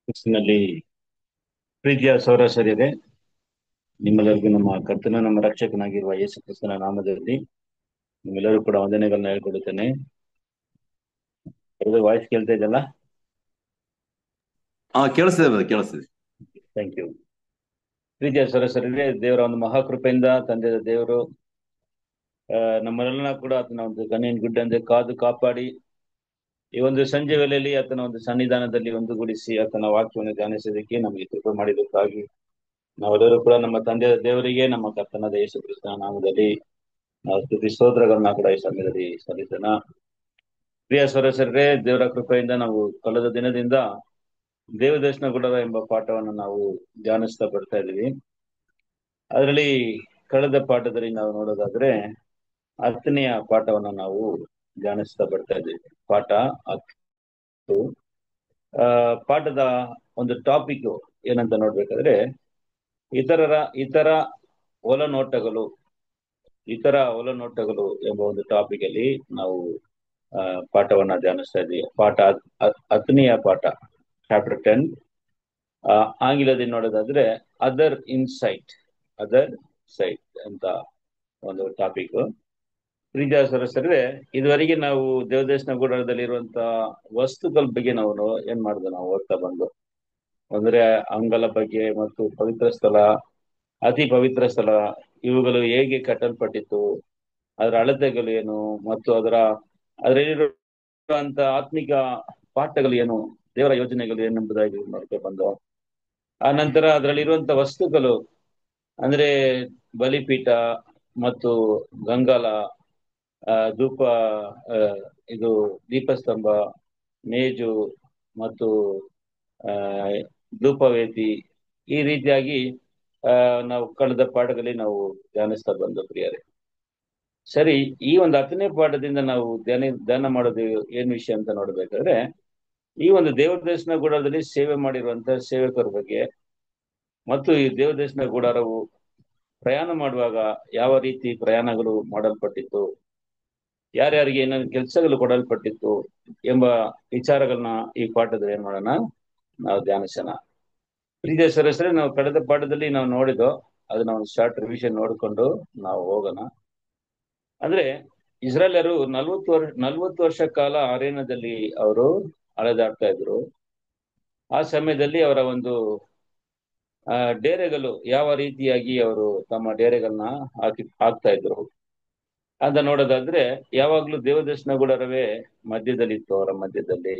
ಕ್ರಿಸ್ತನಲ್ಲಿ ಪ್ರೀತಿಯ ಸಹೋದರರೇ, ನಿಮ್ಮೆಲ್ಲರಿಗೂ ನಮ್ಮ ಕರ್ತನ ನಮ್ಮ ರಕ್ಷಕನಾಗಿರುವ ಯೇಸು ಕ್ರಿಸ್ತನ ನಾಮದಲ್ಲಿ ನಿಮ್ಮೆಲ್ಲರೂ ಕೂಡ ವಂದನೆಗಳನ್ನ ಹೇಳ್ಕೊಡುತ್ತೇನೆ. ವಾಯ್ಸ್ ಕೇಳ್ತಾ ಇದೆಯಲ್ಲ? ಕೇಳಿಸ್ತಿದೆ ಕೇಳಿಸ್ತಿದೆ. Thank you. ಪ್ರೀತಿಯ ಸಹೋದರರೇ, ದೇವರ ಒಂದು ಮಹಾಕೃಪೆಯಿಂದ ತಂದೆಯ ದೇವರು ನಮ್ಮನ್ನೆಲ್ಲ ಕೂಡ ಆತನ ಒಂದು ಕಣ್ಣಿನ ಗುಡ್ಡಂತೆ ಕಾದು ಕಾಪಾಡಿ ಈ ಒಂದು ಸಂಜೆ ವೇಳೆಯಲ್ಲಿ ಆತನ ಒಂದು ಸನ್ನಿಧಾನದಲ್ಲಿ ಒಂದುಗೂಡಿಸಿ ಆತನ ವಾಕ್ಯವನ್ನು ಧ್ಯಾನಿಸೋದಕ್ಕೆ ನಮಗೆ ಕೃಪೆ ಮಾಡಿದ್ದಕ್ಕಾಗಿ ನಾವೆಲ್ಲರೂ ಕೂಡ ನಮ್ಮ ತಂದೆಯ ದೇವರಿಗೆ ನಮ್ಮ ಕರ್ತನಾದ ಯೇಸು ಕ್ರಿಸ್ತನ ನಾಮದಲ್ಲಿ ನಾವು ಸ್ತುತಿ ಸ್ತೋತ್ರಗಳನ್ನ ಕೂಡ ಈ ಸಮಯದಲ್ಲಿ ಸಲ್ಲಿಸೋಣ. ಪ್ರಿಯ ಸಹೋದರರೇ, ದೇವರ ಕೃಪೆಯಿಂದ ನಾವು ಕಳೆದ ದಿನದಿಂದ ದೇವದರ್ಶನ ಗುಡರ ಎಂಬ ಪಾಠವನ್ನು ನಾವು ಧ್ಯಾನಿಸ್ತಾ ಬರ್ತಾ ಇದ್ದೀವಿ. ಅದರಲ್ಲಿ ಕಳೆದ ಪಾಠದಲ್ಲಿ ನಾವು ನೋಡೋದಾದ್ರೆ 10ನೆಯ ಪಾಠವನ್ನು ನಾವು ಧ್ಯಾನಿಸ್ತಾ ಬರ್ತಾ ಇದ್ದೀವಿ. ಪಾಠ 10. ಪಾಠದ ಒಂದು ಟಾಪಿಕ್ ಏನಂತ ನೋಡ್ಬೇಕಾದ್ರೆ ಇತರ ಒಳನೋಟಗಳು ಎಂಬ ಒಂದು ಟಾಪಿಕ್ ಅಲ್ಲಿ ನಾವು ಪಾಠವನ್ನ ಧ್ಯಾನಿಸ್ತಾ ಇದ್ದೀವಿ. ಪಾಠ 10ನೆಯ ಪಾಠ, ಚಾಪ್ಟರ್ 10. ಆಂಗ್ಲದಲ್ಲಿ ನೋಡೋದಾದ್ರೆ ಅದರ್ ಸೈಟ್ ಅಂತ ಒಂದು ಟಾಪಿಕ್. ಪ್ರೀತಿಯ ಸದಸ್ಯರೇ, ಇದುವರೆಗೆ ನಾವು ದೇವದರ್ಶನ ಗುಡಾರದಲ್ಲಿರುವಂತಹ ವಸ್ತುಗಳ ಬಗ್ಗೆ ನಾವು ಏನ್ ಮಾಡಿದ್ವಿ, ನಾವು ಓದ್ತಾ ಬಂದು ಅಂದ್ರೆ ಅಂಗಲ ಬಗ್ಗೆ ಮತ್ತು ಪವಿತ್ರ ಸ್ಥಳ, ಅತಿ ಪವಿತ್ರ ಸ್ಥಳ, ಇವುಗಳು ಹೇಗೆ ಕಟ್ಟಲ್ಪಟ್ಟಿತ್ತು, ಅದರ ಅಳತೆಗಳು ಏನು ಮತ್ತು ಅದರಲ್ಲಿರುವಂತ ಆತ್ಮಿಕ ಪಾಠಗಳು ಏನು, ದೇವರ ಯೋಜನೆಗಳು ಏನೆಂಬುದಾಗಿ ನೋಡ್ತಾ ಬಂದು, ಆ ನಂತರ ಅದರಲ್ಲಿರುವಂತ ವಸ್ತುಗಳು ಅಂದ್ರೆ ಬಲಿಪೀಠ ಮತ್ತು ಗಂಗಾಲ, ಧೂಪ, ಇದು ದೀಪಸ್ತಂಭ, ಮೇಜು ಮತ್ತು ಧೂಪವೇದಿ, ಈ ರೀತಿಯಾಗಿ ನಾವು ಕಳೆದ ಪಾಠದಲ್ಲಿ ನಾವು ಧ್ಯಾನಿಸ್ತಾ ಬಂದು ಪ್ರಿಯರೇ. ಸರಿ, ಈ ಒಂದು 10ನೇ ಪಾಠದಿಂದ ನಾವು ಧ್ಯಾನ ಮಾಡೋದು ಏನ್ ವಿಷಯ ಅಂತ ನೋಡ್ಬೇಕಾದ್ರೆ, ಈ ಒಂದು ದೇವದರ್ಶನ ಗುಡಾರದಲ್ಲಿ ಸೇವೆ ಮಾಡಿರುವಂತಹ ಸೇವಕರ ಬಗ್ಗೆ ಮತ್ತು ಈ ದೇವದರ್ಶನ ಗುಡಾರವು ಪ್ರಯಾಣ ಮಾಡುವಾಗ ಯಾವ ರೀತಿ ಪ್ರಯಾಣಗಳು ಮಾಡಲ್ಪಟ್ಟಿತ್ತು, ಯಾರ್ಯಾರಿಗೆ ಏನೇನು ಕೆಲಸಗಳು ಕೊಡಲ್ಪಟ್ಟಿತ್ತು ಎಂಬ ವಿಚಾರಗಳನ್ನ ಈ ಪಾಠದಲ್ಲಿ ಏನ್ ಮಾಡೋಣ, ನಾವು ಧ್ಯಾನಿಸೋಣ. ಪ್ರೀತಿಯ ಸದಸ್ಯರೇ, ನಾವು ಕಳೆದ ಪಾಠದಲ್ಲಿ ನಾವು ನೋಡಿದೋ ಅದನ್ನ ಒಂದು ಶಾರ್ಟ್ ರಿವಿಷನ್ ನೋಡಿಕೊಂಡು ನಾವು ಹೋಗೋಣ. ಅಂದ್ರೆ ಇಸ್ರಾಯೇಲರು 40 ವರ್ಷ ಕಾಲ ಅರಣ್ಯದಲ್ಲಿ ಅವರು ಅಲೆದಾಡ್ತಾ ಇದ್ರು. ಆ ಸಮಯದಲ್ಲಿ ಅವರ ಒಂದು ಡೇರೆಗಳು ಯಾವ ರೀತಿಯಾಗಿ ಅವರು ತಮ್ಮ ಡೇರೆಗಳನ್ನ ಹಾಕ್ತಾ ಇದ್ರು ಅಂತ ನೋಡೋದಾದ್ರೆ, ಯಾವಾಗ್ಲೂ ದೇವದರ್ಶನ ಗುಡಾರವೇ ಮಧ್ಯದಲ್ಲಿತ್ತು. ಅವರ ಮಧ್ಯದಲ್ಲಿ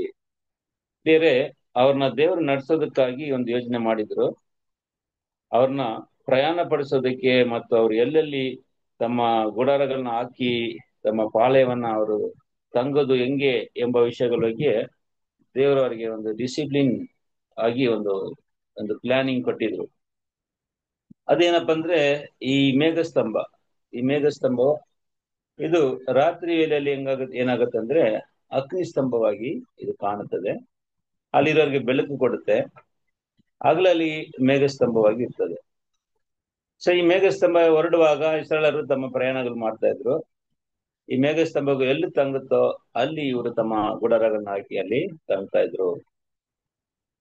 ಬೇರೆ ಅವ್ರನ್ನ ದೇವರು ನಡೆಸೋದಕ್ಕಾಗಿ ಒಂದು ಯೋಜನೆ ಮಾಡಿದ್ರು. ಅವ್ರನ್ನ ಪ್ರಯಾಣ ಪಡಿಸೋದಕ್ಕೆ ಮತ್ತು ಅವ್ರು ಎಲ್ಲೆಲ್ಲಿ ತಮ್ಮ ಗುಡಾರಗಳನ್ನ ಹಾಕಿ ತಮ್ಮ ಪಾಳೆಯವನ್ನ ಅವರು ತಂಗೋದು ಹೆಂಗೆ ಎಂಬ ವಿಷಯಗಳ ಬಗ್ಗೆ ದೇವರು ಅವರಿಗೆ ಒಂದು ಡಿಸಿಪ್ಲಿನ್ ಆಗಿ ಒಂದು ಪ್ಲಾನಿಂಗ್ ಕೊಟ್ಟಿದ್ರು. ಅದೇನಪ್ಪ ಅಂದ್ರೆ ಈ ಮೇಘಸ್ತಂಭ ಇದು ರಾತ್ರಿ ವೇಳೆಯಲ್ಲಿ ಏನಾಗುತ್ತೆ ಅಂದ್ರೆ ಅಗ್ನಿ ಸ್ತಂಭವಾಗಿ ಇದು ಕಾಣುತ್ತದೆ. ಅಲ್ಲಿರೋರಿಗೆ ಬೆಳಕು ಕೊಡುತ್ತೆ. ಹಗಲಲ್ಲಿ ಮೇಘಸ್ತಂಭವಾಗಿ ಇರ್ತದೆ. ಸೊ ಈ ಮೇಘಸ್ತಂಭ ಹೊರಡುವಾಗ ಇಸ್ರಾಯೇಲರು ತಮ್ಮ ಪ್ರಯಾಣಗಳು ಮಾಡ್ತಾ ಇದ್ರು. ಈ ಮೇಘಸ್ತಂಭವು ಎಲ್ಲಿ ತಂಗುತ್ತೋ ಅಲ್ಲಿ ಇವರು ತಮ್ಮ ಗುಡಾರಗಳನ್ನ ಹಾಕಿ ಅಲ್ಲಿ ತಂಗ್ತಾ ಇದ್ರು.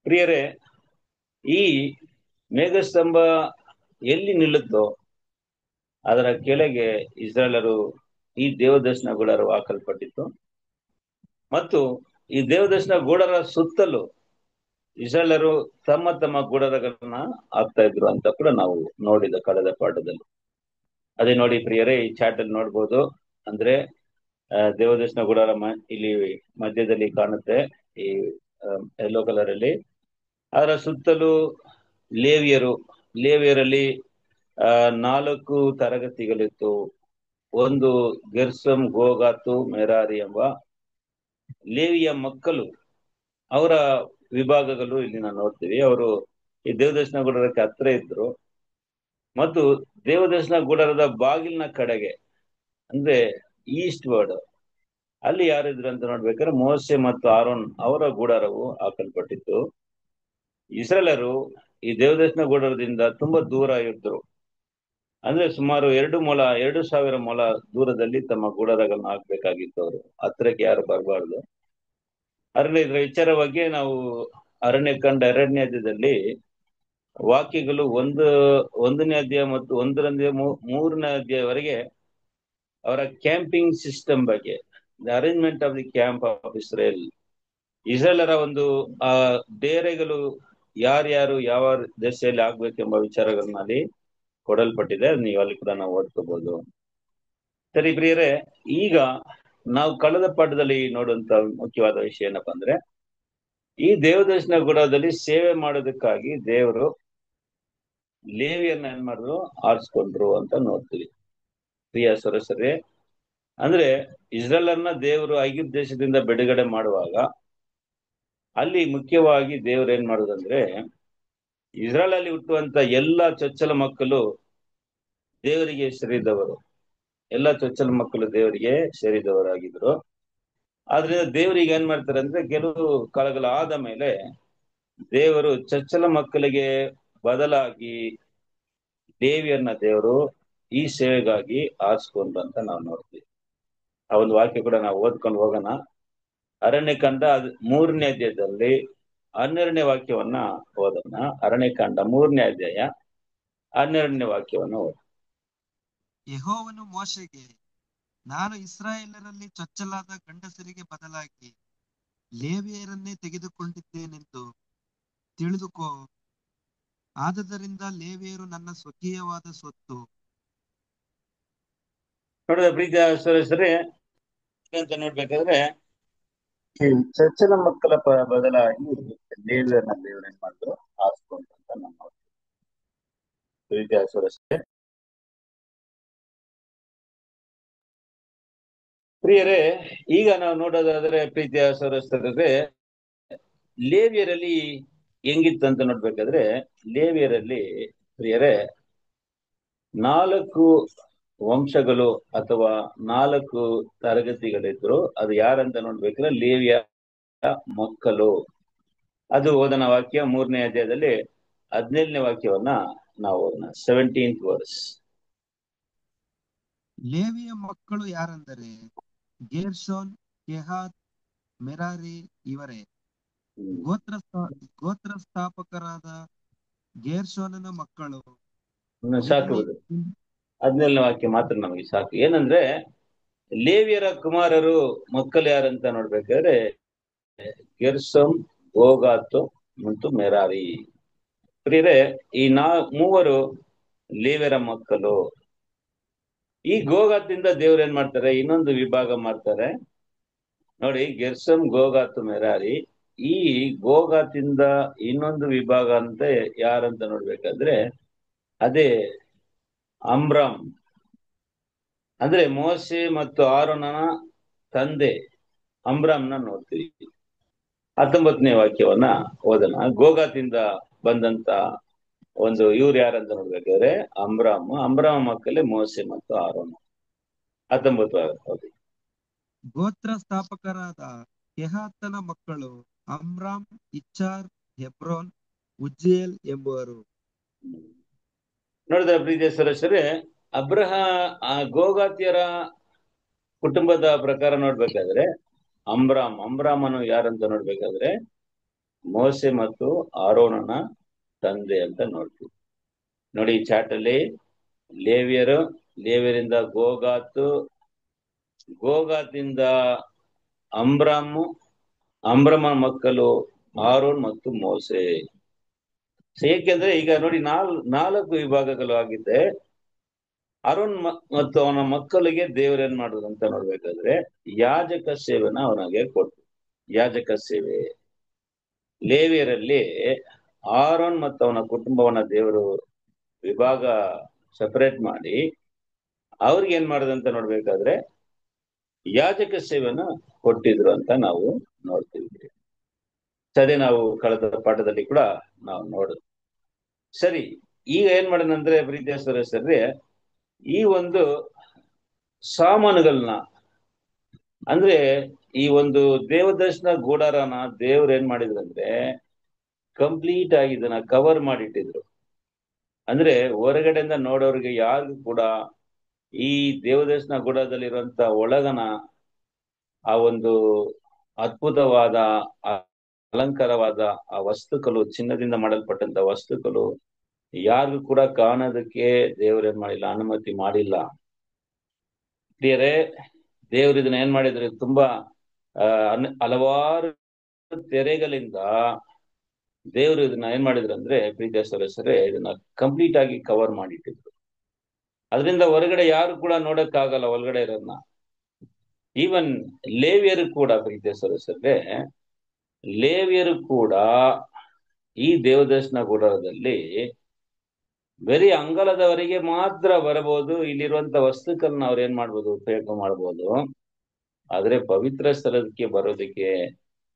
ಪ್ರಿಯರೇ, ಈ ಮೇಘಸ್ತಂಭ ಎಲ್ಲಿ ನಿಲ್ಲುತ್ತೋ ಅದರ ಕೆಳಗೆ ಇಸ್ರಾಯೇಲರು ಈ ದೇವದರ್ಶನ ಗುಡಾರ ಹಾಕಲ್ಪಟ್ಟಿತ್ತು. ಮತ್ತು ಈ ದೇವದರ್ಶನ ಗುಡಾರ ಸುತ್ತಲೂ ಇಸ್ರಾಯೇಲರು ತಮ್ಮ ತಮ್ಮ ಗುಡಾರಗಳನ್ನ ಹಾಕ್ತಾ ಇದ್ರು ಅಂತ ಕೂಡ ನಾವು ನೋಡಿದ ಕಳೆದ ಪಾಠದಲ್ಲಿ. ಅದೇ ನೋಡಿ ಪ್ರಿಯರೇ, ಈ ಚಾಟ್ ಅಲ್ಲಿ ನೋಡ್ಬೋದು. ಅಂದ್ರೆ ದೇವದರ್ಶನ ಗುಡಾರ ಇಲ್ಲಿ ಮಧ್ಯದಲ್ಲಿ ಕಾಣುತ್ತೆ, ಈ ಯೆಲ್ಲೋ ಕಲರ್ ಅಲ್ಲಿ. ಅದರ ಸುತ್ತಲೂ ಲೇವಿಯರಲ್ಲಿ 4 ತರಗತಿಗಳಿತ್ತು. ಒಂದು ಗೆರ್ಸಮ್, ಗೋಗಾತು, ಮೆರಾರಿ ಎಂಬ ಲೇವಿಯ ಮಕ್ಕಳು, ಅವರ ವಿಭಾಗಗಳು ಇಲ್ಲಿ ನಾವು ನೋಡ್ತೀವಿ. ಅವರು ಈ ದೇವದರ್ಶನ ಗುಡಾರಕ್ಕೆ ಹತ್ರ ಇದ್ರು. ಮತ್ತು ದೇವದರ್ಶನ ಗುಡಾರದ ಬಾಗಿಲಿನ ಕಡೆಗೆ ಅಂದ್ರೆ ಈಸ್ಟ್ ವರ್ಡ್ ಅಲ್ಲಿ ಯಾರಿದ್ರು ಅಂತ ನೋಡ್ಬೇಕಾದ್ರೆ ಮೋಸೆ ಮತ್ತು ಆರೋನ್ ಅವರ ಗುಡಾರವು ಹಾಕಲ್ಪಟ್ಟಿತ್ತು. ಇಸ್ರಾಯೇಲರು ಈ ದೇವದರ್ಶನ ಗುಡಾರದಿಂದ ತುಂಬಾ ದೂರ ಇದ್ರು. ಅಂದ್ರೆ ಸುಮಾರು 2,000 ಮೊಳ ದೂರದಲ್ಲಿ ತಮ್ಮ ಗುಡಾರಗಳನ್ನ ಹಾಕ್ಬೇಕಾಗಿತ್ತು. ಅವರು ಹತ್ರಕ್ಕೆ ಯಾರು ಬರಬಾರ್ದು. ಅದರಲ್ಲಿ ಇದರ ವಿಚಾರವಾಗಿ ನಾವು ಅರಣ್ಯಕಾಂಡ 2ನೇ ಅಧ್ಯಾಯದಲ್ಲಿ ವಾಕ್ಯಗಳು ಒಂದನೇ ಅಧ್ಯಾಯ ಮತ್ತು 1ರಿಂದ 3ನೇ ಅಧ್ಯಾಯವರೆಗೆ ಅವರ ಕ್ಯಾಂಪಿಂಗ್ ಸಿಸ್ಟಮ್ ಬಗ್ಗೆ, the arrangement of the camp of ಇಸ್ರೇಲರ ಒಂದು ಆ ಡೇರೆಗಳು ಯಾರ್ಯಾರು ಯಾವ ದಶೆಯಲ್ಲಿ ಆಗ್ಬೇಕೆಂಬ ವಿಚಾರಗಳನ್ನ ಅಲ್ಲಿ ಕೊಡಲ್ಪಟ್ಟಿದೆ. ನೀವು ಅಲ್ಲಿ ಕೂಡ ನಾವು ಓದ್ಕೋಬಹುದು. ಸರಿ ಪ್ರಿಯರೇ, ಈಗ ನಾವು ಕಳೆದ ಪಾಠದಲ್ಲಿ ನೋಡುವಂತ ಮುಖ್ಯವಾದ ವಿಷಯ ಏನಪ್ಪಾ ಅಂದ್ರೆ, ಈ ದೇವದರ್ಶನ ಗುಡದಲ್ಲಿ ಸೇವೆ ಮಾಡೋದಕ್ಕಾಗಿ ದೇವರು ಲೇವಿಯನ್ನ ಏನ್ ಮಾಡಿದ್ರು, ಆರಿಸ್ಕೊಂಡ್ರು ಅಂತ ನೋಡ್ತೀವಿ. ಪ್ರಿಯ ಸರಸರೇ, ಅಂದ್ರೆ ಇಸ್ರೇಲನ್ನ ದೇವರು ಐಗುಪ್ತ ದೇಶದಿಂದ ಬಿಡುಗಡೆ ಮಾಡುವಾಗ ಅಲ್ಲಿ ಮುಖ್ಯವಾಗಿ ದೇವರು ಏನ್ ಮಾಡೋದಂದ್ರೆ, ಇಸ್ರೇಲ್ ಅಲ್ಲಿ ಹುಟ್ಟುವಂತ ಎಲ್ಲಾ ಚೊಚ್ಚಲ ಮಕ್ಕಳು ದೇವರಿಗೆ ಸೇರಿದವರು, ಎಲ್ಲಾ ಚೊಚ್ಚಲ ಮಕ್ಕಳು ದೇವರಿಗೆ ಸೇರಿದವರಾಗಿದ್ರು. ಆದ್ರೆ ದೇವರಿಗೆ ಏನ್ ಮಾಡ್ತಾರೆ ಅಂದ್ರೆ, ಕೆಲವು ಕಾಲಗಳಾದ ಮೇಲೆ ದೇವರು ಚೊಚ್ಚಲ ಮಕ್ಕಳಿಗೆ ಬದಲಾಗಿ ದೇವಿಯನ್ನ ದೇವರು ಈ ಸೇವೆಗಾಗಿ ಆರಿಸ್ಕೊಂಡ್ರು ಅಂತ ನಾವು ನೋಡ್ತೀವಿ. ಆ ಒಂದು ವಾಕ್ಯ ಕೂಡ ನಾವು ಓದ್ಕೊಂಡು ಹೋಗೋಣ. ಅರಣ್ಯಕಾಂಡ 3ನೇ ಅಧ್ಯಾಯದಲ್ಲಿ 12ನೇ ವಾಕ್ಯವನ್ನ ಓದೋಣ. ಅರಣ್ಯಕಾಂಡ 3ನೇ ಅಧ್ಯಾಯ 12ನೇ ವಾಕ್ಯವನ್ನ ಓದ. ಯೆಹೋವನು ಮೋಶೆಗೆ, ನಾನು ಇಸ್ರಾಯೇಲರಲ್ಲಿ ಚೊಚ್ಚಲಾದ ಗಂಡಸರಿಗೆ ಬದಲಾಗಿ ಲೇವಿಯರನ್ನೇ ತೆಗೆದುಕೊಂಡಿದ್ದೇನೆಂದು ತಿಳಿದುಕೋ. ಆದದರಿಂದ ಲೇವಿಯರು ನನ್ನ ಸ್ವಕೀಯವಾದ ಸ್ವತ್ತು. ನೋಡಿದ ಪ್ರೀತಿಯ ಸಹೋದರರೇ, ಅಂತ ನೋಡ್ಬೇಕಾದ್ರೆ ಈ ಚೊಚ್ಚಲ ಮಕ್ಕಳ ಬದಲಾಗಿ ಲೇವಿಯರನ್ನ ದೇವರು ಏನ್ ಮಾಡಿದ್ರು, ಆರಿಸ್ಕೊಂಡ್ರು ಅಂತ ನಾವು ನೋಡ್ತೀವಿ. ಪ್ರೀತಿಯ ಸಹೋದರರೇ, ಪ್ರಿಯರೇ, ಈಗ ನಾವು ನೋಡೋದಾದ್ರೆ ಪ್ರೀತಿಯ ಸಹೋದರರೇ, ಲೇವಿಯರಲ್ಲಿ ಹೆಂಗಿತ್ತು ಅಂತ ನೋಡ್ಬೇಕಾದ್ರೆ, ಲೇವಿಯರಲ್ಲಿ ಪ್ರಿಯರೇ 4 ವಂಶಗಳು ಅಥವಾ 4 ತರಗತಿಗಳಿದ್ರು. ಅದು ಯಾರಂತ ನೋಡ್ಬೇಕಾದ್ರೆ ಲೇವಿಯ ಮಕ್ಕಳು. ಅದು ಓದನ ವಾಕ್ಯ 3ನೇ ಅಧ್ಯಾಯದಲ್ಲಿ 17ನೇ ವಾಕ್ಯವನ್ನ ನಾವು ಓದೋಣ. 17th verse. ಲೇವಿಯ ಮಕ್ಕಳು ಯಾರೆಂದರೆ ಗೇರ್ಷೋನ್, ಕೆಹಾತ್, ಮೆರಾರಿ ಇವರೇ. ಗೋತ್ರ ಸ್ಥಾಪಕರಾದ ಗೇರ್ಷೋನನ ಮಕ್ಕಳು. ಸಾಕು, 17ನೇ ವಾಕ್ಯ ಮಾತ್ರ ನಮಗೆ ಸಾಕು. ಏನಂದ್ರೆ ಲೇವಿಯರ ಕುಮಾರರು ಮಕ್ಕಳು ಯಾರಂತ ನೋಡ್ಬೇಕಾದ್ರೆ ಗೆರ್ಸಮ್, ಗೋಗಾತು ಮತ್ತು ಮೆರಾರಿ. ಪ್ರಿಯರೇ, ಈ ಮೂವರು ಲೇವಿಯರ ಮಕ್ಕಳು. ಈ ಗೋಗಾತಿಂದ ದೇವ್ರು ಏನ್ ಮಾಡ್ತಾರೆ, ಇನ್ನೊಂದು ವಿಭಾಗ ಮಾಡ್ತಾರೆ ನೋಡಿ. ಗೆರ್ಸಮ್, ಗೋಗಾತು, ಮೆರಾರಿ. ಈ ಗೋಗಾತಿಂದ ಇನ್ನೊಂದು ವಿಭಾಗ ಅಂತ ಯಾರಂತ ನೋಡ್ಬೇಕಾದ್ರೆ ಅದೇ ಅಮ್ರಾಮ್, ಅಂದ್ರೆ ಮೋಸೆ ಮತ್ತು ಆರೋನನ ತಂದೆ ಅಮ್ರಾಮ್ನ ನೋಡ್ತೀವಿ. 19ನೇ ವಾಕ್ಯವನ್ನ ಓದೋಣ. ಗೋಗಾತಿಂದ ಬಂದಂತ ಒಂದು ಇವ್ರು ಯಾರಂತ ನೋಡ್ಬೇಕಾದ್ರೆ ಅಮ್ರಾಮ ಮಕ್ಕಳೇ ಮೋಸೆ ಮತ್ತು ಆರೋನ. 19 ಗೋತ್ರ ಸ್ಥಾಪಕರಾದ ಕೆಹಾತನ ಮಕ್ಕಳು ಅಮ್ರಾಮ್, ಇಚ್ಚಾರ್, ಹೆಬ್ರೋನ್, ಉಜ್ಜೇಲ್ ಎಂಬುವರು. ನೋಡಿದ್ರೆ ಪ್ರೀತಿಯ ಸದಸ್ಯರೇ, ಗೋಗಾತಿಯರ ಕುಟುಂಬದ ಪ್ರಕಾರ ನೋಡ್ಬೇಕಾದ್ರೆ ಅಮ್ರಾಮನು ಯಾರಂತ ನೋಡ್ಬೇಕಾದ್ರೆ ಮೋಸೆ ಮತ್ತು ಆರೋನನ ತಂದೆ ಅಂತ ನೋಡ್ತೀವಿ. ನೋಡಿ, ಈ ಚಾಟಲ್ಲಿ ಲೇವಿಯರಿಂದ ಗೋಗಾತಿಂದ ಅಮ್ರಾಮನ ಮಕ್ಕಳು ಆರೋನ್ ಮತ್ತು ಮೋಸೆ. ಏಕೆಂದ್ರೆ ಈಗ ನೋಡಿ, 4 ವಿಭಾಗಗಳು ಆಗಿದ್ದೆ. ಅರೋನ್ ಮತ್ತು ಅವನ ಮಕ್ಕಳಿಗೆ ದೇವರೇನ್ ಮಾಡುದು ಅಂತ ನೋಡ್ಬೇಕಾದ್ರೆ ಯಾಜಕ ಸೇವೆನ ಅವನಿಗೆ ಕೊಟ್ಟು, ಯಾಜಕ ಸೇವೆ. ಲೇವಿಯರಲ್ಲಿ ಆರೋನ್ ಮತ್ತು ಅವನ ಕುಟುಂಬವನ್ನ ದೇವರು ವಿಭಾಗ ಸಪರೇಟ್ ಮಾಡಿ ಅವ್ರಿಗೆ ಏನ್ ಮಾಡುದಂತ ನೋಡ್ಬೇಕಾದ್ರೆ ಯಾಜಕ ಸೇವೆನ ಕೊಟ್ಟಿದ್ರು ಅಂತ ನಾವು ನೋಡ್ತೀವಿ. ಅದೇ ನಾವು ಕಳೆದ ಪಾಠದಲ್ಲಿ ಕೂಡ ನಾವು ನೋಡುದು. ಸರಿ, ಈಗ ಏನ್ ಮಾಡೋದಂದ್ರೆ ಪ್ರೀತಿಯ ಸದಸ್ಯರೇ, ಈ ಒಂದು ಸಾಮಾನುಗಳನ್ನ, ಅಂದ್ರೆ ಈ ಒಂದು ದೇವದರ್ಶನ ಗೂಡಾರನ ದೇವ್ರು ಏನ್ ಮಾಡಿದ್ರಂದ್ರೆ ಕಂಪ್ಲೀಟ್ ಆಗಿ ಇದನ್ನ ಕವರ್ ಮಾಡಿಟ್ಟಿದ್ರು. ಅಂದ್ರೆ ಹೊರಗಡೆಯಿಂದ ನೋಡೋರಿಗೆ ಯಾರಿಗೂ ಕೂಡ ಈ ದೇವದರ್ಶನ ಗೂಡದಲ್ಲಿರುವಂತ ಒಳಗನ ಆ ಒಂದು ಅದ್ಭುತವಾದ ಅಲಂಕಾರವಾದ ಆ ವಸ್ತುಗಳು, ಚಿನ್ನದಿಂದ ಮಾಡಲ್ಪಟ್ಟಂತ ವಸ್ತುಗಳು ಯಾರಿಗೂ ಕೂಡ ಕಾಣೋದಕ್ಕೆ ದೇವರೇನ್ ಮಾಡಿಲ್ಲ, ಅನುಮತಿ ಮಾಡಿಲ್ಲ. ಪ್ರಿಯರೇ, ದೇವರು ಇದನ್ನ ಏನ್ ಮಾಡಿದ್ರು, ತುಂಬಾ ಹಲವಾರು ತೆರೆಗಳಿಂದ ದೇವರು ಇದನ್ನ ಏನ್ ಮಾಡಿದ್ರು ಅಂದ್ರೆ, ಪ್ರೀತಿಯ ಸದಸ್ಯರೇ, ಇದನ್ನ ಕಂಪ್ಲೀಟ್ ಆಗಿ ಕವರ್ ಮಾಡಿಟ್ಟಿದ್ರು. ಅದರಿಂದ ಹೊರಗಡೆ ಯಾರು ಕೂಡ ನೋಡಕ್ಕಾಗಲ್ಲ ಒಳಗಡೆ ಇರೋದನ್ನ. ಈವನ್ ಲೇವಿಯರು ಕೂಡ, ಪ್ರೀತಿಯ ಸದಸ್ಯರೇ, ಲೇವಿಯರು ಕೂಡ ಈ ದೇವದರ್ಶನ ಗುಡಾರದಲ್ಲಿ ಬರೀ ಅಂಗಳದವರೆಗೆ ಮಾತ್ರ ಬರಬಹುದು. ಇಲ್ಲಿರುವಂತ ವಸ್ತುಗಳನ್ನ ಅವ್ರು ಏನ್ ಮಾಡ್ಬೋದು, ಉಪಯೋಗ ಮಾಡ್ಬೋದು. ಆದ್ರೆ ಪವಿತ್ರ ಸ್ಥಳಕ್ಕೆ ಬರೋದಕ್ಕೆ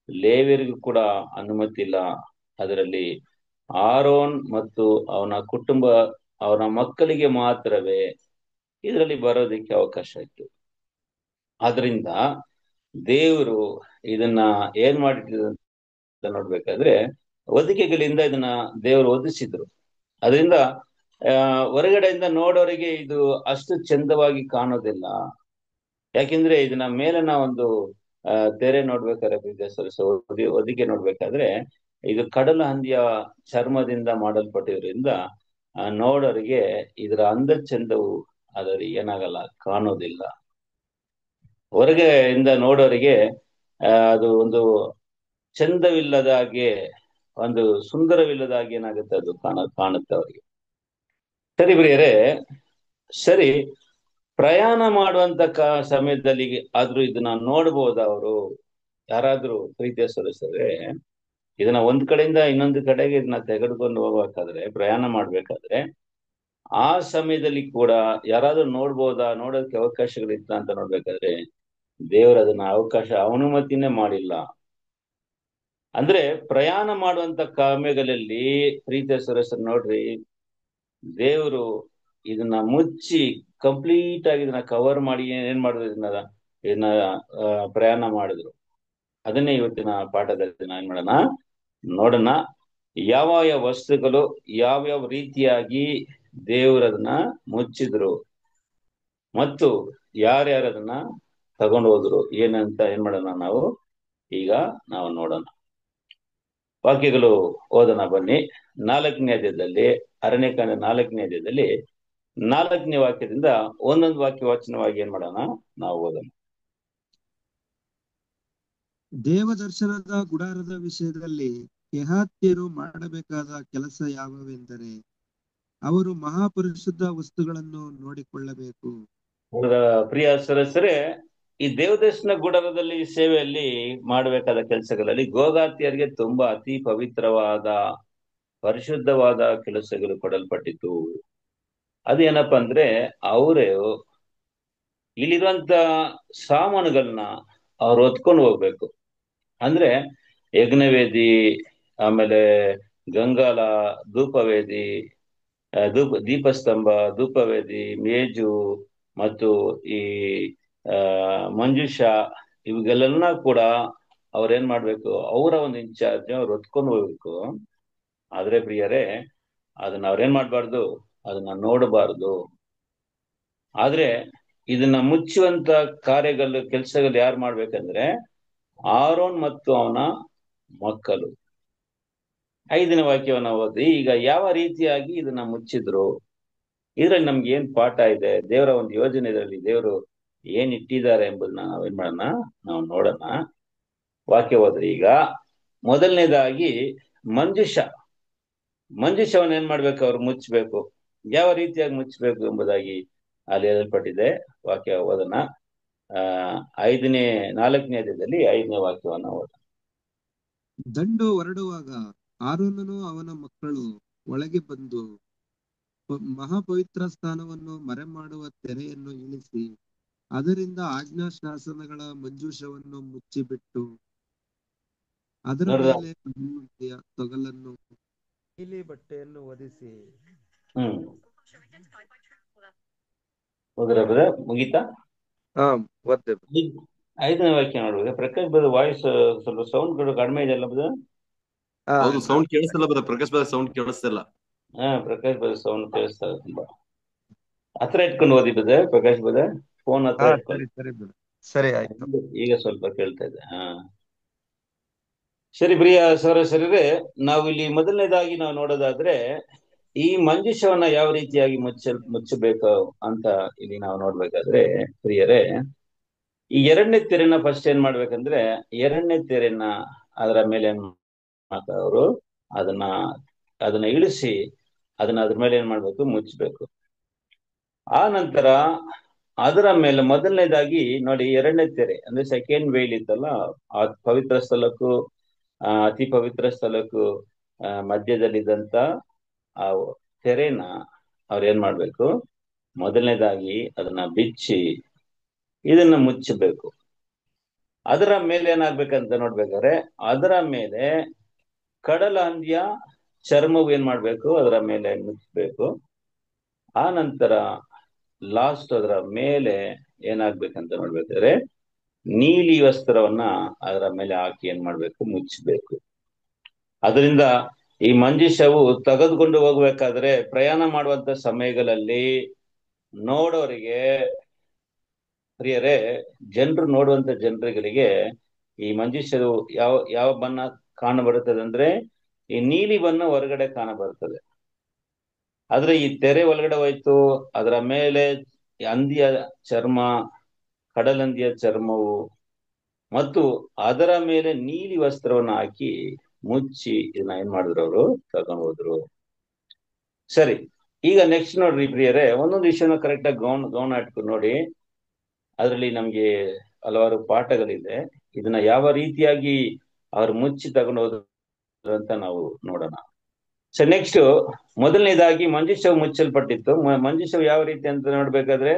ಲೇವಿಯರಿಗೂ ಕೂಡ ಅನುಮತಿ ಇಲ್ಲ. ಅದರಲ್ಲಿ ಆರೋನ್ ಮತ್ತು ಅವನ ಕುಟುಂಬ, ಅವನ ಮಕ್ಕಳಿಗೆ ಮಾತ್ರವೇ ಇದರಲ್ಲಿ ಬರೋದಕ್ಕೆ ಅವಕಾಶ ಇತ್ತು. ಆದ್ರಿಂದ ದೇವರು ಇದನ್ನ ಏನ್ ಮಾಡಿಟ್ಟಿದ್ರು ಅಂತ ನೋಡ್ಬೇಕಾದ್ರೆ, ಹೊದಿಕೆಗಳಿಂದ ಇದನ್ನ ದೇವರು ಹೊದಿಸಿದ್ರು. ಅದರಿಂದ ಹೊರಗಡೆಯಿಂದ ನೋಡೋರಿಗೆ ಇದು ಅಷ್ಟು ಚಂದವಾಗಿ ಕಾಣೋದಿಲ್ಲ. ಯಾಕೆಂದ್ರೆ ಇದನ್ನ ಮೇಲಿನ ಒಂದು ತೆರೆ ನೋಡ್ಬೇಕಾದ್ರೆ, ಹೊದಿಕೆ ನೋಡ್ಬೇಕಾದ್ರೆ, ಇದು ಕಡಲ ಹಂದಿಯ ಚರ್ಮದಿಂದ ಮಾಡಲ್ಪಟ್ಟಿರೋದ್ರಿಂದ ನೋಡೋರಿಗೆ ಇದರ ಅಂದ ಚಂದವು ಅದರ ಏನಾಗಲ್ಲ, ಕಾಣೋದಿಲ್ಲ. ಹೊರಗೆಯಿಂದ ನೋಡೋರಿಗೆ ಅದು ಒಂದು ಚಂದವಿಲ್ಲದ ಹಾಗೆ, ಒಂದು ಸುಂದರವಿಲ್ಲದ ಹಾಗೆ ಏನಾಗುತ್ತೆ, ಅದು ಕಾಣುತ್ತೆ ಅವರಿಗೆ. ಸರಿ ಪ್ರಿಯರೇ, ಸರಿ, ಪ್ರಯಾಣ ಮಾಡುವಂತ ಸಮಯದಲ್ಲಿ ಆದ್ರೂ ಇದನ್ನ ನೋಡ್ಬೋದ ಅವರು ಯಾರಾದ್ರೂ, ಪ್ರೀತಿಯ ಸದಸ್ಯರೇ? ಇದನ್ನ ಒಂದ್ ಕಡೆಯಿಂದ ಇನ್ನೊಂದು ಕಡೆಗೆ ಇದನ್ನ ತೆಗೆದುಕೊಂಡು ಹೋಗ್ಬೇಕಾದ್ರೆ, ಪ್ರಯಾಣ ಮಾಡ್ಬೇಕಾದ್ರೆ, ಆ ಸಮಯದಲ್ಲಿ ಕೂಡ ಯಾರಾದ್ರೂ ನೋಡ್ಬೋದಾ, ನೋಡೋದಕ್ಕೆ ಅವಕಾಶಗಳಿತ್ತ ಅಂತ ನೋಡ್ಬೇಕಾದ್ರೆ, ದೇವರು ಅದನ್ನ ಅನುಮತಿನೇ ಮಾಡಿಲ್ಲ. ಅಂದ್ರೆ ಪ್ರಯಾಣ ಮಾಡುವಂತ ಸಮಯಗಳಲ್ಲಿ, ಪ್ರೀತಿಯ ಸದಸ್ಯರು ನೋಡ್ರಿ, ದೇವರು ಇದನ್ನ ಮುಚ್ಚಿ ಕಂಪ್ಲೀಟ್ ಆಗಿ ಇದನ್ನ ಕವರ್ ಮಾಡಿ ಏನ್ ಮಾಡಿದ್ರು, ಇದನ್ನ ಪ್ರಯಾಣ ಮಾಡಿದ್ರು. ಅದನ್ನೇ ಇವತ್ತಿನ ಪಾಠದಲ್ಲಿ ಏನ್ ಮಾಡೋಣ, ನೋಡೋಣ. ಯಾವ ಯಾವ ವಸ್ತುಗಳು ಯಾವ್ಯಾವ ರೀತಿಯಾಗಿ ದೇವರದನ್ನ ಮುಚ್ಚಿದ್ರು ಮತ್ತು ಯಾರ್ಯಾರದನ್ನ ತಗೊಂಡು ಹೋದ್ರು ಏನಂತ ಏನ್ ಮಾಡೋಣ, ಈಗ ನಾವು ನೋಡೋಣ. ವಾಕ್ಯಗಳು ಓದೋಣ ಬನ್ನಿ. 4ನೇ ಅಧ್ಯಾಯದಲ್ಲಿ, ಅರಣ್ಯಕಾಂಡ 4ನೇ ಅಧ್ಯಾಯದಲ್ಲಿ 4ನೇ ವಾಕ್ಯದಿಂದ ಒಂದೊಂದು ವಾಕ್ಯ ವಾಚನವಾಗಿ ಏನ್ ಮಾಡೋಣ, ನಾವು ಓದೋಣ. ದೇವದರ್ಶನದ ಗುಡಾರದ ವಿಷಯದಲ್ಲಿ ಕೆಹಾತ್ಯರು ಮಾಡಬೇಕಾದ ಕೆಲಸ ಯಾವೆಂದರೆ, ಅವರು ಮಹಾಪರಿಶುದ್ಧ ವಸ್ತುಗಳನ್ನು ನೋಡಿಕೊಳ್ಳಬೇಕು. ಪ್ರಿಯ ಸದಸ್ಯರೇ, ಈ ದೇವದರ್ಶನ ಗುಡಾರದಲ್ಲಿ ಸೇವೆಯಲ್ಲಿ ಮಾಡಬೇಕಾದ ಕೆಲಸಗಳಲ್ಲಿ ಗೋಗಾತಿಯರಿಗೆ ತುಂಬಾ ಅತಿ ಪವಿತ್ರವಾದ, ಪರಿಶುದ್ಧವಾದ ಕೆಲಸಗಳು ಕೊಡಲ್ಪಟ್ಟಿತ್ತು. ಅದೇನಪ್ಪ ಅಂದ್ರೆ, ಅವರು ಇಲ್ಲಿರುವಂತ ಸಾಮಾನುಗಳನ್ನ ಅವ್ರು ಹೊತ್ಕೊಂಡು ಹೋಗ್ಬೇಕು. ಅಂದ್ರೆ ಯಜ್ಞವೇದಿ, ಆಮೇಲೆ ಗಂಗಾಲ, ಧೂಪವೇದಿ, ದೀಪಸ್ತಂಭ, ಧೂಪವೇದಿ, ಮೇಜು ಮತ್ತು ಈ ಮಂಜುಷ, ಇವುಗಳೆಲ್ಲ ಕೂಡ ಅವ್ರೇನ್ ಮಾಡ್ಬೇಕು, ಅವರ ಒಂದು ಇನ್ಚಾರ್ಜ್ ಅವ್ರು ಹೊತ್ಕೊಂಡು ಹೋಗ್ಬೇಕು. ಆದ್ರೆ ಪ್ರಿಯರೇ, ಅದನ್ನ ಅವ್ರೇನ್ ಮಾಡ್ಬಾರ್ದು, ಅದನ್ನ ನೋಡಬಾರ್ದು. ಆದ್ರೆ ಇದನ್ನ ಮುಚ್ಚುವಂತ ಕೆಲಸಗಳು ಯಾರು ಮಾಡ್ಬೇಕಂದ್ರೆ, ಆರೋನ್ ಮತ್ತು ಅವನ ಮಕ್ಕಳು. 5ನೇ ವಾಕ್ಯವನ್ನ ಓದಿ. ಈಗ ಯಾವ ರೀತಿಯಾಗಿ ಇದನ್ನ ಮುಚ್ಚಿದ್ರು, ಇದ್ರಲ್ಲಿ ನಮ್ಗೆ ಏನ್ ಪಾಠ ಇದೆ, ದೇವರ ಒಂದು ಯೋಜನೆ ಇದರಲ್ಲಿ ದೇವರು ಏನ್ ಇಟ್ಟಿದ್ದಾರೆ ಎಂಬುದನ್ನ ನಾವೇನ್ ಮಾಡೋಣ, ನಾವು ನೋಡೋಣ. ವಾಕ್ಯ ಓದ್ರಿ. ಈಗ ಮೊದಲನೇದಾಗಿ ಮಂಜುಷವನ್ನ ಏನ್ ಮಾಡ್ಬೇಕು, ಅವ್ರು ಮುಚ್ಚಬೇಕು. ಯಾವ ರೀತಿಯಾಗಿ ಮುಚ್ಚಬೇಕು ಎಂಬುದಾಗಿ ಅಲ್ಲಿ ಹೇಳಲ್ಪಟ್ಟಿದೆ. ವಾಕ್ಯ ಓದೋಣ. 4ನೇ ಅಧ್ಯಾಯದಲ್ಲಿ 5ನೇ ವಾಕ್ಯವನ್ನ ಓದೋಣ. ದಂಡು ಹೊರಡುವಾಗ ಆರೋನನು ಅವನ ಮಕ್ಕಳು ಒಳಗೆ ಬಂದು ಮಹಾಪವಿತ್ರ ಸ್ಥಾನವನ್ನು ಮರೆಮಾಡುವ ತೆರೆಯನ್ನು ಇಳಿಸಿ ಅದರಿಂದ ಆಜ್ಞಾಶಾಸನಗಳ ಮಂಜೂಷವನ್ನು ಮುಚ್ಚಿಬಿಟ್ಟು ಅದರ ಮೇಲೆ ತೊಗಲನ್ನು, ನೀಲಿ ಬಟ್ಟೆಯನ್ನು ಹೊದಿಸಿ. ಮುಗೀತಾ? 5ನೇ ವಾಕ್ಯ ನೋಡ್ಬೇಕು. ಪ್ರಕಾಶ್ ಬದ ವಾಯ್ಸ್ ಸ್ವಲ್ಪ ಸೌಂಡ್ ಕಡಿಮೆ ಇದೆ ಅಲ್ಲ ಬದ? ಸೌಂಡ್ ಕೇಳಿಸ್ತಿಲ್ಲ ಬದ. ಪ್ರಕಾಶ್ ಬದ ಸೌಂಡ್ ಕೇಳಿಸ್ತಿಲ್ಲ. ಪ್ರಕಾಶ್ ಬದ ಸೌಂಡ್ ಕೇಳಿಸ್ತಾ ತುಂಬಾ. ಹತ್ರ ಇಟ್ಕೊಂಡು ಓದಿ ಬದ, ಪ್ರಕಾಶ್ ಬದ. ಫೋನ್ ಹತ್ರ ಇಟ್ಕೊಂಡು. ಸರಿ ಆಯ್ತು. ಈಗ ಸ್ವಲ್ಪ ಕೇಳ್ತಾ ಇದೆ. ಸರಿ ಪ್ರಿಯ ಸಹೋದರರೇ, ನಾವು ಇಲ್ಲಿ ಮೊದಲನೇದಾಗಿ ನಾವು ನೋಡೋದಾದ್ರೆ ಈ ಮಂಜೂಷವನ್ನ ಯಾವ ರೀತಿಯಾಗಿ ಮುಚ್ಚಬೇಕು ಅಂತ ಇಲ್ಲಿ ನಾವು ನೋಡ್ಬೇಕಾದ್ರೆ ಪ್ರಿಯರೇ, ಈ ಎರಡನೇ ತೆರೆನ ಫಸ್ಟ್ ಏನ್ ಮಾಡ್ಬೇಕಂದ್ರೆ, ಎರಡನೇ ತೆರೆನ ಅದರ ಮೇಲೆ ಏನ್ ಮಾಡ್ತಾರೆ ಅವರು, ಅದನ್ನ ಇಳಿಸಿ ಅದನ್ನ ಅದ್ರ ಮೇಲೆ ಏನ್ ಮಾಡ್ಬೇಕು, ಮುಚ್ಚಬೇಕು. ಆ ನಂತರ ಅದರ ಮೇಲೆ ಮೊದಲನೇದಾಗಿ ನೋಡಿ, ಎರಡನೇ ತೆರೆ ಅಂದ್ರೆ ಸೆಕೆಂಡ್ ವೇಲ್ ಇತ್ತಲ್ಲ, ಆ ಪವಿತ್ರ ಸ್ಥಳಕ್ಕೂ ಅತಿ ಪವಿತ್ರ ಸ್ಥಳಕ್ಕೂ ಮಧ್ಯದಲ್ಲಿದ್ದಂತ ಆ ತೆರೆನ ಅವ್ರು ಏನ್ ಮಾಡ್ಬೇಕು, ಮೊದಲನೇದಾಗಿ ಅದನ್ನ ಬಿಚ್ಚಿ ಇದನ್ನ ಮುಚ್ಚಬೇಕು. ಅದರ ಮೇಲೆ ಏನಾಗ್ಬೇಕಂತ ನೋಡ್ಬೇಕಾದ್ರೆ, ಅದರ ಮೇಲೆ ಕಡಲ ಹಂದಿಯ ಚರ್ಮವು ಏನ್ ಮಾಡ್ಬೇಕು, ಅದರ ಮೇಲೆ ಮುಚ್ಚಬೇಕು. ಆ ನಂತರ ಲಾಸ್ಟ್ ಅದರ ಮೇಲೆ ಏನಾಗ್ಬೇಕಂತ ನೋಡ್ಬೇಕಾದ್ರೆ, ನೀಲಿ ವಸ್ತ್ರವನ್ನ ಅದರ ಮೇಲೆ ಹಾಕಿ ಏನ್ ಮಾಡ್ಬೇಕು, ಮುಚ್ಚಬೇಕು. ಅದರಿಂದ ಈ ಮಂಜೂಷವು ತೆಗೆದುಕೊಂಡು ಹೋಗ್ಬೇಕಾದ್ರೆ ಪ್ರಯಾಣ ಮಾಡುವಂತ ಸಮಯಗಳಲ್ಲಿ ನೋಡೋರಿಗೆ ಪ್ರಿಯರೇ, ಜನರು ನೋಡುವಂತ ಜನರುಗಳಿಗೆ ಈ ಮಂಜೂಷವು ಯಾವ ಯಾವ ಬಣ್ಣ ಕಾಣ ಬರುತ್ತದೆ ಅಂದ್ರೆ, ಈ ನೀಲಿ ಬಣ್ಣ ಹೊರಗಡೆ ಕಾಣ ಬರುತ್ತದೆ. ಆದ್ರೆ ಈ ತೆರೆ ಒಳಗಡೆ ಹೋಯ್ತು, ಅದರ ಮೇಲೆ ಹಂದಿಯ ಚರ್ಮ, ಕಡಲಂದಿಯ ಚರ್ಮವು ಮತ್ತು ಅದರ ಮೇಲೆ ನೀಲಿ ವಸ್ತ್ರವನ್ನ ಹಾಕಿ ಮುಚ್ಚಿ ಇದನ್ನ ಏನ್ ಮಾಡಿದ್ರು, ಅವರು ತಗೊಂಡು ಹೋದ್ರು. ಸರಿ, ಈಗ ನೆಕ್ಸ್ಟ್ ನೋಡ್ರಿ ಪ್ರಿಯರೇ, ಒಂದೊಂದು ವಿಷಯನ ಕರೆಕ್ಟ್ ಆಗಿ ಗೌನ್ ಹಾಟ್ಕೊಂಡು ನೋಡಿ. ಅದರಲ್ಲಿ ನಮ್ಗೆ ಹಲವಾರು ಪಾಠಗಳಿದೆ. ಇದನ್ನ ಯಾವ ರೀತಿಯಾಗಿ ಅವ್ರು ಮುಚ್ಚಿ ತಗೊಂಡು ಹೋದ್ರು ಅಂತ ನಾವು ನೋಡೋಣ. ಸೊ ನೆಕ್ಸ್ಟ್ ಮೊದಲನೇದಾಗಿ ಮಂಜೂಷವು ಮುಚ್ಚಲ್ಪಟ್ಟಿತ್ತು. ಮಂಜೂಷವು ಯಾವ ರೀತಿ ಅಂತ ನೋಡ್ಬೇಕಾದ್ರೆ,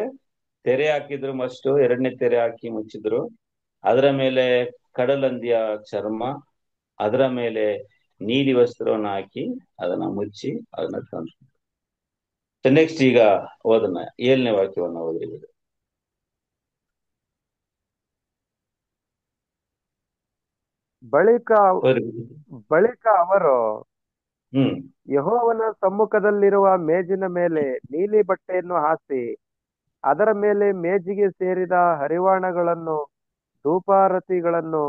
ತೆರೆ ಹಾಕಿದ್ರು ಮಸ್ಟು, ಎರಡನೇ ತೆರೆ ಹಾಕಿ ಮುಚ್ಚಿದ್ರು. ಅದರ ಮೇಲೆ ಕಡಲಂದಿಯ ಚರ್ಮ, ಅದರ ಮೇಲೆ ನೀಲಿ ವಸ್ತ್ರವನ್ನ ಹಾಕಿ ಅದನ್ನ ಮುಚ್ಚಿ ಅದನ್ನ ತಂದು. ನೆಕ್ಸ್ಟ್ ಈಗ ಓದೋಣ, 7ನೇ ವಾಕ್ಯವನ್ನ ಓದ್ರಿ. ಬಳಿಕ ಅವರು ಯೆಹೋವನ ಸಮ್ಮುಖದಲ್ಲಿರುವ ಮೇಜಿನ ಮೇಲೆ ನೀಲಿ ಬಟ್ಟೆಯನ್ನು ಹಾಸಿ, ಅದರ ಮೇಲೆ ಮೇಜಿಗೆ ಸೇರಿದ ಹರಿವಾಣಗಳನ್ನು, ಧೂಪಾರತಿಗಳನ್ನು,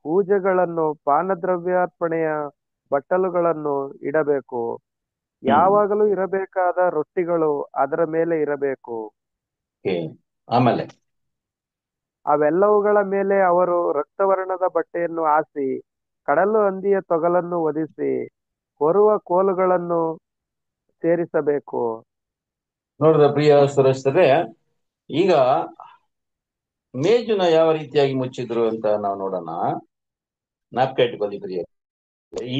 ಪೂಜೆಗಳನ್ನು, ಪಾನದ್ರವ್ಯಾರ್ಪಣೆಯ ಬಟ್ಟಲುಗಳನ್ನು ಇಡಬೇಕು. ಯಾವಾಗಲೂ ಇರಬೇಕಾದ ರೊಟ್ಟಿಗಳು ಅದರ ಮೇಲೆ ಇರಬೇಕು. ಆಮೇಲೆ ಅವೆಲ್ಲವುಗಳ ಮೇಲೆ ಅವರು ರಕ್ತವರ್ಣದ ಬಟ್ಟೆಯನ್ನು ಹಾಸಿ, ಕಡಲು ಹಂದಿಯ ತೊಗಲನ್ನು ಒದಿಸಿ, ಹೊರುವ ಕೋಲುಗಳನ್ನು ಸೇರಿಸಬೇಕು. ನೋಡಿದ ಪ್ರಿಯ ಸಹೋದರರೇ, ಈಗ ಮೇಜುನ ಯಾವ ರೀತಿಯಾಗಿ ಮುಚ್ಚಿದ್ರು ಅಂತ ನಾವು ನೋಡೋಣ. ಜ್ಞಾಪಕ ಇಟ್ಕೊಳ್ಳಿ ಪ್ರಿಯ.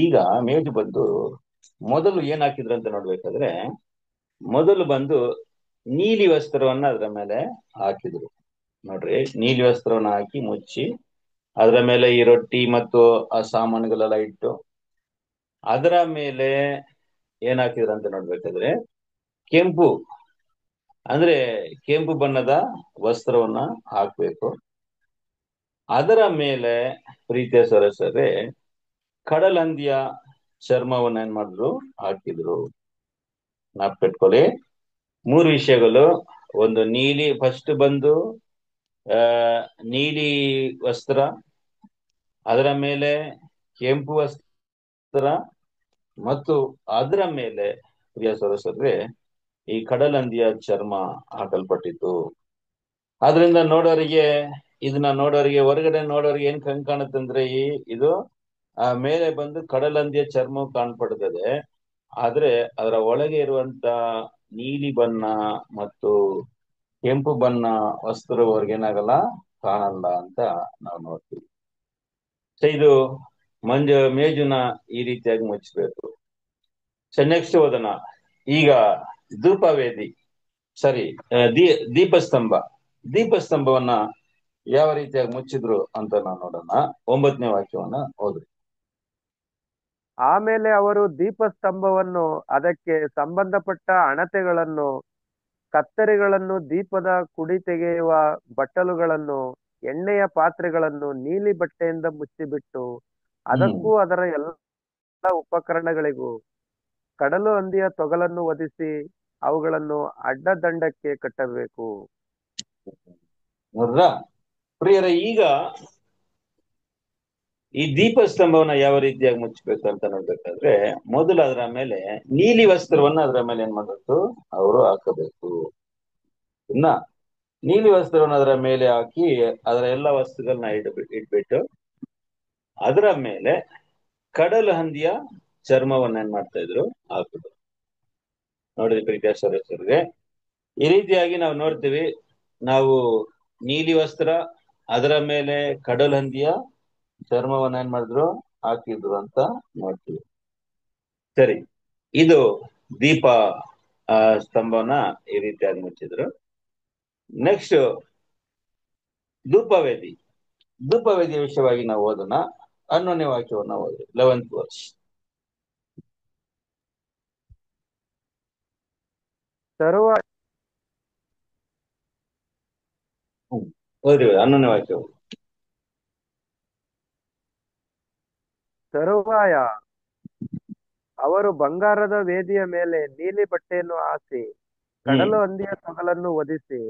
ಈಗ ಮೇಜು ಬಂದು ಮೊದಲು ಏನ್ ಹಾಕಿದ್ರು ಅಂತ ನೋಡ್ಬೇಕಾದ್ರೆ, ಮೊದಲು ಬಂದು ನೀಲಿ ವಸ್ತ್ರವನ್ನ ಅದರ ಮೇಲೆ ಹಾಕಿದ್ರು. ನೋಡ್ರಿ, ನೀಲಿ ವಸ್ತ್ರವನ್ನ ಹಾಕಿ ಮುಚ್ಚಿ ಅದರ ಮೇಲೆ ಈ ರೊಟ್ಟಿ ಮತ್ತು ಆ ಸಾಮಾನುಗಳೆಲ್ಲ ಇಟ್ಟು, ಅದರ ಮೇಲೆ ಏನ್ ಹಾಕಿದ್ರು ಅಂತ ನೋಡ್ಬೇಕಾದ್ರೆ, ಕೆಂಪು ಅಂದ್ರೆ ಕೆಂಪು ಬಣ್ಣದ ವಸ್ತ್ರವನ್ನ ಹಾಕ್ಬೇಕು. ಅದರ ಮೇಲೆ ಪ್ರೀತಿಯ ಸಹೋದರರೇ, ಕಡಲಂದಿಯ ಚರ್ಮವನ್ನ ಏನ್ ಮಾಡಿದ್ರು, ಹಾಕಿದ್ರು. ಜ್ಞಾಪಕ 3 ವಿಷಯಗಳು. ಒಂದು ನೀಲಿ, ಫಸ್ಟ್ ಬಂದು ನೀಲಿ ವಸ್ತ್ರ, ಅದರ ಮೇಲೆ ಕೆಂಪು ವಸ್ತ್ರ ಮತ್ತು ಅದರ ಮೇಲೆ ಪ್ರಿಯ ಸಹೋದರರೇ ಈ ಕಡಲಂದಿಯ ಚರ್ಮ ಹಾಕಲ್ಪಟ್ಟಿತ್ತು. ಆದ್ರಿಂದ ಇದನ್ನ ನೋಡೋರಿಗೆ ಹೊರಗಡೆ ನೋಡೋರಿಗೆ ಏನ್ ಕಾಣುತ್ತಂದ್ರೆ, ಇದು ಮೇಲೆ ಬಂದು ಕಡಲಂದಿಯ ಚರ್ಮ ಕಾಣ್ಪಡ್ತದೆ. ಆದ್ರೆ ಅದರ ಒಳಗೆ ಇರುವಂತ ನೀಲಿ ಬಣ್ಣ ಮತ್ತು ಕೆಂಪು ಬಣ್ಣ ವಸ್ತ್ರವರೆಗೆ ಏನಾಗಲ್ಲ, ಕಾಣಲ್ಲ ಅಂತ ನಾವು ನೋಡ್ತೀವಿ. ಸೊ ಇದು ಮೇಜುನ ಈ ರೀತಿಯಾಗಿ ಮುಚ್ಚಬೇಕು. ಸೊ ನೆಕ್ಸ್ಟ್ ಓದೋಣ. ಈಗ ಧೂಪವೇದಿ, ದೀಪಸ್ತಂಭವನ್ನ ಯಾವ ರೀತಿಯಾಗಿ ಮುಚ್ಚಿದ್ರು ಅಂತ ನಾವು ನೋಡೋಣ. 9ನೇ ವಾಕ್ಯವನ್ನ ಓದ್ರಿ. ಆಮೇಲೆ ಅವರು ದೀಪಸ್ತಂಭವನ್ನು, ಅದಕ್ಕೆ ಸಂಬಂಧಪಟ್ಟ ಅಣತೆಗಳನ್ನು, ಕತ್ತರಿಗಳನ್ನು, ದೀಪದ ಕುಡಿ ತೆಗೆಯುವ ಬಟ್ಟಲುಗಳನ್ನು, ಎಣ್ಣೆಯ ಪಾತ್ರೆಗಳನ್ನು ನೀಲಿ ಬಟ್ಟೆಯಿಂದ ಮುಚ್ಚಿಬಿಟ್ಟು, ಅದಕ್ಕೂ ಅದರ ಎಲ್ಲ ಉಪಕರಣಗಳಿಗೂ ಕಡಲು ಹಂದಿಯ ತೊಗಲನ್ನು ಒದಿಸಿ ಅವುಗಳನ್ನು ಅಡ್ಡದಂಡಕ್ಕೆ ಕಟ್ಟಬೇಕು. ನೋಡ್ರಾ ಪ್ರಿಯರೇ, ಈಗ ಈ ದೀಪಸ್ತಂಭವನ್ನ ಯಾವ ರೀತಿಯಾಗಿ ಮುಚ್ಚಬೇಕು ಅಂತ ನೋಡ್ಬೇಕಾದ್ರೆ ಮೊದಲು ಅದರ ಮೇಲೆ ನೀಲಿ ವಸ್ತ್ರವನ್ನ ಅದರ ಮೇಲೆ ಏನ್ ಮಾಡಬೇಕು, ಅವರು ಹಾಕಬೇಕು. ಇನ್ನ ನೀಲಿ ವಸ್ತ್ರವನ್ನ ಅದರ ಮೇಲೆ ಹಾಕಿ ಅದರ ಎಲ್ಲ ವಸ್ತುಗಳನ್ನ ಇಟ್ಬಿಟ್ಟು ಅದರ ಮೇಲೆ ಕಡಲು ಹಂದಿಯ ಚರ್ಮವನ್ನ ಏನ್ ಮಾಡ್ತಾ ಇದ್ರು, ಹಾಕಿದ್ರು. ನೋಡಿದ್ರಿ ಪ್ರೀತಿಯ ಸದಸ್ಯರಿಗೆ, ಈ ರೀತಿಯಾಗಿ ನಾವು ನೋಡ್ತೀವಿ. ನಾವು ನೀಲಿ ವಸ್ತ್ರ ಅದರ ಮೇಲೆ ಕಡಲು ಹಂದಿಯ ಚರ್ಮವನ್ನ ಏನ್ ಮಾಡಿದ್ರು, ಹಾಕಿದ್ರು ಅಂತ ನೋಡ್ತೀವಿ. ಸರಿ, ಇದು ದೀಪ ಸ್ತಂಭವನ್ನ ಈ ರೀತಿಯಾಗಿ ಮುಚ್ಚಿದ್ರು. ನೆಕ್ಸ್ಟ್ ಧೂಪವೇದಿ. ಧೂಪವೇದಿಯ ವಿಷಯವಾಗಿ ನಾವು ಓದೋಣ. 11ನೇ ವಾಕ್ಯವನ್ನ ಓದಿ, 11th verse. ತರುವಾಯ ಓದಿ 11ನೇ ವಾಕ್ಯ. ತರುವಾಯ ಅವರು ಬಂಗಾರದ ವೇದಿಯ ಮೇಲೆ ನೀಲಿ ಬಟ್ಟೆಯನ್ನು ಹಾಸಿ ಕಡಲು ಹಂದಿಯ ತೊಗಲನ್ನು ಒದಿಸಿ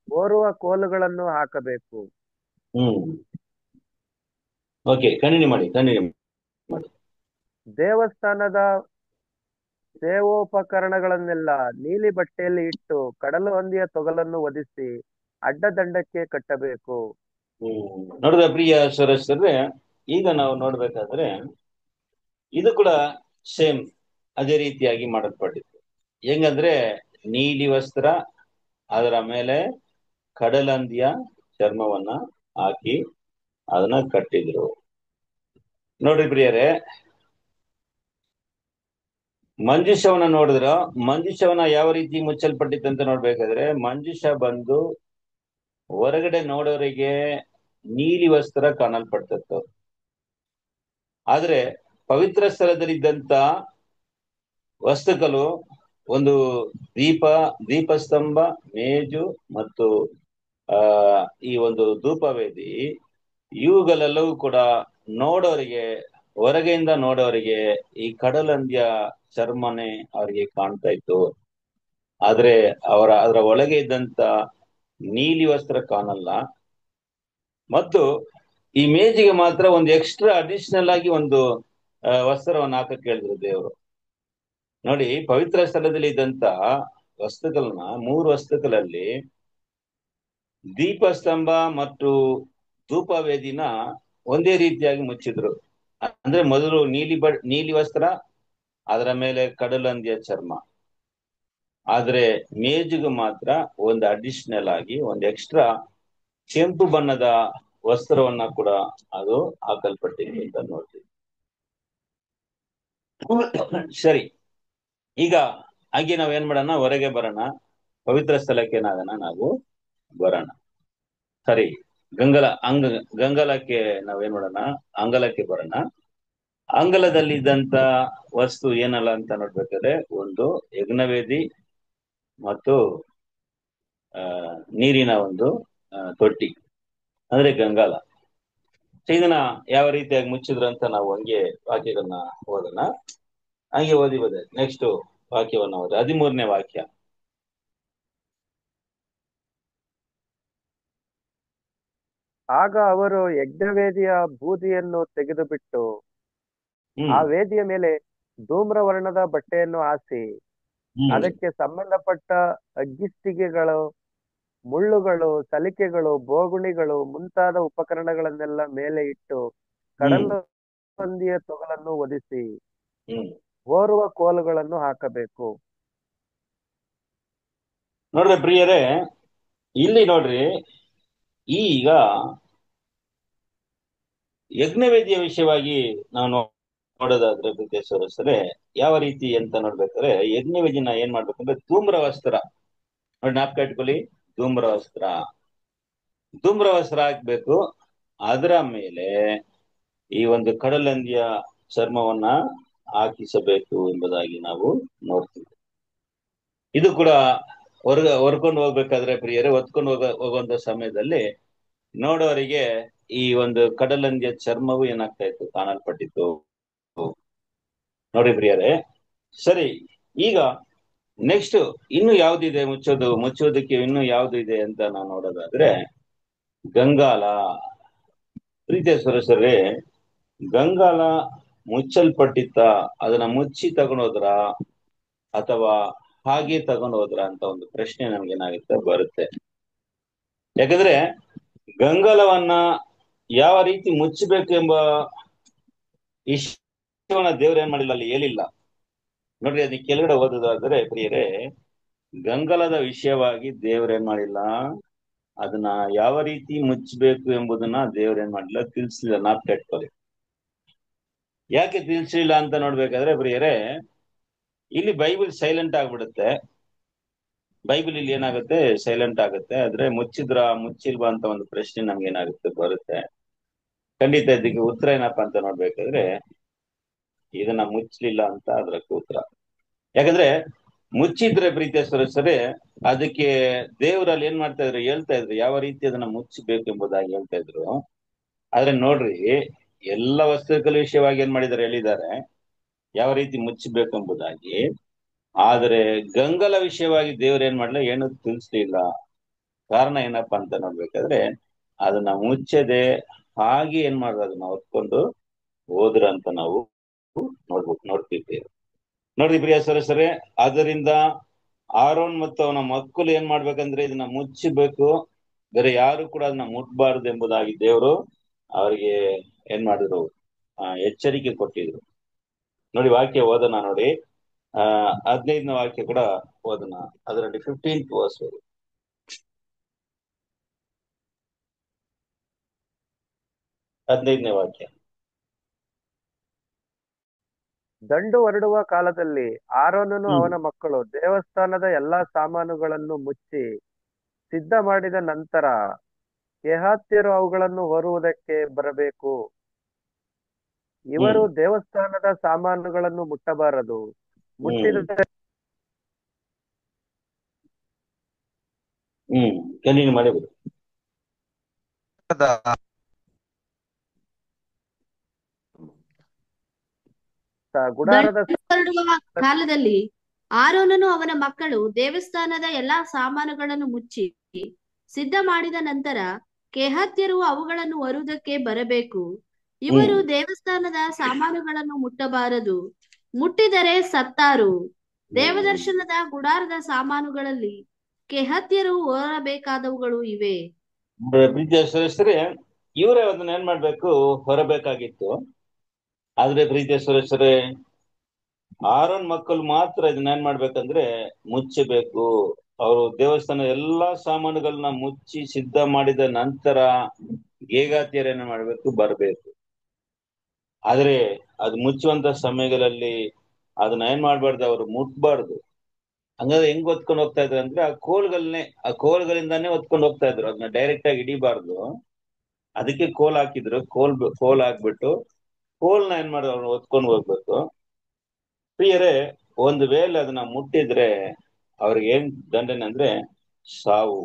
ಓರುವ ಕೋಲುಗಳನ್ನು ಹಾಕಬೇಕು. ಓಕೆ, ಕಂಟಿನ್ಯೂ ಮಾಡಿ. ದೇವಸ್ಥಾನದ ಸೇವೋಪಕರಣಗಳನ್ನೆಲ್ಲ ನೀಲಿ ಬಟ್ಟೆಯಲ್ಲಿ ಇಟ್ಟು ಕಡಲು ಹಂದಿಯ ತೊಗಲನ್ನು ಒದಿಸಿ ಅಡ್ಡದಂಡಕ್ಕೆ ಕಟ್ಟಬೇಕು. ನೋಡಿದ ಪ್ರಿಯ ಸದಸ್ಯರೇ, ಈಗ ನಾವು ನೋಡ್ಬೇಕಾದ್ರೆ ಇದು ಕೂಡ ಸೇಮ್ ಅದೇ ರೀತಿಯಾಗಿ ಮಾಡಲ್ಪಟ್ಟಿತ್ತು. ಹೆಂಗಂದ್ರೆ ನೀಲಿ ವಸ್ತ್ರ ಅದರ ಮೇಲೆ ಕಡಲಂದಿಯ ಚರ್ಮವನ್ನ ಹಾಕಿ ಅದನ್ನ ಕಟ್ಟಿದ್ರು. ನೋಡ್ರಿ ಪ್ರಿಯರೇ, ಮಂಜುಷವನ್ನ ನೋಡಿದ್ರ ಮಂಜುಷವನ್ನ ಯಾವ ರೀತಿ ಮುಚ್ಚಲ್ಪಟ್ಟಿತ್ತಂತ ನೋಡ್ಬೇಕಾದ್ರೆ ಮಂಜುಷ ಬಂದು ಹೊರಗಡೆ ನೋಡೋರಿಗೆ ನೀಲಿ ವಸ್ತ್ರ ಕಾಣಲ್ಪಡ್ತಿತ್ತು. ಆದ್ರೆ ಪವಿತ್ರ ಸ್ಥಳದಲ್ಲಿದ್ದಂತ ವಸ್ತುಗಳು, ಒಂದು ದೀಪಸ್ತಂಭ, ಮೇಜು ಮತ್ತು ಈ ಒಂದು ಧೂಪವೇದಿ, ಇವುಗಳೆಲ್ಲವೂ ಕೂಡ ನೋಡೋರಿಗೆ, ಹೊರಗೆಯಿಂದ ನೋಡೋರಿಗೆ ಈ ಕಡಲಂದಿಯ ಚರ್ಮನೆ ಅವರಿಗೆ ಕಾಣ್ತಾ ಇತ್ತು. ಆದ್ರೆ ಅದರ ಒಳಗೆ ಇದ್ದಂತ ನೀಲಿ ವಸ್ತ್ರ ಕಾಣಲ್ಲ. ಮತ್ತು ಈ ಮೇಜಿಗೆ ಮಾತ್ರ ಒಂದು ಎಕ್ಸ್ಟ್ರಾ ಅಡಿಷನಲ್ ಆಗಿ ಒಂದು ವಸ್ತ್ರವನ್ನು ಹಾಕಕ್ಕೆ ಹೇಳಿದ್ರು ದೇವರು. ನೋಡಿ, ಪವಿತ್ರ ಸ್ಥಳದಲ್ಲಿ ಇದ್ದಂತ ವಸ್ತುಗಳನ್ನ, 3 ವಸ್ತುಗಳಲ್ಲಿ ದೀಪಸ್ತಂಭ ಮತ್ತು ಧೂಪವೇದಿನ ಒಂದೇ ರೀತಿಯಾಗಿ ಮುಚ್ಚಿದ್ರು. ಅಂದ್ರೆ ಮೊದಲು ನೀಲಿ ವಸ್ತ್ರ, ಅದರ ಮೇಲೆ ಕಡಲಂದಿಯ ಚರ್ಮ. ಆದ್ರೆ ಮೇಜಿಗೆ ಮಾತ್ರ ಒಂದು ಅಡಿಷನಲ್ ಆಗಿ ಒಂದು ಎಕ್ಸ್ಟ್ರಾ ಕೆಂಪು ಬಣ್ಣದ ವಸ್ತ್ರವನ್ನ ಕೂಡ ಅದು ಹಾಕಲ್ಪಟ್ಟಿದೆ ಅಂತ ನೋಡ್ತೀವಿ. ಸರಿ, ಈಗ ಹಾಗೆ ನಾವೇನ್ ಮಾಡೋಣ, ಹೊರಗೆ ಬರೋಣ, ಪವಿತ್ರ ಸ್ಥಳಕ್ಕೆ ನಾವು ಬರೋಣ. ಸರಿ, ಗಂಗಲಕ್ಕೆ ನಾವೇನ್ ಮಾಡೋಣ, ಅಂಗಲಕ್ಕೆ ಬರೋಣ. ಅಂಗಲದಲ್ಲಿ ಇದ್ದಂತ ವಸ್ತು ಏನಲ್ಲ ಅಂತ ನೋಡ್ಬೇಕಾದ್ರೆ ಒಂದು ಯಜ್ಞವೇದಿ ಮತ್ತು ನೀರಿನ ಒಂದು ತೊಟ್ಟಿ, ಅಂದ್ರೆ ಗಂಗಾಲ. ಇದನ್ನ ಯಾವ ರೀತಿಯಾಗಿ ಮುಚ್ಚಿದ್ರು ಅಂತ ನಾವು ಹಂಗೆ ವಾಕ್ಯಗಳನ್ನ ಓದೋಣ. ಹಂಗೆ ಓದಿ ನೆಕ್ಸ್ಟ್ ವಾಕ್ಯವನ್ನ ಓದಿ, 13ನೇ ವಾಕ್ಯ. ಆಗ ಅವರು ಯಜ್ಞವೇದಿಯ ಬೂದಿಯನ್ನು ತೆಗೆದುಬಿಟ್ಟು ಆ ವೇದಿಯ ಮೇಲೆ ಧೂಮ್ರವರ್ಣದ ಬಟ್ಟೆಯನ್ನು ಹಾಸಿ ಅದಕ್ಕೆ ಸಂಬಂಧಪಟ್ಟ ಅಗ್ಗಿಷ್ಟಿಗೆಗಳು, ಮುಳ್ಳುಗಳು, ಸಲಿಕೆಗಳು, ಬೋಗುಣಿಗಳು ಮುಂತಾದ ಉಪಕರಣಗಳನ್ನೆಲ್ಲ ಮೇಲೆ ಇಟ್ಟು ಕಡಲು ಹಂದಿಯ ತೊಗಲನ್ನು ಒದಿಸಿ ಓರುವ ಕೋಲುಗಳನ್ನು ಹಾಕಬೇಕು. ನೋಡ್ರಿ ಪ್ರಿಯರೇ, ಇಲ್ಲಿ ನೋಡ್ರಿ, ಈಗ ಯಜ್ಞವೇದಿಯ ವಿಷಯವಾಗಿ ನಾವು ನೋಡೋದಾದ್ರೆ ಪ್ರೀತಿಯ ಸದಸ್ಯರೇ, ಯಾವ ರೀತಿ ಅಂತ ನೋಡ್ಬೇಕಾದ್ರೆ ಯಜ್ಞವೇದಿನ ಏನ್ ಮಾಡ್ಬೇಕಂದ್ರೆ ಧೂಮ್ರ ವಸ್ತ್ರ, ನೋಡಿ ಜ್ಞಾಪಕ ಇಟ್ಕೊಳ್ಳಿ, ಧೂಮ್ರ ವಸ್ತ್ರ ಹಾಕ್ಬೇಕು. ಅದರ ಮೇಲೆ ಈ ಒಂದು ಕಡಲಂದಿಯ ಚರ್ಮವನ್ನ ಹಾಕಿಸಬೇಕು ಎಂಬುದಾಗಿ ನಾವು ನೋಡ್ತೀವಿ. ಇದು ಕೂಡ ಹೊರ್ಕೊಂಡು ಹೋಗ್ಬೇಕಾದ್ರೆ ಪ್ರಿಯರೇ, ಹೊತ್ಕೊಂಡು ಹೋಗುವಂತ ಸಮಯದಲ್ಲಿ ನೋಡೋರಿಗೆ ಈ ಒಂದು ಕಡಲಂದಿಯ ಚರ್ಮವು ಏನಾಗ್ತಾ ಇತ್ತು, ಕಾಣಲ್ಪಟ್ಟಿತ್ತು. ನೋಡಿ ಪ್ರಿಯರೇ, ಸರಿ, ಈಗ ನೆಕ್ಸ್ಟ್ ಇನ್ನು ಯಾವ್ದಿದೆ ಮುಚ್ಚೋದಕ್ಕೆ ಇನ್ನು ಯಾವ್ದು ಇದೆ ಅಂತ ನಾವು ನೋಡೋದಾದ್ರೆ ಗಂಗಾಲ. ಪ್ರೀತಿಯ ಸರಸರೇ, ಗಂಗಾಲ ಮುಚ್ಚಲ್ಪಟ್ಟಿತ್ತ, ಅದನ್ನ ಮುಚ್ಚಿ ತಗೊಂಡೋದ್ರ ಅಥವಾ ಹಾಗೆ ತಗೊಂಡೋದ್ರ ಅಂತ ಒಂದು ಪ್ರಶ್ನೆ ನಮ್ಗೇನಾಗುತ್ತೆ ಬರುತ್ತೆ. ಯಾಕಂದ್ರೆ ಗಂಗಾಲವನ್ನ ಯಾವ ರೀತಿ ಮುಚ್ಚಬೇಕು ಎಂಬ ವಿಷಯವನ್ನ ದೇವ್ರ ಏನ್ ಮಾಡಿಲ್ಲ, ಅಲ್ಲಿ ಹೇಳಿಲ್ಲ ನೋಡ್ರಿ. ಅದಕ್ಕೆ ಕೆಳಗಡೆ ಓದೋದಾದ್ರೆ ಪ್ರಿಯರೇ, ಗಂಗಾಲದ ವಿಷಯವಾಗಿ ದೇವ್ರೇನ್ ಮಾಡಿಲ್ಲ, ಅದನ್ನ ಯಾವ ರೀತಿ ಮುಚ್ಚಬೇಕು ಎಂಬುದನ್ನ ದೇವ್ರೇನ್ ಮಾಡಿಲ್ಲ, ತಿಳಿಸ್ಲಿಲ್ಲ. ನಾಪ್ ಕಟ್ಕೊಳ್ಳಿ. ಯಾಕೆ ತಿಳಿಸ್ಲಿಲ್ಲ ಅಂತ ನೋಡ್ಬೇಕಾದ್ರೆ ಪ್ರಿಯರೇ, ಇಲ್ಲಿ ಬೈಬಲ್ ಸೈಲೆಂಟ್ ಆಗ್ಬಿಡುತ್ತೆ. ಬೈಬಲ್ ಇಲ್ಲಿ ಏನಾಗುತ್ತೆ, ಸೈಲೆಂಟ್ ಆಗುತ್ತೆ. ಆದ್ರೆ ಮುಚ್ಚಿಲ್ವಾ ಅಂತ ಒಂದು ಪ್ರಶ್ನೆ ನಮ್ಗೆ ಏನಾಗುತ್ತೆ, ಬರುತ್ತೆ. ಖಂಡಿತ ಇದಕ್ಕೆ ಉತ್ತರ ಏನಪ್ಪಾ ಅಂತ ನೋಡ್ಬೇಕಾದ್ರೆ, ಇದನ್ನ ಮುಚ್ಚಲಿಲ್ಲ ಅಂತ ಅದಕ್ಕೆ ಉತ್ತರ. ಯಾಕಂದ್ರೆ ಮುಚ್ಚಿದ್ರೆ ಪ್ರೀತಿಯ ಸರಸರೇ, ಅದಕ್ಕೆ ದೇವರಲ್ಲಿ ಏನ್ ಮಾಡ್ತಾ ಇದ್ರು, ಹೇಳ್ತಾ ಇದ್ರು ಯಾವ ರೀತಿ ಅದನ್ನ ಮುಚ್ಚಬೇಕು ಎಂಬುದಾಗಿ ಹೇಳ್ತಾ ಇದ್ರು. ಆದ್ರೆ ನೋಡ್ರಿ, ಎಲ್ಲ ವಸ್ತುಗಳ ವಿಷಯವಾಗಿ ಏನ್ ಮಾಡಿದ್ದಾರೆ, ಹೇಳಿದ್ದಾರೆ ಯಾವ ರೀತಿ ಮುಚ್ಚಬೇಕು ಎಂಬುದಾಗಿ. ಆದ್ರೆ ಗಂಗಲ ವಿಷಯವಾಗಿ ದೇವ್ರ ಏನ್ ಮಾಡ್ಲಿಲ್ಲ, ಏನು ತಿಳಿಸ್ಲಿಲ್ಲ. ಕಾರಣ ಏನಪ್ಪಾ ಅಂತ ನೋಡ್ಬೇಕಾದ್ರೆ, ಅದನ್ನ ಮುಚ್ಚದೆ ಹಾಗೆ ಏನ್ ಮಾಡ್ರು, ಅದನ್ನ ಹೊತ್ಕೊಂಡು ಹೋದ್ರ ಅಂತ ನಾವು ನೋಡ್ತಿದ್ದೇವೆ. ನೋಡ್ರಿ ಪ್ರಿಯ ಸರಸರೇ, ಆದ್ದರಿಂದ ಆರೋನ್ ಮತ್ತು ಅವನ ಮಕ್ಕಳು ಏನ್ ಮಾಡ್ಬೇಕಂದ್ರೆ ಇದನ್ನ ಮುಚ್ಚಬೇಕು, ಬೇರೆ ಯಾರು ಕೂಡ ಅದನ್ನ ಮುಟ್ಬಾರ್ದು ಎಂಬುದಾಗಿ ದೇವರು ಅವರಿಗೆ ಏನ್ ಮಾಡಿದ್ರು, ಎಚ್ಚರಿಕೆ ಕೊಟ್ಟಿದ್ರು. ನೋಡಿ ವಾಕ್ಯ ಓದೋಣ. ನೋಡಿ 15ನೇ ವಾಕ್ಯ ಕೂಡ ಓದೋಣ. ಅದರಲ್ಲಿ 15th verse 15ನೇ ವಾಕ್ಯ. ದಂಡು ಹೊರಡುವ ಕಾಲದಲ್ಲಿ ಆರೋನನು ಅವನ ಮಕ್ಕಳು ದೇವಸ್ಥಾನದ ಎಲ್ಲಾ ಸಾಮಾನುಗಳನ್ನು ಮುಚ್ಚಿ ಸಿದ್ಧ ಮಾಡಿದ ನಂತರ ಕೆಹಾತ್ಯರು ಅವುಗಳನ್ನು ಹೊರುವುದಕ್ಕೆ ಬರಬೇಕು. ಇವರು ದೇವಸ್ಥಾನದ ಸಾಮಾನುಗಳನ್ನು ಮುಟ್ಟಬಾರದು. ಮುಟ್ಟಿದರೆ ಕಂಟಿನ್ಯೂ ಮಾಡಬಹುದು. ಗುಡಾರದ ಕಾಲದಲ್ಲಿ ಆರೋನನು ಅವನ ಮಕ್ಕಳು ದೇವಸ್ಥಾನದ ಎಲ್ಲಾ ಸಾಮಾನುಗಳನ್ನು ಮುಚ್ಚಿ ಸಿದ್ಧ ಮಾಡಿದ ನಂತರ ಕೆಹಾತ್ಯರು ಅವುಗಳನ್ನು ಹೊರುವುದಕ್ಕೆ ಬರಬೇಕು. ಇವರು ದೇವಸ್ಥಾನದ ಸಾಮಾನುಗಳನ್ನು ಮುಟ್ಟಬಾರದು, ಮುಟ್ಟಿದರೆ ಸತ್ತಾರು. ದೇವದರ್ಶನದ ಗುಡಾರದ ಸಾಮಾನುಗಳಲ್ಲಿ ಕೆಹಾತ್ಯರು ಹೊರಬೇಕಾದವುಗಳು ಇವೆ. ಪ್ರೀತಿಯ ಸದಸ್ಯರೇ, ಇವರೇ ಅದನ್ನ ಏನ್ ಮಾಡ್ಬೇಕು, ಹೊರಬೇಕಾಗಿತ್ತು. ಆದ್ರೆ ಪ್ರೀತಿಯ ಸದಸ್ಯರೇ, ಆರೋನ್ ಮಕ್ಕಳು ಮಾತ್ರ ಇದನ್ನ ಏನ್ ಮಾಡ್ಬೇಕಂದ್ರೆ ಮುಚ್ಚಬೇಕು. ಅವರು ದೇವಸ್ಥಾನ ಎಲ್ಲಾ ಸಾಮಾನುಗಳನ್ನ ಮುಚ್ಚಿ ಸಿದ್ಧ ಮಾಡಿದ ನಂತರ ಗೇಗಾತಿಯರು ಏನ್ ಮಾಡ್ಬೇಕು, ಬರ್ಬೇಕು. ಆದ್ರೆ ಅದು ಮುಚ್ಚುವಂತ ಸಮಯಗಳಲ್ಲಿ ಅದನ್ನ ಏನ್ ಮಾಡ್ಬಾರ್ದು, ಅವರು ಮುಟ್ಬಾರ್ದು. ಹಂಗಾದ್ರೆ ಹೆಂಗ್ ಹೊತ್ಕೊಂಡು ಹೋಗ್ತಾ ಇದ್ರು ಅಂದ್ರೆ, ಆ ಕೋಲ್ಗಳಿಂದಾನೇ ಹೊತ್ಕೊಂಡು ಹೋಗ್ತಾ ಇದ್ರು. ಅದನ್ನ ಡೈರೆಕ್ಟ್ ಆಗಿ ಹಿಡಿಬಾರ್ದು. ಅದಕ್ಕೆ ಕೋಲ್ ಹಾಕಿದ್ರು. ಕೋಲ್ ಹಾಕ್ಬಿಟ್ಟು ಕೋಲ್ನ ಏನ್ ಮಾಡೋದು, ಅವ್ರು ಹೊತ್ಕೊಂಡು ಹೋಗ್ಬೇಕು. ಪ್ರಿಯರೇ, ಒಂದು ವೇಳೆ ಅದನ್ನ ಮುಟ್ಟಿದ್ರೆ ಅವ್ರಿಗೆ ಏನ್ ದಂಡನೆ ಅಂದ್ರೆ ಸಾವು.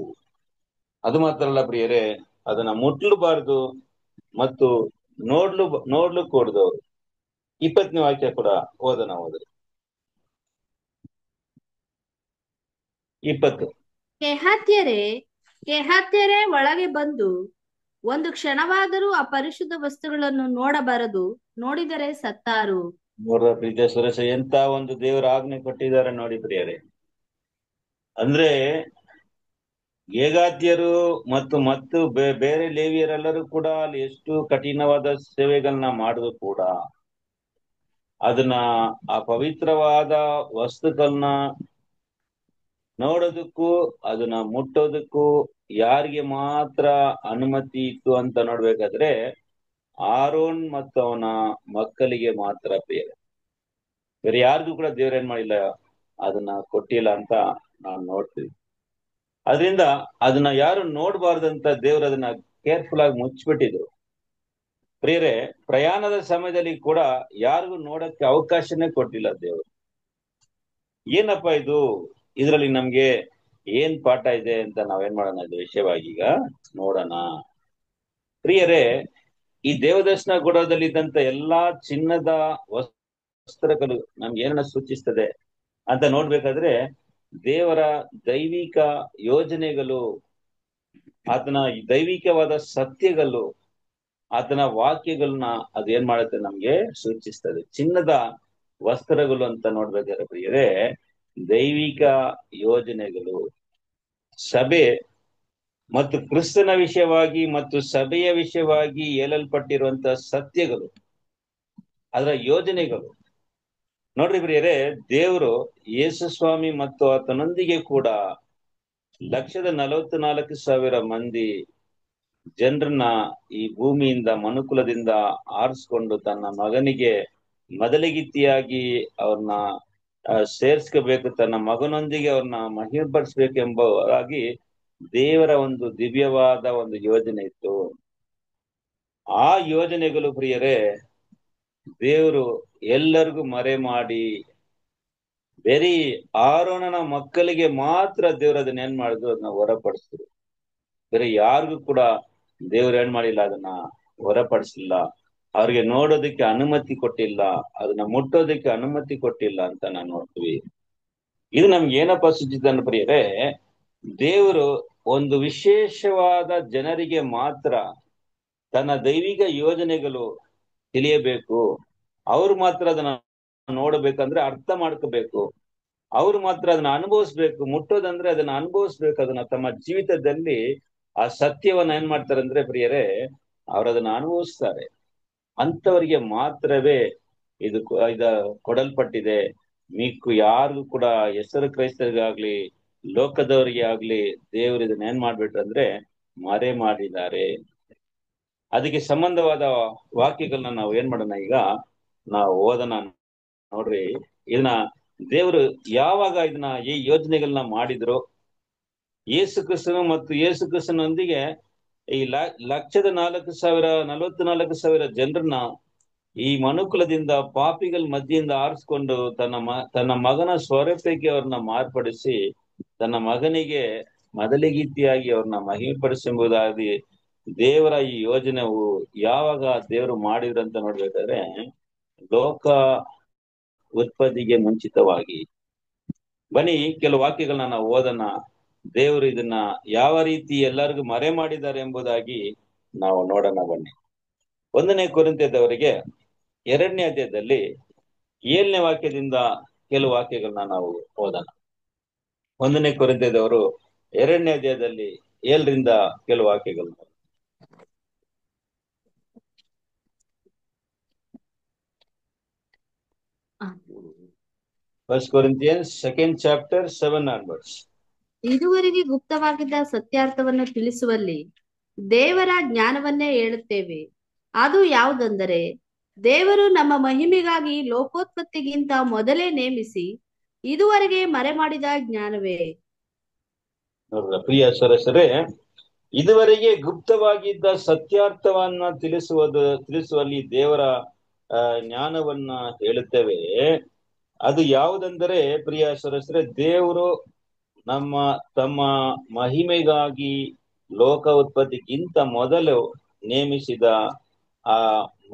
ಅದು ಮಾತ್ರ ಅಲ್ಲ ಪ್ರಿಯರೇ, ಅದನ್ನ ಮುಟ್ಲಬಾರ್ದು ಮತ್ತು ನೋಡ್ಲು ಕೂಡ್ದವ್ರು. 20ನೇ ವಾಕ್ಯ ಕೂಡ ಓದೋಣ. ಹೋದ್ರೆ 20. ಕೆಹಾತ್ಯರೇ ಒಳಗೆ ಬಂದು ಒಂದು ಕ್ಷಣವಾದರೂ ಆ ಪರಿಶುದ್ಧ ವಸ್ತುಗಳನ್ನು ನೋಡಬಾರದು, ನೋಡಿದರೆ ಸತ್ತಾರು. ನೋಡ್ರ ಪ್ರೀತಿಯ ಸುರೇಶ, ಎಂತ ಒಂದು ದೇವರ ಆಜ್ಞೆ ಕೊಟ್ಟಿದ್ದಾರೆ ನೋಡಿ ಪ್ರಿಯರೇ. ಅಂದ್ರೆ ಗೇಗಾತ್ಯರು ಮತ್ತು ಬೇರೆ ಲೇವಿಯರೆಲ್ಲರೂ ಕೂಡ ಅಲ್ಲಿ ಎಷ್ಟು ಕಠಿಣವಾದ ಸೇವೆಗಳನ್ನ ಮಾಡಿದ್ರು ಕೂಡ ಅದನ್ನ, ಆ ಪವಿತ್ರವಾದ ವಸ್ತುಗಳನ್ನ ನೋಡೋದಕ್ಕೂ ಅದನ್ನ ಮುಟ್ಟೋದಕ್ಕೂ ಯಾರಿಗೆ ಮಾತ್ರ ಅನುಮತಿ ಇತ್ತು ಅಂತ ನೋಡ್ಬೇಕಾದ್ರೆ ಆರೋನ್ ಮತ್ತು ಅವನ ಮಕ್ಕಳಿಗೆ ಮಾತ್ರ. ಬೇರೆ ಯಾರಿಗೂ ಕೂಡ ದೇವ್ರ ಏನ್ ಮಾಡಿಲ್ಲ, ಅದನ್ನ ಕೊಟ್ಟಿಲ್ಲ ಅಂತ ನಾವು ನೋಡ್ತೀವಿ. ಅದರಿಂದ ಅದನ್ನ ಯಾರು ನೋಡ್ಬಾರ್ದಂತ ದೇವ್ರು ಅದನ್ನ ಕೇರ್ಫುಲ್ ಆಗಿ ಮುಚ್ಚಿಬಿಟ್ಟಿದ್ರು. ಪ್ರಿಯರೇ, ಪ್ರಯಾಣದ ಸಮಯದಲ್ಲಿ ಕೂಡ ಯಾರಿಗೂ ನೋಡಕ್ಕೆ ಅವಕಾಶನೇ ಕೊಟ್ಟಿಲ್ಲ ದೇವರು. ಏನಪ್ಪಾ ಇದು, ಇದರಲ್ಲಿ ನಮ್ಗೆ ಏನ್ ಪಾಠ ಇದೆ ಅಂತ ನಾವೇನ್ ಮಾಡೋಣ, ಇದು ವಿಷಯವಾಗಿ ಈಗ ನೋಡೋಣ. ಪ್ರಿಯರೇ, ಈ ದೇವದರ್ಶನ ಗುಡದಲ್ಲಿ ಇದ್ದಂತ ಎಲ್ಲಾ ಚಿನ್ನದ ವಸ್ತ್ರಗಳು ನಮ್ಗೆ ಏನನ್ನ ಸೂಚಿಸ್ತದೆ ಅಂತ ನೋಡ್ಬೇಕಾದ್ರೆ, ದೇವರ ದೈವಿಕ ಯೋಜನೆಗಳು, ಆತನ ದೈವಿಕವಾದ ಸತ್ಯಗಳು ಆತನ ವಾಕ್ಯಗಳನ್ನ ಅದೇನ್ ಮಾಡುತ್ತೆ ನಮ್ಗೆ ಸೂಚಿಸ್ತದೆ. ಚಿನ್ನದ ವಸ್ತ್ರಗಳು ಅಂತ ನೋಡ್ಬೇಕಾದ್ರೆ ಪ್ರಿಯರೇ, ದೈವಿಕ ಯೋಜನೆಗಳು, ಸಭೆ ಮತ್ತು ಕ್ರಿಸ್ತನ ವಿಷಯವಾಗಿ ಮತ್ತು ಸಭೆಯ ವಿಷಯವಾಗಿ ಹೇಳಲ್ಪಟ್ಟಿರುವಂತಹ ಸತ್ಯಗಳು, ಅದರ ಯೋಜನೆಗಳು. ನೋಡ್ರಿ ಪ್ರಿಯರೇ, ದೇವರು ಯೇಸು ಸ್ವಾಮಿ ಮತ್ತು ಆತನೊಂದಿಗೆ ಕೂಡ 1,44,000 ಮಂದಿ ಜನರನ್ನ ಈ ಭೂಮಿಯಿಂದ, ಮನುಕುಲದಿಂದ ಆರಿಸ್ಕೊಂಡು ತನ್ನ ಮಗನಿಗೆ ಮೊದಲಿಗಿತ್ತಿಯಾಗಿ ಅವ್ರನ್ನ ಸೇರ್ಸ್ಕೋಬೇಕು, ತನ್ನ ಮಗನೊಂದಿಗೆ ಅವ್ರನ್ನ ಮಹಿಮೆಪಡಿಸ್ಬೇಕೆಂಬುದಾಗಿ ದೇವರ ಒಂದು ದಿವ್ಯವಾದ ಒಂದು ಯೋಜನೆ ಇತ್ತು. ಆ ಯೋಜನೆಗಳು ಪ್ರಿಯರೇ, ದೇವರು ಎಲ್ಲರಿಗೂ ಮರೆ ಮಾಡಿ ಬರೀ ಆರೋನನ ಮಕ್ಕಳಿಗೆ ಮಾತ್ರ ದೇವ್ರು ಅದನ್ನ ಏನ್ ಮಾಡಿದ್ರು, ಅದನ್ನ ಹೊರಪಡಿಸಿದ್ರು. ಬೇರೆ ಯಾರಿಗೂ ಕೂಡ ದೇವ್ರು ಏನ್ ಮಾಡಿಲ್ಲ, ಅದನ್ನ ಹೊರಪಡಿಸಲಿಲ್ಲ. ಅವ್ರಿಗೆ ನೋಡೋದಕ್ಕೆ ಅನುಮತಿ ಕೊಟ್ಟಿಲ್ಲ, ಅದನ್ನ ಮುಟ್ಟೋದಕ್ಕೆ ಅನುಮತಿ ಕೊಟ್ಟಿಲ್ಲ ಅಂತ ನಾವು ನೋಡ್ತೀವಿ. ಇದು ನಮ್ಗೆ ಏನಪ್ಪ ಸೂಚಿತ ಪ್ರಿಯರೇ, ದೇವರು ಒಂದು ವಿಶೇಷವಾದ ಜನರಿಗೆ ಮಾತ್ರ ತನ್ನ ದೈವಿಕ ಯೋಜನೆಗಳು ತಿಳಿಯಬೇಕು, ಅವ್ರು ಮಾತ್ರ ಅದನ್ನ ನೋಡ್ಬೇಕಂದ್ರೆ ಅರ್ಥ ಮಾಡ್ಕೋಬೇಕು, ಅವ್ರು ಮಾತ್ರ ಅದನ್ನ ಅನುಭವಿಸ್ಬೇಕು. ಮುಟ್ಟೋದಂದ್ರೆ ಅದನ್ನ ಅನುಭವಿಸ್ಬೇಕು, ಅದನ್ನ ತಮ್ಮ ಜೀವಿತದಲ್ಲಿ ಆ ಸತ್ಯವನ್ನ ಏನ್ ಮಾಡ್ತಾರೆ ಅಂದ್ರೆ ಪ್ರಿಯರೇ, ಅವ್ರು ಅದನ್ನ ಅನುಭವಿಸ್ತಾರೆ. ಅಂತವರಿಗೆ ಮಾತ್ರವೇ ಇದು ಕೊಡಲ್ಪಟ್ಟಿದೆ. ಮಿಕ್ಕು ಯಾರಿಗೂ ಕೂಡ, ಹೆಸರು ಕ್ರೈಸ್ತರಿಗಾಗ್ಲಿ ಲೋಕದವರಿಗೆ ಆಗ್ಲಿ ದೇವರು ಇದನ್ನ ಏನ್ ಮಾಡ್ಬಿಟ್ರಂದ್ರೆ ಮರೆ ಮಾಡಿದ್ದಾರೆ. ಅದಕ್ಕೆ ಸಂಬಂಧವಾದ ವಾಕ್ಯಗಳನ್ನ ನಾವು ಏನ್ ಮಾಡೋಣ, ಈಗ ನಾವು ಓದೋಣ. ನೋಡ್ರಿ, ಇದನ್ನ ದೇವರು ಯಾವಾಗ ಇದನ್ನ ಈ ಯೋಜನೆಗಳನ್ನ ಮಾಡಿದ್ರು, ಯೇಸು ಕ್ರಿಸ್ತನು ಮತ್ತು ಯೇಸು ಕ್ರಿಸ್ತನೊಂದಿಗೆ ಈ 1,44,000 ಜನರನ್ನ ಈ ಮನುಕುಲದಿಂದ, ಪಾಪಿಗಳ ಮಧ್ಯೆಯಿಂದ ಆರಿಸ್ಕೊಂಡು ತನ್ನ ಮಗನ ಸ್ವರೂಪಕ್ಕೆ ಅವ್ರನ್ನ ಮಾರ್ಪಡಿಸಿ ತನ್ನ ಮಗನಿಗೆ ಮೊದಲಿಗೀತಿಯಾಗಿ ಅವ್ರನ್ನ ಮಹಿಮೆಪಡಿಸೆಂಬುದಾಗಿ ದೇವರ ಈ ಯೋಜನೆವು ಯಾವಾಗ ದೇವರು ಮಾಡಿದ್ರಂತ ನೋಡ್ಬೇಕಾದ್ರೆ, ಲೋಕ ಉತ್ಪತ್ತಿಗೆ ಮುಂಚಿತವಾಗಿ. ಬನ್ನಿ ಕೆಲವು ವಾಕ್ಯಗಳನ್ನ ನಾವು ಓದೋಣ. ದೇವರು ಇದನ್ನ ಯಾವ ರೀತಿ ಎಲ್ಲರಿಗೂ ಮರೆ ಮಾಡಿದ್ದಾರೆ ಎಂಬುದಾಗಿ ನಾವು ನೋಡೋಣ. ಬನ್ನಿ, 1ನೇ ಕೊರಿಂಥದವರಿಗೆ 2ನೇ ಅಧ್ಯಾಯದಲ್ಲಿ 7ನೇ ವಾಕ್ಯದಿಂದ ಕೆಲವು ವಾಕ್ಯಗಳನ್ನ ನಾವು ಓದೋಣ. 1ನೇ ಕೊರಿಂಥದವರು 2ನೇ ಅಧ್ಯಾಯದಲ್ಲಿ 7ರಿಂದ ಕೆಲವು ವಾಕ್ಯಗಳು. First Corinthians 2nd chapter 7 onwards. ಇದುವರೆಗೆ ಗುಪ್ತವಾಗಿದ್ದ ಸತ್ಯಾರ್ಥವನ್ನು ತಿಳಿಸುವಲ್ಲಿ ದೇವರ ಜ್ಞಾನವನ್ನೇ ಹೇಳುತ್ತೇವೆ. ಅದು ಯಾವುದೆಂದರೆ, ದೇವರು ನಮ್ಮ ಮಹಿಮೆಗಾಗಿ ಲೋಕೋತ್ಪತ್ತಿಗಿಂತ ಮೊದಲೇ ನೇಮಿಸಿ ಇದುವರೆಗೆ ಮರೆ ಮಾಡಿದ ಜ್ಞಾನವೇ. ಪ್ರಿಯ ಸರಸರೇ, ಇದುವರೆಗೆ ಗುಪ್ತವಾಗಿದ್ದ ಸತ್ಯಾರ್ಥವನ್ನ ತಿಳಿಸುವಲ್ಲಿ ದೇವರ ಜ್ಞಾನವನ್ನ ಹೇಳುತ್ತೇವೆ. ಅದು ಯಾವುದೆಂದರೆ ಪ್ರಿಯ ಸರಸರೇ, ದೇವರು ತಮ್ಮ ಮಹಿಮೆಗಾಗಿ ಲೋಕ ಉತ್ಪತ್ತಿಗಿಂತ ಮೊದಲು ನೇಮಿಸಿದ ಆ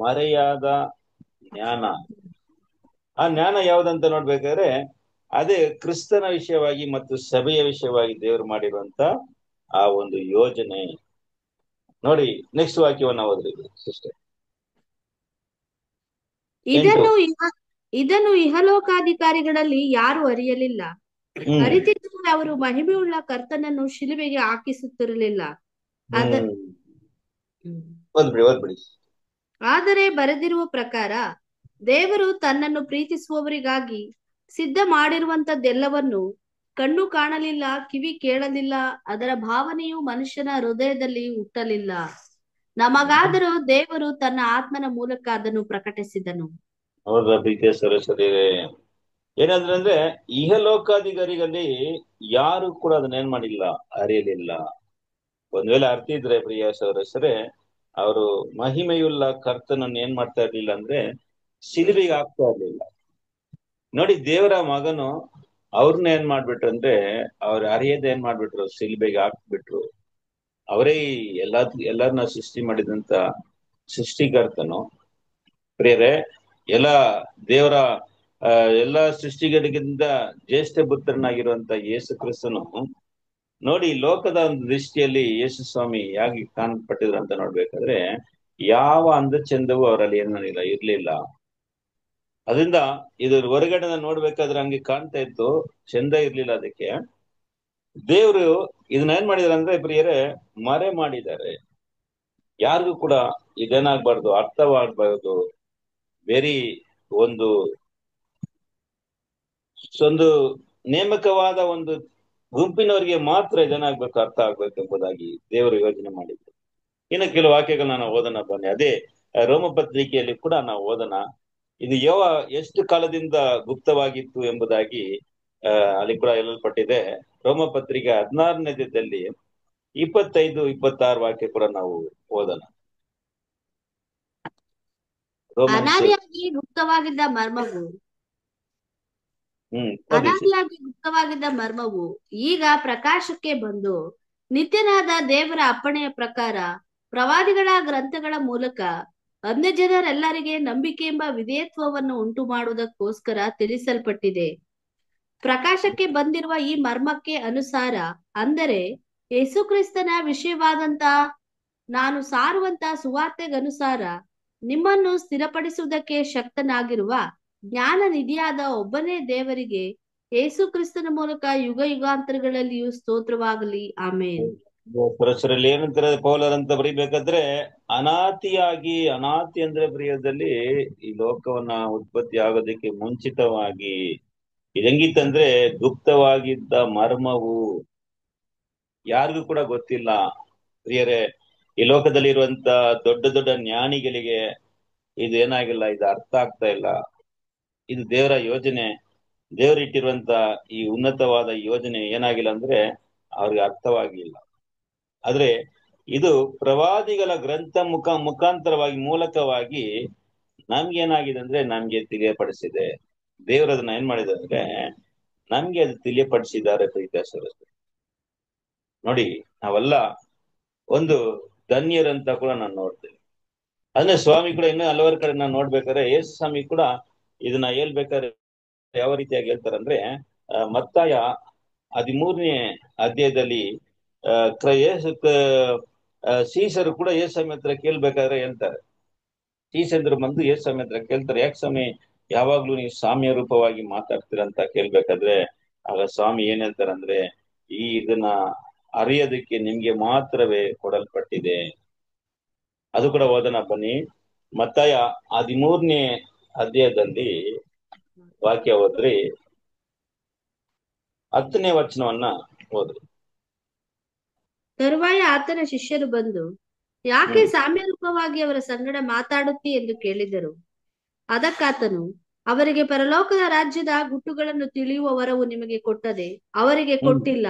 ಮರೆಯಾದ ಜ್ಞಾನ. ಆ ಜ್ಞಾನ ಯಾವುದಂತ ನೋಡ್ಬೇಕಾದ್ರೆ ಅದೇ ಕ್ರಿಸ್ತನ ವಿಷಯವಾಗಿ ಮತ್ತು ಸಭೆಯ ವಿಷಯವಾಗಿ ದೇವರು ಮಾಡಿರುವಂತ ಆ ಒಂದು ಯೋಜನೆ. ನೋಡಿ, ನೆಕ್ಸ್ಟ್ ವಾಕ್ಯವನ್ನ ಓದ್ರಿ ಸಿಸ್ಟರ್. ಇದನ್ನು ಇಹಲೋಕಾಧಿಕಾರಿಗಳಲ್ಲಿ ಯಾರು ಅರಿಯಲಿಲ್ಲ. ಅರಿತಿದ್ದರೆ ಅವರು ಮಹಿಮೆಯುಳ್ಳ ಕರ್ತನನ್ನು ಶಿಲುಬೆಗೆ ಹಾಕಿಸುತ್ತಿರಲಿಲ್ಲ. ಆದರೆ ಬರೆದಿರುವ ಪ್ರಕಾರ ದೇವರು ತನ್ನನ್ನು ಪ್ರೀತಿಸುವವರಿಗಾಗಿ ಸಿದ್ಧ ಮಾಡಿರುವಂತದ್ದೆಲ್ಲವನ್ನು ಕಣ್ಣು ಕಾಣಲಿಲ್ಲ, ಕಿವಿ ಕೇಳಲಿಲ್ಲ, ಅದರ ಭಾವನೆಯು ಮನುಷ್ಯನ ಹೃದಯದಲ್ಲಿ ಹುಟ್ಟಲಿಲ್ಲ. ನಮಗಾದರೂ ದೇವರು ತನ್ನ ಆತ್ಮನ ಮೂಲಕ ಅದನ್ನು ಪ್ರಕಟಿಸಿದನು. ಹೌದಾ ಪ್ರೀತಿಯ ಸರಸ್ವತಿ, ಏನಾದ್ರೆ ಇಹಲೋಕಾಧಿಕಾರಿಗಳಲ್ಲಿ ಯಾರು ಕೂಡ ಅದನ್ನೇನ್ ಮಾಡಿಲ್ಲ, ಅರಿಯಲಿಲ್ಲ. ಒಂದ್ ವೇಳೆ ಅರ್ಥ ಇದ್ರೆ ಪ್ರಿಯ ಸರಸ್ವರೇ, ಅವರು ಮಹಿಮೆಯುಳ್ಳ ಕರ್ತನನ್ನು ಏನ್ ಮಾಡ್ತಾ ಇರ್ಲಿಲ್ಲ ಅಂದ್ರೆ ಶಿಲುಬೆಗೆ ಹಾಕ್ತಾ ಇರ್ಲಿಲ್ಲ. ನೋಡಿ, ದೇವರ ಮಗನು ಅವ್ರನ್ನ ಏನ್ ಮಾಡ್ಬಿಟ್ರು ಅಂದ್ರೆ, ಅವ್ರ ಅರಿಯದ ಏನ್ ಮಾಡ್ಬಿಟ್ರು, ಶಿಲುಬೆಗೆ ಹಾಕ್ಬಿಟ್ರು. ಅವರೇ ಎಲ್ಲರನ್ನ ಸೃಷ್ಟಿ ಮಾಡಿದಂತ ಸೃಷ್ಟಿಕರ್ತನು. ಪ್ರಿಯರೇ, ದೇವರ ಎಲ್ಲಾ ಸೃಷ್ಟಿಗಳಿಗಿಂತ ಜ್ಯೇಷ್ಠ ಪುತ್ರನಾಗಿರುವಂತ ಯೇಸು ಕ್ರಿಸ್ತನು ನೋಡಿ, ಲೋಕದ ಒಂದು ದೃಷ್ಟಿಯಲ್ಲಿ ಯೇಸು ಸ್ವಾಮಿ ಹೇಗೆ ಕಾಣಪಟ್ಟಿದ್ರು ಅಂತ ನೋಡ್ಬೇಕಾದ್ರೆ, ಯಾವ ಅಂದ ಚಂದವೂ ಅವರಲ್ಲಿ ಏನಿಲ್ಲ ಇರ್ಲಿಲ್ಲ. ಅದರಿಂದ ಇದು ಹೊರಗಡೆ ನೋಡ್ಬೇಕಾದ್ರೆ ಹಂಗೆ ಕಾಣ್ತಾ ಇತ್ತು, ಚಂದ ಇರ್ಲಿಲ್ಲ. ಅದಕ್ಕೆ ದೇವ್ರು ಇದನ್ನ ಏನ್ ಮಾಡಿದಾರೆ ಅಂದ್ರೆ ಪ್ರಿಯರೇ, ಮರೆ ಮಾಡಿದ್ದಾರೆ. ಯಾರಿಗೂ ಕೂಡ ಇದೇನಾಗ್ಬಾರ್ದು, ಅರ್ಥವಾಗ್ಬಾರ್ದು. ವೆರಿ ಒಂದು ಒಂದು ನೇಮಕವಾದ ಒಂದು ಗುಂಪಿನವರಿಗೆ ಮಾತ್ರ ಇದೇನಾಗ್ಬೇಕು, ಅರ್ಥ ಆಗ್ಬೇಕು ಎಂಬುದಾಗಿ ದೇವರು ಯೋಜನೆ ಮಾಡಿದ್ರು. ಇನ್ನು ಕೆಲವು ವಾಕ್ಯಗಳನ್ನ ನಾವು ಓದೋಣ ಬನ್ನಿ. ಅದೇ ರೋಮ ಪತ್ರಿಕೆಯಲ್ಲಿ ಕೂಡ ನಾವು ಓದೋಣ. ಇದು ಎಷ್ಟು ಕಾಲದಿಂದ ಗುಪ್ತವಾಗಿತ್ತು ಎಂಬುದಾಗಿ ಅಲ್ಲಿ ಕೂಡ ಹೇಳಲ್ಪಟ್ಟಿದೆ. ರೋಮ ಪತ್ರಿಕೆ 16ನೇ ಅಧ್ಯಾಯದಲ್ಲಿ 25-26 ವಾಕ್ಯ ಕೂಡ ನಾವು ಓದೋಣ. ಅನಾದಿಯಾಗಿ ಗುಪ್ತವಾಗಿದ್ದ ಮರ್ಮವು ಅನಾದಿಯಾಗಿ ಗುಪ್ತವಾಗಿದ್ದ ಮರ್ಮವು ಈಗ ಪ್ರಕಾಶಕ್ಕೆ ಬಂದು ನಿತ್ಯನಾದ ದೇವರ ಅಪ್ಪಣೆಯ ಪ್ರಕಾರ ಪ್ರವಾದಿಗಳ ಗ್ರಂಥಗಳ ಮೂಲಕ ಅನ್ಯ ಜನರೆಲ್ಲರಿಗೆ ನಂಬಿಕೆ ಎಂಬ ವಿಧೇಯತ್ವವನ್ನು ಉಂಟು ಮಾಡುವುದಕ್ಕೋಸ್ಕರ ತಿಳಿಸಲ್ಪಟ್ಟಿದೆ. ಪ್ರಕಾಶಕ್ಕೆ ಬಂದಿರುವ ಈ ಮರ್ಮಕ್ಕೆ ಅನುಸಾರ, ಅಂದರೆ ಯೇಸುಕ್ರಿಸ್ತನ ವಿಷಯವಾದಂತ ನಾನು ಸಾರುವಂತ ಸುವಾರ್ತೆಗನುಸಾರ ನಿಮ್ಮನ್ನು ಸ್ಥಿರಪಡಿಸುವುದಕ್ಕೆ ಶಕ್ತನಾಗಿರುವ ಜ್ಞಾನ ನಿಧಿಯಾದ ಒಬ್ಬನೇ ದೇವರಿಗೆ ಯೇಸು ಕ್ರಿಸ್ತನ ಮೂಲಕ ಯುಗ ಯುಗಾಂತರಗಳಲ್ಲಿಯೂ ಸ್ತೋತ್ರವಾಗಲಿ. ಆಮೇನ್. ಪುರುಷರಲ್ಲಿ ಏನಂತಾರೆ ಪೌಲರಂತ ಬರೀಬೇಕಾದ್ರೆ, ಅನಾತಿ ಅಂದ್ರೆ ಪ್ರಿಯದಲ್ಲಿ ಈ ಲೋಕವನ್ನ ಉತ್ಪತ್ತಿ ಆಗೋದಕ್ಕೆ ಮುಂಚಿತವಾಗಿ ಇದಂಗಿತ್ತಂದ್ರೆ ಗುಪ್ತವಾಗಿದ್ದ ಮರ್ಮವು ಯಾರಿಗೂ ಕೂಡ ಗೊತ್ತಿಲ್ಲ. ಪ್ರಿಯರೇ, ಈ ಲೋಕದಲ್ಲಿರುವಂತ ದೊಡ್ಡ ದೊಡ್ಡ ಜ್ಞಾನಿಗಳಿಗೆ ಇದು ಏನಾಗಿಲ್ಲ, ಇದು ಅರ್ಥ ಆಗ್ತಾ ಇಲ್ಲ. ಇದು ದೇವರ ಯೋಜನೆ, ದೇವರಿಟ್ಟಿರುವಂತ ಈ ಉನ್ನತವಾದ ಯೋಜನೆ ಏನಾಗಿಲ್ಲ ಅಂದ್ರೆ ಅವ್ರಿಗೆ ಅರ್ಥವಾಗಿಲ್ಲ. ಆದ್ರೆ ಇದು ಪ್ರವಾದಿಗಳ ಗ್ರಂಥ ಮುಖಾಂತರವಾಗಿ ಮೂಲಕವಾಗಿ ನಮ್ಗೇನಾಗಿದೆ ಅಂದ್ರೆ ನಮ್ಗೆ ತಿಳಿಯಪಡಿಸಿದೆ. ದೇವರದನ್ನ ಏನ್ ಮಾಡಿದೆ ಅಂದ್ರೆ ನಮ್ಗೆ ಅದು ತಿಳಿಯಪಡಿಸಿದ್ದಾರೆ. ಪ್ರೀತಿಸರು ನೋಡಿ, ನಾವೆಲ್ಲ ಒಂದು ಧನ್ಯರಂತ ಕೂಡ ನಾನು ನೋಡ್ತೇವೆ. ಅಂದ್ರೆ ಸ್ವಾಮಿ ಕೂಡ ಇನ್ನೂ ಹಲವಾರು ಕಡೆ ನಾನು ನೋಡ್ಬೇಕಾದ್ರೆ ಯೇಸು ಸ್ವಾಮಿ ಕೂಡ ಇದನ್ನ ಹೇಳ್ಬೇಕಾದ್ರೆ ಯಾವ ರೀತಿಯಾಗಿ ಹೇಳ್ತಾರಂದ್ರೆ, ಮತ್ತಾಯ 13ನೇ ಅಧ್ಯಾಯದಲ್ಲಿ ಸೀಸರು ಕೂಡ ಯೇಸು ಸ್ವಾಮಿ ಹತ್ರ ಕೇಳ್ಬೇಕಾದ್ರೆ ಹೇಳ್ತಾರೆ. ಸೀಸಂದ್ರು ಬಂದು ಯೇಸು ಸ್ವಾಮಿ ಹತ್ರ ಕೇಳ್ತಾರೆ, ಯಾಕೆ ಸ್ವಾಮಿ ಯಾವಾಗ್ಲೂ ನೀವು ಸಾಮ್ಯ ರೂಪವಾಗಿ ಮಾತಾಡ್ತೀರಂತ ಕೇಳ್ಬೇಕಾದ್ರೆ, ಆಗ ಸ್ವಾಮಿ ಏನ್ ಹೇಳ್ತಾರಂದ್ರೆ, ಇದನ್ನ ಅರಿಯೋದಕ್ಕೆ ನಿಮ್ಗೆ ಮಾತ್ರವೇ ಕೊಡಲ್ಪಟ್ಟಿದೆ. ಅದು ಕೂಡ ಓದೋಣ ಬನ್ನಿ. ಮತ್ತಾಯ 13ನೇ ಅಧ್ಯಾಯದಲ್ಲಿ ವಾಕ್ಯ ಓದ್ರಿ, 10ನೇ ವಚನವನ್ನ ಓದ್ರಿ. ತರುವಾಯ ಆತನ ಶಿಷ್ಯರು ಬಂದು, ಯಾಕೆ ಸಾಮ್ಯ ರೂಪವಾಗಿ ಅವರ ಸಂಗಡ ಮಾತಾಡುತ್ತಿ ಎಂದು ಕೇಳಿದರು. ಅದಕ್ಕಾತನು, ಅವರಿಗೆ ಪರಲೋಕದ ರಾಜ್ಯದ ಗುಟ್ಟುಗಳನ್ನು ತಿಳಿಯುವ ವರವು ನಿಮಗೆ ಕೊಟ್ಟದೆ, ಅವರಿಗೆ ಕೊಟ್ಟಿಲ್ಲ.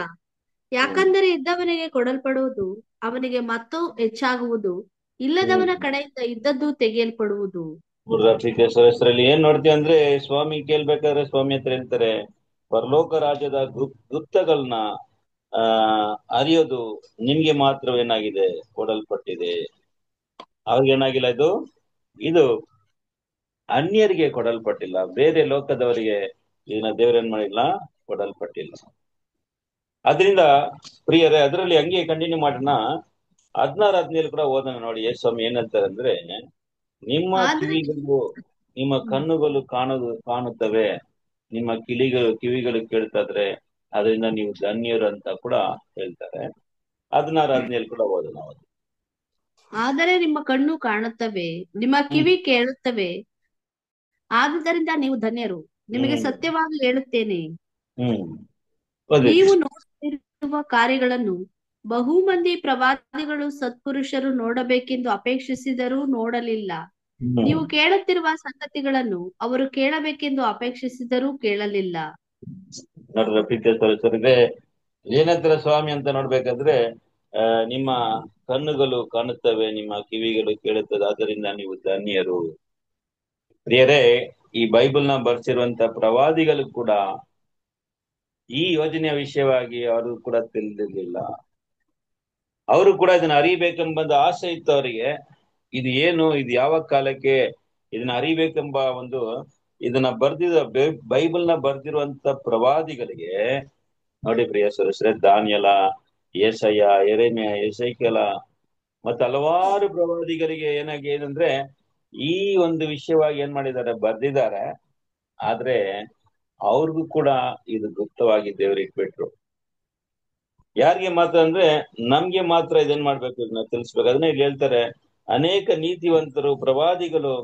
ಯಾಕಂದರೆ ಇದ್ದವನಿಗೆ ಕೊಡಲ್ಪಡುವುದು, ಅವನಿಗೆ ಮತ್ತೂ ಹೆಚ್ಚಾಗುವುದು, ಇಲ್ಲದವನ ಕಡೆಯಿಂದ ಇದ್ದದ್ದು ತೆಗೆಯಲ್ಪಡುವುದು. ಏನ್ ನೋಡ್ತೀವಿ ಅಂದ್ರೆ, ಸ್ವಾಮಿ ಕೇಳ್ಬೇಕಾದ್ರೆ ಸ್ವಾಮಿ ಹತ್ರ ಹೇಳ್ತಾರೆ, ಪರಲೋಕ ರಾಜ್ಯದ ಗುಪ್ತಗಳನ್ನ ಅರಿಯೋದು ನಿಮ್ಗೆ ಮಾತ್ರವೇನಾಗಿದೆ, ಕೊಡಲ್ಪಟ್ಟಿದೆ. ಅವ್ರಿಗೇನಾಗಿಲ್ಲ, ಇದು ಅನ್ಯರಿಗೆ ಕೊಡಲ್ಪಟ್ಟಿಲ್ಲ, ಬೇರೆ ಲೋಕದವರಿಗೆ ಇದನ್ನ ದೇವರೇನ್ ಮಾಡಿಲ್ಲ, ಕೊಡಲ್ಪಟ್ಟಿಲ್ಲ. ಅದರಿಂದ ಪ್ರಿಯರೇ, ಅದರಲ್ಲಿ ಹಂಗೆ ಕಂಟಿನ್ಯೂ ಮಾಡೋಣ. 16-17 ಕೂಡ ಓದೋಣ ನೋಡಿ. ಯೇಸು ಸ್ವಾಮಿ ಏನ್ ಹೇಳ್ತಾರೆ ಅಂದ್ರೆ, ನಿಮ್ಮ ಕಿವಿಗಳು, ನಿಮ್ಮ ಕಣ್ಣುಗಳು ಕಾಣುತ್ತವೆ, ನಿಮ್ಮ ಕಿವಿಗಳು ಕೇಳ್ತಾದ್ರೆ ಅದರಿಂದ ನೀವು ಧನ್ಯರು ಅಂತ ಕೂಡ ಹೇಳ್ತಾರೆ. 16-17 ಕೂಡ ಓದೋಣ. ಆದರೆ ನಿಮ್ಮ ಕಣ್ಣು ಕಾಣುತ್ತವೆ, ನಿಮ್ಮ ಕಿವಿ ಕೇಳುತ್ತವೆ, ಆದುದರಿಂದ ನೀವು ಧನ್ಯರು. ನಿಮಗೆ ಸತ್ಯವಾಗಿ ಹೇಳುತ್ತೇನೆ, ನೀವು ನೋಡುತ್ತಿರುವ ಕಾರ್ಯಗಳನ್ನು ಬಹು ಮಂದಿ ಪ್ರವಾದಿಗಳು ಸತ್ಪುರುಷರು ನೋಡಬೇಕೆಂದು ಅಪೇಕ್ಷಿಸಿದರೂ ನೋಡಲಿಲ್ಲ. ನೀವು ಕೇಳುತ್ತಿರುವ ಸಂಗತಿಗಳನ್ನು ಅವರು ಕೇಳಬೇಕೆಂದು ಅಪೇಕ್ಷಿಸಿದರೂ ಕೇಳಲಿಲ್ಲ. ನೋಡ್ರ ಪ್ರೀತಿಯ ಏನಂತಾರೆ ಸ್ವಾಮಿ ಅಂತ ನೋಡ್ಬೇಕಾದ್ರೆ, ನಿಮ್ಮ ಕಣ್ಣುಗಳು ಕಾಣುತ್ತವೆ, ನಿಮ್ಮ ಕಿವಿಗಳು ಕೇಳುತ್ತದೆ, ಆದ್ದರಿಂದ ನೀವು ಧನ್ಯರು. ಪ್ರಿಯರೇ, ಈ ಬೈಬಲ್ನ ಬರ್ಸಿರುವಂತ ಪ್ರವಾದಿಗಳು ಕೂಡ ಈ ಯೋಜನೆಯ ವಿಷಯವಾಗಿ ಅವರು ಕೂಡ ತಿಳಿದಿರಲಿಲ್ಲ. ಅವರು ಕೂಡ ಇದನ್ನ ಅರಿಬೇಕೆಂಬ ಆಸೆ ಇತ್ತು ಅವರಿಗೆ. ಇದು ಏನು, ಇದು ಯಾವ ಕಾಲಕ್ಕೆ ಇದನ್ನ ಅರಿಬೇಕೆಂಬ ಒಂದು ಇದನ್ನ ಬೈಬಲ್ನ ಬರ್ದಿರುವಂತ ಪ್ರವಾದಿಗಳಿಗೆ ನೋಡಿ ಪ್ರಿಯ ಸದಸ್ಯರೇ, ದಾನಿಯೇಲ, ಯೆಶಾಯ, ಯೆರೆಮೀಯ, ಎಸೆಕಿಯೇಲ, ಮತ್ತೆ ಹಲವಾರು ಪ್ರವಾದಿಗಳಿಗೆ ಏನಂದ್ರೆ ಈ ಒಂದು ವಿಷಯವಾಗಿ ಏನ್ ಮಾಡಿದ್ದಾರೆ, ಬರ್ದಿದ್ದಾರೆ. ಆದ್ರೆ ಅವ್ರಿಗೂ ಕೂಡ ಇದು ಗುಪ್ತವಾಗಿ ದೇವ್ರಿಗೆ ಬಿಟ್ರು. ಯಾರಿಗೆ ಮಾತ್ರ ಅಂದ್ರೆ ನಮ್ಗೆ ಮಾತ್ರ ಇದನ್ ಮಾಡ್ಬೇಕು, ಇದನ್ನ ತಿಳಿಸ್ಬೇಕು. ಅದನ್ನ ಇಲ್ಲಿ ಹೇಳ್ತಾರೆ, ಅನೇಕ ನೀತಿವಂತರು ಪ್ರವಾದಿಗಳು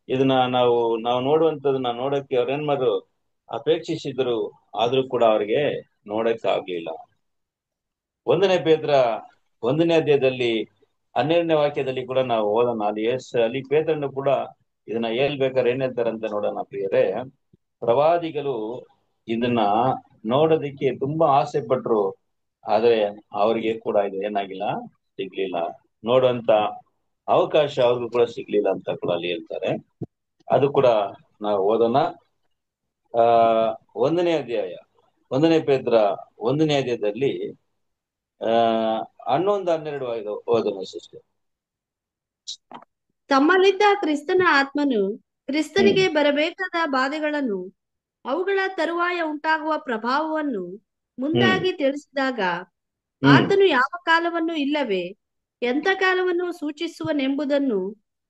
ಇದನ್ನ ನಾವು ನೋಡುವಂತದನ್ನ ನೋಡಕ್ಕೆ ಅವ್ರೇನ್ ಮಾಡು ಅಪೇಕ್ಷಿಸಿದ್ರು, ಆದ್ರೂ ಕೂಡ ಅವ್ರಿಗೆ ನೋಡಕ್ ಆಗ್ಲಿಲ್ಲ. 1 ಪೇತ್ರ 1 ಅಧ್ಯಾಯದಲ್ಲಿ 12ನೇ ವಾಕ್ಯದಲ್ಲಿ ಕೂಡ ನಾವು ಓದೋಣ. ಅಲ್ಲಿ ಪೇತ್ರನು ಕೂಡ ಇದನ್ನ ಹೇಳ್ಬೇಕಾದ್ರೆ ಏನ್ ಹೇಳ್ತಾರಂತ ನೋಡೋಣ ಪ್ರಿಯರೇ. ಪ್ರವಾದಿಗಳು ಇದನ್ನ ನೋಡೋದಿಕ್ಕೆ ತುಂಬಾ ಆಸೆ ಪಟ್ರು, ಆದ್ರೆ ಅವ್ರಿಗೆ ಕೂಡ ಇದು ಏನಾಗಿಲ್ಲ, ಸಿಗ್ಲಿಲ್ಲ. ನೋಡುವಂತ ಅವಕಾಶ ಅವ್ರಿಗೂ ಕೂಡ ಸಿಗ್ಲಿಲ್ಲ ಅಂತ ಕೂಡ ಅಲ್ಲಿ ಹೇಳ್ತಾರೆ. ಅದು ಕೂಡ ನಾವು ಓದೋಣ. 1ನೇ ಅಧ್ಯಾಯ 1 ಪೇತ್ರ 1ನೇ ಅಧ್ಯಾಯದಲ್ಲಿ 11-12 ಓದೋಣ ಸಿಸ್ಟರ್. ತಮ್ಮಲ್ಲಿದ್ದ ಕ್ರಿಸ್ತನ ಆತ್ಮನು ಕ್ರಿಸ್ತನಿಗೆ ಬರಬೇಕಾದ ಬಾಧೆಗಳನ್ನು, ಅವುಗಳ ತರುವಾಯ ಉಂಟಾಗುವ ಪ್ರಭಾವವನ್ನು ಮುಂದಾಗಿ ತಿಳಿಸಿದಾಗ ಆತನು ಯಾವ ಕಾಲವನ್ನು ಇಲ್ಲವೇ ಎಂಥ ಕಾಲವನ್ನು ಸೂಚಿಸುವನೆಂಬುದನ್ನು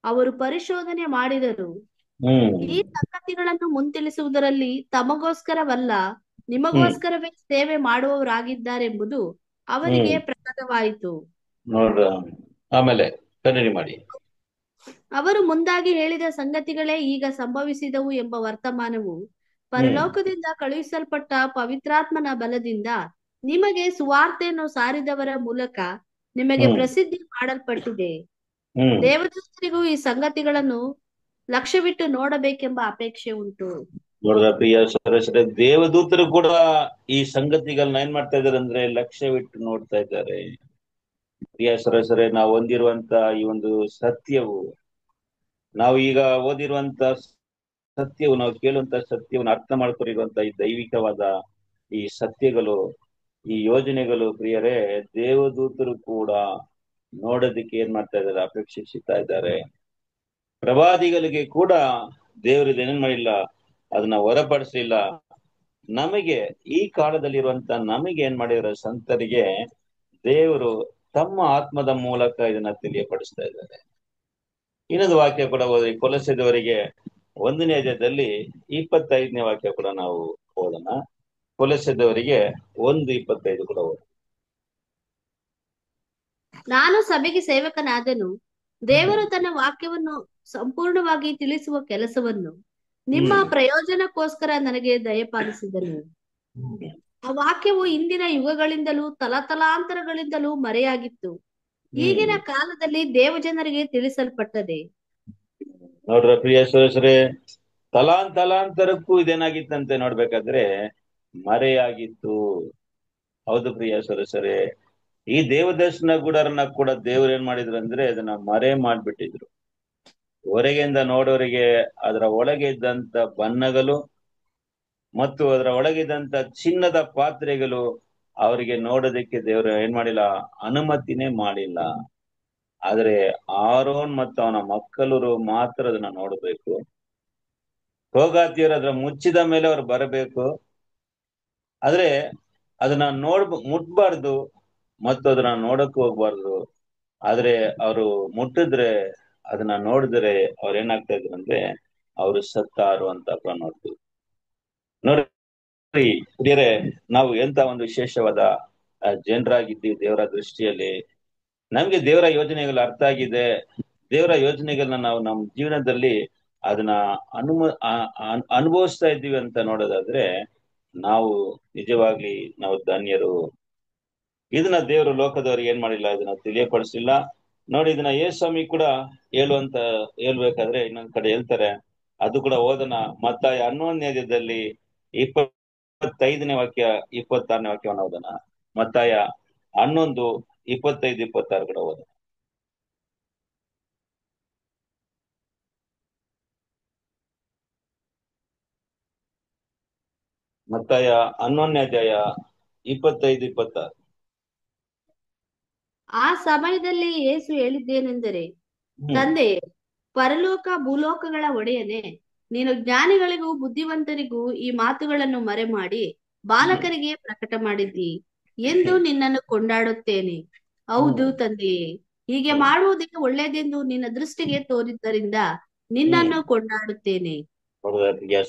ಅವರು ಪರಿಶೋಧನೆ ಮಾಡಿದರು. ಈ ಸಂಗತಿಗಳನ್ನು ಮುಂತಿಳಿಸುವುದರಲ್ಲಿ ತಮಗೋಸ್ಕರವಲ್ಲ, ನಿಮಗೋಸ್ಕರವೇ ಸೇವೆ ಮಾಡುವವರಾಗಿದ್ದಾರೆಂಬುದು ಅವರಿಗೆ ಪ್ರಕಟವಾಯಿತು. ನೋಡ್ರ, ಆಮೇಲೆ ಕಂಟಿನ್ಯೂ ಮಾಡಿ. ಅವರು ಮುಂದಾಗಿ ಹೇಳಿದ ಸಂಗತಿಗಳೇ ಈಗ ಸಂಭವಿಸಿದವು ಎಂಬ ವರ್ತಮಾನವು ಪರಲೋಕದಿಂದ ಕಳುಹಿಸಲ್ಪಟ್ಟ ಪವಿತ್ರಾತ್ಮನ ಬಲದಿಂದ ನಿಮಗೆ ಸುವಾರ್ತೆಯನ್ನು ಸಾರಿದವರ ಮೂಲಕ ನಿಮಗೆ ಪ್ರಸಿದ್ಧಿ ಮಾಡಲ್ಪಟ್ಟಿದೆ. ದೇವದೂತರಿಗೂ ಈ ಸಂಗತಿಗಳನ್ನು ಲಕ್ಷ್ಯವಿಟ್ಟು ನೋಡಬೇಕೆಂಬ ಅಪೇಕ್ಷೆ ಉಂಟು. ನೋಡಿದ ಪ್ರಿಯ ಸರಸರೆ, ದೇವದೂತರು ಕೂಡ ಈ ಸಂಗತಿಗಳನ್ನ ಏನ್ ಮಾಡ್ತಾ ಇದಾರೆ ಅಂದ್ರೆ ಲಕ್ಷ್ಯವಿಟ್ಟು ನೋಡ್ತಾ ಇದ್ದಾರೆ. ಪ್ರಿಯ ಸರಸರೆ, ನಾವು ಹೊಂದಿರುವಂತ ಈ ಒಂದು ಸತ್ಯವು, ನಾವು ಈಗ ಓದಿರುವಂತ ಸತ್ಯವು, ನಾವು ಕೇಳುವಂತ ಸತ್ಯವನ್ನು ಅರ್ಥ ಮಾಡ್ಕೊಂಡಿರುವಂತ ಈ ದೈವಿಕವಾದ ಈ ಸತ್ಯಗಳು, ಈ ಯೋಜನೆಗಳು ಪ್ರಿಯರೇ, ದೇವದೂತರು ಕೂಡ ನೋಡೋದಕ್ಕೆ ಏನ್ ಮಾಡ್ತಾ ಇದ್ದಾರೆ, ಅಪೇಕ್ಷಿಸ್ತಾ ಇದ್ದಾರೆ. ಪ್ರವಾದಿಗಳಿಗೆ ಕೂಡ ದೇವರು ಏನೇನ್ ಮಾಡಿಲ್ಲ, ಅದನ್ನ ಹೊರಪಡಿಸಲಿಲ್ಲ. ನಮಗೆ ಈ ಕಾಲದಲ್ಲಿರುವಂತ ನಮಗೆ ಏನ್ ಮಾಡಿದಾರೆ, ಸಂತರಿಗೆ ದೇವರು ತಮ್ಮ ಆತ್ಮದ ಮೂಲಕ ಇದನ್ನ ತಿಳಿಯಪಡಿಸ್ತಾ ಇದ್ದಾರೆ. ಇನ್ನೊಂದು ವಾಕ್ಯ ಕೂಡ ಓದಿ, ಕೊಲೊಸ್ಸೆದವರಿಗೆ 1ನೇ ಅಧ್ಯಾಯದಲ್ಲಿ 25ನೇ ವಾಕ್ಯ ಕೂಡ ನಾವು ಓದೋಣ. ಕೊಲೊಸ್ಸೆದವರಿಗೆ 1:25 ಕೂಡ ಓದ. ನಾನು ಸಭೆಗೆ ಸೇವಕನಾದನು, ದೇವರು ತನ್ನ ವಾಕ್ಯವನ್ನು ಸಂಪೂರ್ಣವಾಗಿ ತಿಳಿಸುವ ಕೆಲಸವನ್ನು ನಿಮ್ಮ ಪ್ರಯೋಜನಕ್ಕೋಸ್ಕರ ನನಗೆ ದಯಪಾಲಿಸಿದನು. ಆ ವಾಕ್ಯವು ಇಂದಿನ ಯುಗಗಳಿಂದಲೂ ತಲತಲಾಂತರಗಳಿಂದಲೂ ಮರೆಯಾಗಿತ್ತು, ಈಗಿನ ಕಾಲದಲ್ಲಿ ದೇವಜನರಿಗೆ ತಿಳಿಸಲ್ಪಟ್ಟದೆ. ನೋಡ್ರ ಪ್ರಿಯ ಸಹೋದರರೇ, ತಲಾಂತರಕ್ಕೂ ಇದೇನಾಗಿತ್ತಂತೆ ನೋಡ್ಬೇಕಾದ್ರೆ ಮರೆಯಾಗಿತ್ತು. ಹೌದು ಪ್ರಿಯ ಸಹೋದರರೇ, ಈ ದೇವದರ್ಶನ ಗುಡಾರನ್ನ ಕೂಡ ದೇವ್ರು ಏನ್ ಮಾಡಿದ್ರು ಅಂದ್ರೆ ಅದನ್ನ ಮರೆ ಮಾಡ್ಬಿಟ್ಟಿದ್ರು. ಹೊರಗೆಯಿಂದ ನೋಡೋರಿಗೆ ಅದರ ಒಳಗೆ ಇದ್ದಂತ ಬಣ್ಣಗಳು ಮತ್ತು ಅದರ ಒಳಗಿದ್ದಂತ ಚಿನ್ನದ ಪಾತ್ರೆಗಳು ಅವರಿಗೆ ನೋಡೋದಕ್ಕೆ ದೇವರು ಏನ್ ಮಾಡಿಲ್ಲ, ಅನುಮತಿನೇ ಮಾಡಿಲ್ಲ. ಆದ್ರೆ ಆರೋನ್ ಮತ್ತು ಅವನ ಮಕ್ಕಳು ಮಾತ್ರ ಅದನ್ನ ನೋಡಬೇಕು. ಹೋಗಾತಿಯರು ಅದರ ಮುಚ್ಚಿದ ಮೇಲೆ ಅವ್ರು ಬರಬೇಕು, ಆದ್ರೆ ಅದನ್ನ ಮುಟ್ಬಾರ್ದು ಮತ್ತು ಅದನ್ನ ನೋಡಕ್ ಹೋಗ್ಬಾರ್ದು. ಆದ್ರೆ ಅವರು ಮುಟ್ಟಿದ್ರೆ, ಅದನ್ನ ನೋಡಿದ್ರೆ ಅವ್ರು ಏನಾಗ್ತಾ ಇದ್ರು ಅಂದ್ರೆ ಅವರು ಸತ್ತಾರು ಅಂತ ನೋಡ್ತೀವಿ. ನೋಡಿ ಪ್ರಿಯರೇ, ನಾವು ಎಂತ ಒಂದು ವಿಶೇಷವಾದ ಜನರಾಗಿದ್ದೀವಿ ದೇವರ ದೃಷ್ಟಿಯಲ್ಲಿ. ನಮ್ಗೆ ದೇವರ ಯೋಜನೆಗಳು ಅರ್ಥ ಆಗಿದೆ. ದೇವರ ಯೋಜನೆಗಳನ್ನ ನಾವು ನಮ್ಮ ಜೀವನದಲ್ಲಿ ಅದನ್ನ ಅನುಭವಿಸ್ತಾ ಇದ್ದೀವಿ ಅಂತ ನೋಡೋದಾದ್ರೆ ನಾವು ನಿಜವಾಗ್ಲಿ ನಾವು ಧನ್ಯರು. ಇದನ್ನ ದೇವರು ಲೋಕದವ್ರಿಗೆ ಏನ್ ಮಾಡಿಲ್ಲ, ಇದನ್ನ ತಿಳಿಯಪಡಿಸಿಲ್ಲ. ನೋಡಿ, ಇದನ್ನ ಯೇಸುಸ್ವಾಮಿ ಕೂಡ ಹೇಳ್ಬೇಕಾದ್ರೆ ಇನ್ನೊಂದ್ ಕಡೆ ಹೇಳ್ತಾರೆ, ಅದು ಕೂಡ ಓದೋಣ. ಮತ್ತಾಯ 11ನೇ ಅಧ್ಯಾಯದಲ್ಲಿ 25ನೇ ವಾಕ್ಯ 26ನೇ ವಾಕ್ಯವನ್ನು ಓದೋಣ. ಮತ್ತಾಯ 11, 25, 26 ಕೂಡ ಓದೋಣ. ಮತ್ತಾಯ 11ನೇ ಅಧ್ಯಾಯ 25, 26. ಆ ಸಮಯದಲ್ಲಿ ಯೇಸು ಹೇಳಿದ್ದೇನೆಂದರೆ, ತಂದೆಯೇ, ಪರಲೋಕ ಭೂಲೋಕಗಳ ಒಡೆಯನೇ, ನೀನು ಜ್ಞಾನಿಗಳಿಗೂ ಬುದ್ಧಿವಂತರಿಗೂ ಈ ಮಾತುಗಳನ್ನು ಮರೆ ಮಾಡಿ ಬಾಲಕರಿಗೆ ಪ್ರಕಟ ಮಾಡಿದ್ದಿ ಎಂದು ನಿನ್ನನ್ನು ಕೊಂಡಾಡುತ್ತೇನೆ. ಹೌದು ತಂದೆಯೇ, ಹೀಗೆ ಮಾಡುವುದೇ ಒಳ್ಳೆಯದೆಂದು ನಿನ್ನ ದೃಷ್ಟಿಗೆ ತೋರಿದ್ದರಿಂದ ನಿನ್ನನ್ನು ಕೊಂಡಾಡುತ್ತೇನೆ.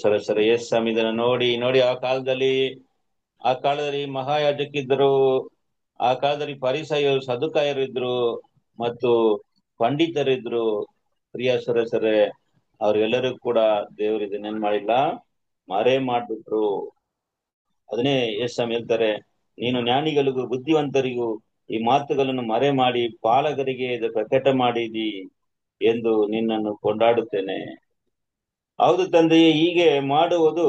ಸರ ಎಸ್ ಸ್ವಾಮಿ, ಇದನ್ನ ನೋಡಿ ನೋಡಿ ಆ ಕಾಲದಲ್ಲಿ ಮಹಾಯಾಜಕಿದ್ದರು, ಆ ಕಾಲದಲ್ಲಿ ಫರಿಸಾಯರು, ಸದುಕಾಯರು ಇದ್ರು ಮತ್ತು ಪಂಡಿತರಿದ್ರು. ಪ್ರಿಯ ಸರಸರೇ, ಅವ್ರೆಲ್ಲರೂ ಕೂಡ ದೇವರು ಇದನ್ನೇನ್ ಮಾಡಿಲ್ಲ, ಮರೆ ಮಾಡ್ಬಿಟ್ರು. ಅದನ್ನೇ ಎಸ್ ಸ್ವಾಮಿ ಹೇಳ್ತಾರೆ, ನೀನು ಜ್ಞಾನಿಗಳಿಗೂ ಬುದ್ಧಿವಂತರಿಗೂ ಈ ಮಾತುಗಳನ್ನು ಮರೆ ಮಾಡಿ ಪಾಲಕರಿಗೆ ಇದು ಪ್ರಕಟ ಮಾಡಿದಿ ಎಂದು ನಿನ್ನನ್ನು ಕೊಂಡಾಡುತ್ತೇನೆ. ಹೌದು ತಂದೆಯೇ, ಹೀಗೆ ಮಾಡುವುದು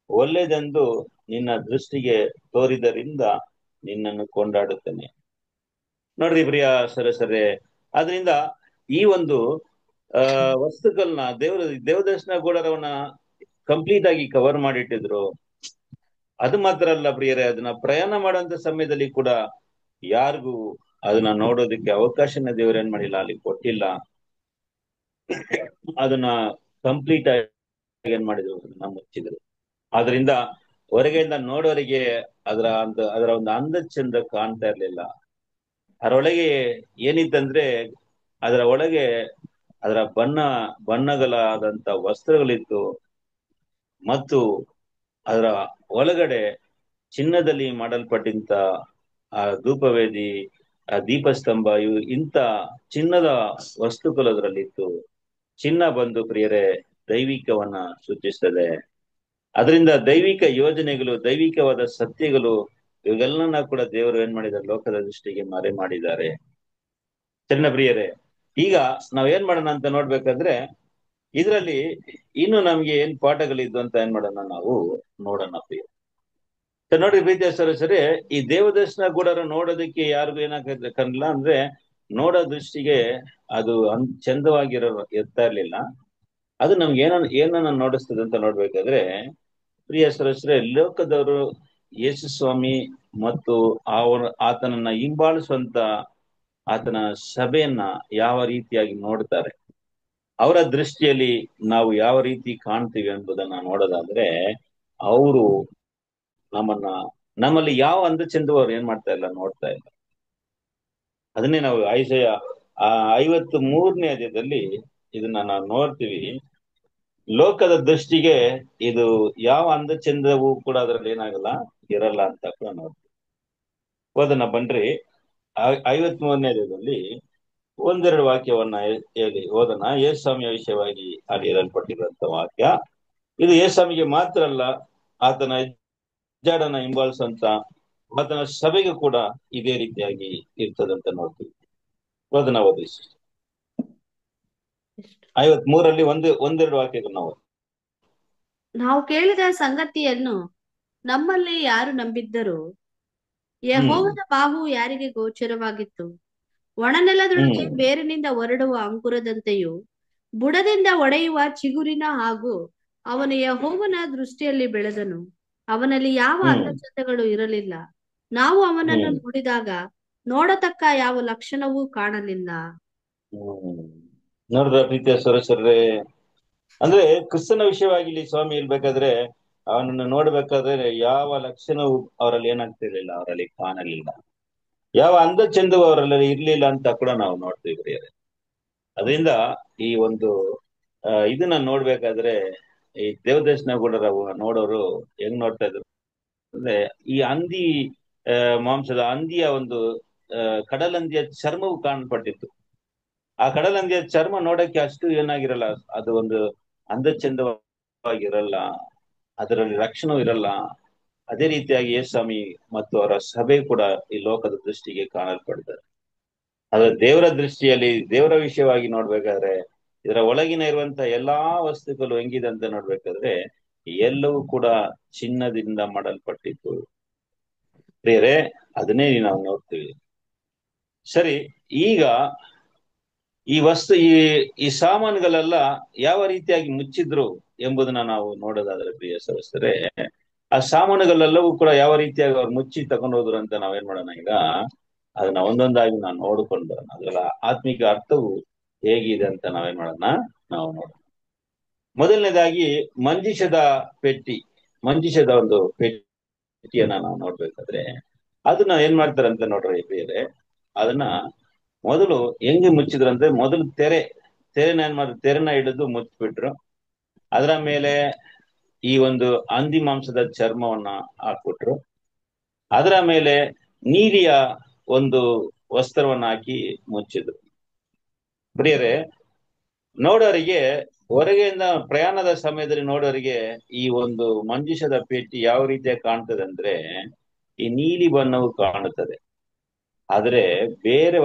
ಒಳ್ಳೆಯದೆಂದು ನಿನ್ನ ದೃಷ್ಟಿಗೆ ತೋರಿದರಿಂದ ನಿನ್ನನ್ನು ಕೊಂಡಾಡುತ್ತೇನೆ. ನೋಡ್ರಿ ಪ್ರಿಯ ಸರಸರೇ, ಆದ್ರಿಂದ ಈ ಒಂದು ವಸ್ತುಗಳನ್ನ ದೇವದರ್ಶನ ಗೂಡರವನ್ನ ಕಂಪ್ಲೀಟ್ ಆಗಿ ಕವರ್ ಮಾಡಿಟ್ಟಿದ್ರು. ಅದು ಮಾತ್ರ ಅಲ್ಲ ಪ್ರಿಯರೇ, ಅದನ್ನ ಪ್ರಯಾಣ ಮಾಡುವಂತ ಸಮಯದಲ್ಲಿ ಕೂಡ ಯಾರಿಗೂ ಅದನ್ನ ನೋಡೋದಕ್ಕೆ ಅವಕಾಶನ ದೇವರು ಏನ್ ಮಾಡಿಲ್ಲ, ಅಲ್ಲಿ ಕೊಟ್ಟಿಲ್ಲ. ಅದನ್ನ ಕಂಪ್ಲೀಟ್ ಆಗಿ ಏನ್ ಮಾಡಿದ್ರು, ಅದನ್ನ ಮುಚ್ಚಿದ್ರು. ಆದ್ರಿಂದ ಹೊರಗೆಯಿಂದ ನೋಡೋರಿಗೆ ಅದರ ಒಂದು ಅಂದ ಚಂದ ಕಾಣ್ತಾ ಇರ್ಲಿಲ್ಲ. ಅದರೊಳಗೆ ಏನಿತ್ತಂದ್ರೆ, ಅದರ ಒಳಗೆ ಅದರ ಬಣ್ಣಗಳಾದಂತ ವಸ್ತ್ರಗಳಿತ್ತು ಮತ್ತು ಅದರ ಒಳಗಡೆ ಚಿನ್ನದಲ್ಲಿ ಮಾಡಲ್ಪಟ್ಟಂತ ಆ ಧೂಪವೇದಿ, ಆ ದೀಪಸ್ತಂಭ, ಇಂಥ ಚಿನ್ನದ ವಸ್ತುಗಳು ಅದರಲ್ಲಿತ್ತು. ಚಿನ್ನ ಬಂದು ಪ್ರಿಯರೇ ದೈವಿಕವನ್ನ ಸೂಚಿಸ್ತದೆ. ಅದರಿಂದ ದೈವಿಕ ಯೋಜನೆಗಳು, ದೈವಿಕವಾದ ಸತ್ಯಗಳು, ಇವೆಲ್ಲನ ಕೂಡ ದೇವರು ಏನ್ ಮಾಡಿದ್ದಾರೆ, ಲೋಕದ ದೃಷ್ಟಿಗೆ ಮರೆ ಮಾಡಿದ್ದಾರೆ. ಚೆನ್ನ ಪ್ರಿಯರೇ, ಈಗ ನಾವೇನ್ ಮಾಡೋಣ ಅಂತ ನೋಡ್ಬೇಕಾದ್ರೆ, ಇದರಲ್ಲಿ ಇನ್ನು ನಮ್ಗೆ ಏನ್ ಪಾಠಗಳಿದ್ದು ಅಂತ ಏನ್ ಮಾಡೋಣ, ನಾವು ನೋಡೋಣ ಪ್ರಿಯ. ನೋಡ್ರಿ ಪ್ರೀತಿಯ ಸರಿ, ಈ ದೇವದರ್ಶನ ಗೂಡರ ನೋಡೋದಕ್ಕೆ ಯಾರಿಗೂ ಏನಾಗಲ್ಲ ಅಂದ್ರೆ, ನೋಡೋ ದೃಷ್ಟಿಗೆ ಅದು ಇರ್ತಾ ಇರ್ಲಿಲ್ಲ. ಅದು ನಮ್ಗೆ ಏನನ್ನ ನೋಡಿಸ್ತದೆ ಅಂತ ನೋಡ್ಬೇಕಾದ್ರೆ, ಪ್ರಿಯ ಸರಸ್ರೆ, ಲೋಕದವರು ಯೇಸು ಸ್ವಾಮಿ ಮತ್ತು ಆತನನ್ನ ಹಿಂಬಾಲಿಸುವಂತ ಆತನ ಸಭೆಯನ್ನ ಯಾವ ರೀತಿಯಾಗಿ ನೋಡ್ತಾರೆ, ಅವರ ದೃಷ್ಟಿಯಲ್ಲಿ ನಾವು ಯಾವ ರೀತಿ ಕಾಣ್ತೀವಿ ಎಂಬುದನ್ನ ನೋಡೋದಾದ್ರೆ, ಅವರು ನಮ್ಮಲ್ಲಿ ಯಾವ ಅಂದಚೆಂದು ಅವ್ರು ಏನ್ ಮಾಡ್ತಾ ಇಲ್ಲ, ನೋಡ್ತಾ ಇಲ್ಲ. ಅದನ್ನೇ ನಾವು ಐಸಯ 53ನೇ ಅಧ್ಯಾಯದಲ್ಲಿ ಇದನ್ನ ನಾವು ನೋಡ್ತೀವಿ. ಲೋಕದ ದೃಷ್ಟಿಗೆ ಇದು ಯಾವ ಅಂದಚೆಂದವೂ ಕೂಡ ಅದರಲ್ಲಿ ಏನಾಗಲ್ಲ, ಇರಲ್ಲ ಅಂತ ಕೂಡ ನೋಡ್ತೀವಿ. ಓದನ ಬನ್ರಿ, 53ನೇ ಅಧ್ಯಾಯದಲ್ಲಿ ಒಂದೆರಡು ವಾಕ್ಯವನ್ನ ಹೇಳಿ ಓದನ. ಯೇಸುಸ್ವಾಮಿಯ ವಿಷಯವಾಗಿ ಅಲ್ಲಿ ಇರಲ್ಪಟ್ಟಿರುವಂತ ವಾಕ್ಯ ಇದು. ಯೇಸುಸ್ವಾಮಿಗೆ ಮಾತ್ರ ಅಲ್ಲ, ಆತನ ಜಾಡನ್ನ ಹಿಂಬಾಲಿಸುವಂತ ಆತನ ಸಭೆಗೂ ಕೂಡ ಇದೇ ರೀತಿಯಾಗಿ ಇರ್ತದಂತ ನೋಡ್ತೀವಿ. ಓದನ ಓದಿ 53ರಲ್ಲಿ ಒಂದೆರಡು ವಾಕ್ಯಗಳು ನಾವು ಕೇಳಿದ ಸಂಗತಿಯನ್ನು ನಮ್ಮಲ್ಲಿ ಯಾರು ನಂಬಿದ್ದರು? ಯೆಹೋವನ ಬಾಹು ಯಾರಿಗೆ ಗೋಚರವಾಗಿತ್ತು? ಒಣನೆಲದೊಳಗೆ ಬೇರಿನಿಂದ ಹೊರಡುವ ಅಂಕುರದಂತೆಯೂ ಬುಡದಿಂದ ಒಡೆಯುವ ಚಿಗುರಿನ ಹಾಗೂ ಅವನು ಯೆಹೋವನ ದೃಷ್ಟಿಯಲ್ಲಿ ಬೆಳೆದನು. ಅವನಲ್ಲಿ ಯಾವ ಅಂದಚಂದಗಳು ಇರಲಿಲ್ಲ. ನಾವು ಅವನನ್ನು ನೋಡಿದಾಗ ನೋಡತಕ್ಕ ಯಾವ ಲಕ್ಷಣವೂ ಕಾಣಲಿಲ್ಲ. ನೋಡಿದ್ರ ಪ್ರೀತಿಯ ಸರಸರೇ, ಅಂದ್ರೆ ಕ್ರಿಸ್ತನ ವಿಷಯವಾಗಿ ಇಲ್ಲಿ ಸ್ವಾಮಿ ಹೇಳ್ಬೇಕಾದ್ರೆ, ಅವನನ್ನು ನೋಡ್ಬೇಕಾದ್ರೆ ಯಾವ ಲಕ್ಷಣವೂ ಅವರಲ್ಲಿ ಏನಾಗ್ತಿರ್ಲಿಲ್ಲ, ಅವರಲ್ಲಿ ಕಾಣಲಿಲ್ಲ. ಯಾವ ಅಂದಚಂದವು ಅವರಲ್ಲಿ ಇರ್ಲಿಲ್ಲ ಅಂತ ಕೂಡ ನಾವು ನೋಡ್ತೀವಿ. ಅದರಿಂದ ಈ ಒಂದು ಇದನ್ನ ನೋಡ್ಬೇಕಾದ್ರೆ, ಈ ದೇವದರ್ಶನ ಗೂಡರ ನೋಡೋರು ಹೆಂಗ್ ನೋಡ್ತಾ ಇದ್ರು ಅಂದ್ರೆ, ಈ ಮಾಂಸದ ಹಂದಿಯ ಒಂದು ಕಡಲಂದಿಯ ಚರ್ಮವು ಕಾಣಲ್ಪಟ್ಟಿತ್ತು. ಆ ಕಡಲಂದಿಯ ಚರ್ಮ ನೋಡಕ್ಕೆ ಅಷ್ಟು ಏನಾಗಿರಲ್ಲ, ಅದು ಒಂದು ಅಂದಚಂದವಾಗಿರಲ್ಲ, ಅದರಲ್ಲಿ ರಕ್ಷಣೆ ಇರಲ್ಲ. ಅದೇ ರೀತಿಯಾಗಿ ಯೇಸುಸ್ವಾಮಿ ಮತ್ತು ಅವರ ಸಭೆ ಕೂಡ ಈ ಲೋಕದ ದೃಷ್ಟಿಗೆ ಕಾಣಲ್ಪಡ್ತಾರೆ. ಅದು ದೇವರ ದೃಷ್ಟಿಯಲ್ಲಿ, ದೇವರ ವಿಷಯವಾಗಿ ನೋಡ್ಬೇಕಾದ್ರೆ, ಇದರ ಒಳಗಿನ ಇರುವಂತ ಎಲ್ಲಾ ವಸ್ತುಗಳು ಹೆಂಗಿದೆ ಅಂತ ನೋಡ್ಬೇಕಾದ್ರೆ, ಎಲ್ಲವೂ ಕೂಡ ಚಿನ್ನದಿಂದ ಮಾಡಲ್ಪಟ್ಟಿತ್ತು. ಪ್ರಿಯರೇ, ಅದನ್ನೇ ನಾವು ನೋಡ್ತೀವಿ. ಸರಿ, ಈಗ ಈ ಸಾಮಾನುಗಳೆಲ್ಲ ಯಾವ ರೀತಿಯಾಗಿ ಮುಚ್ಚಿದ್ರು ಎಂಬುದನ್ನ ನಾವು ನೋಡೋದಾದ್ರೆ ಪ್ರಿಯ ಸಹೋದರರೇ, ಆ ಸಾಮಾನುಗಳೆಲ್ಲವೂ ಕೂಡ ಯಾವ ರೀತಿಯಾಗಿ ಅವ್ರು ಮುಚ್ಚಿ ತಗೊಂಡು ಹೋದ್ರು ಅಂತ ನಾವೇನ್ ಮಾಡೋಣ, ಈಗ ಅದನ್ನ ಒಂದೊಂದಾಗಿ ನಾವು ನೋಡ್ಕೊಂಡು ಬರೋಣ. ಅದರ ಆತ್ಮಿಕ ಅರ್ಥವು ಹೇಗಿದೆ ಅಂತ ನಾವೇನ್ ಮಾಡೋಣ, ನಾವು ನೋಡೋಣ. ಮೊದಲನೇದಾಗಿ ಮಂಜಿಷದ ಒಂದು ಪೆಟ್ಟಿಯನ್ನ ನಾವು ನೋಡ್ಬೇಕಾದ್ರೆ, ಅದನ್ನ ಏನ್ ಮಾಡ್ತಾರೆ ಅಂತ ನೋಡ್ರಿ ಪ್ರಿಯರೇ, ಅದನ್ನ ಮೊದಲು ಹೆಂಗೆ ಮುಚ್ಚಿದ್ರು ಅಂದ್ರೆ, ಮೊದಲು ತೆರೆನ ಏನ್ ಮಾಡಿದ್ರು, ತೆರೆನ ಹಿಡಿದು ಮುಚ್ಚಿಬಿಟ್ರು. ಅದರ ಮೇಲೆ ಈ ಒಂದು ಹಂದಿ ಮಾಂಸದ ಚರ್ಮವನ್ನ ಹಾಕ್ಬಿಟ್ರು. ಅದರ ಮೇಲೆ ನೀಲಿಯ ಒಂದು ವಸ್ತ್ರವನ್ನ ಹಾಕಿ ಮುಚ್ಚಿದ್ರು. ಪ್ರಿಯರೇ, ನೋಡೋರಿಗೆ ಹೊರಗೆಯಿಂದ ಪ್ರಯಾಣದ ಸಮಯದಲ್ಲಿ ನೋಡೋರಿಗೆ ಈ ಒಂದು ಮಂಜೂಷದ ಪೆಟ್ಟಿ ಯಾವ ರೀತಿಯಾಗಿ ಕಾಣ್ತದೆ ಅಂದ್ರೆ, ಈ ನೀಲಿ ಬಣ್ಣವು ಕಾಣುತ್ತದೆ. ಆದ್ರೆ ಬೇರೆ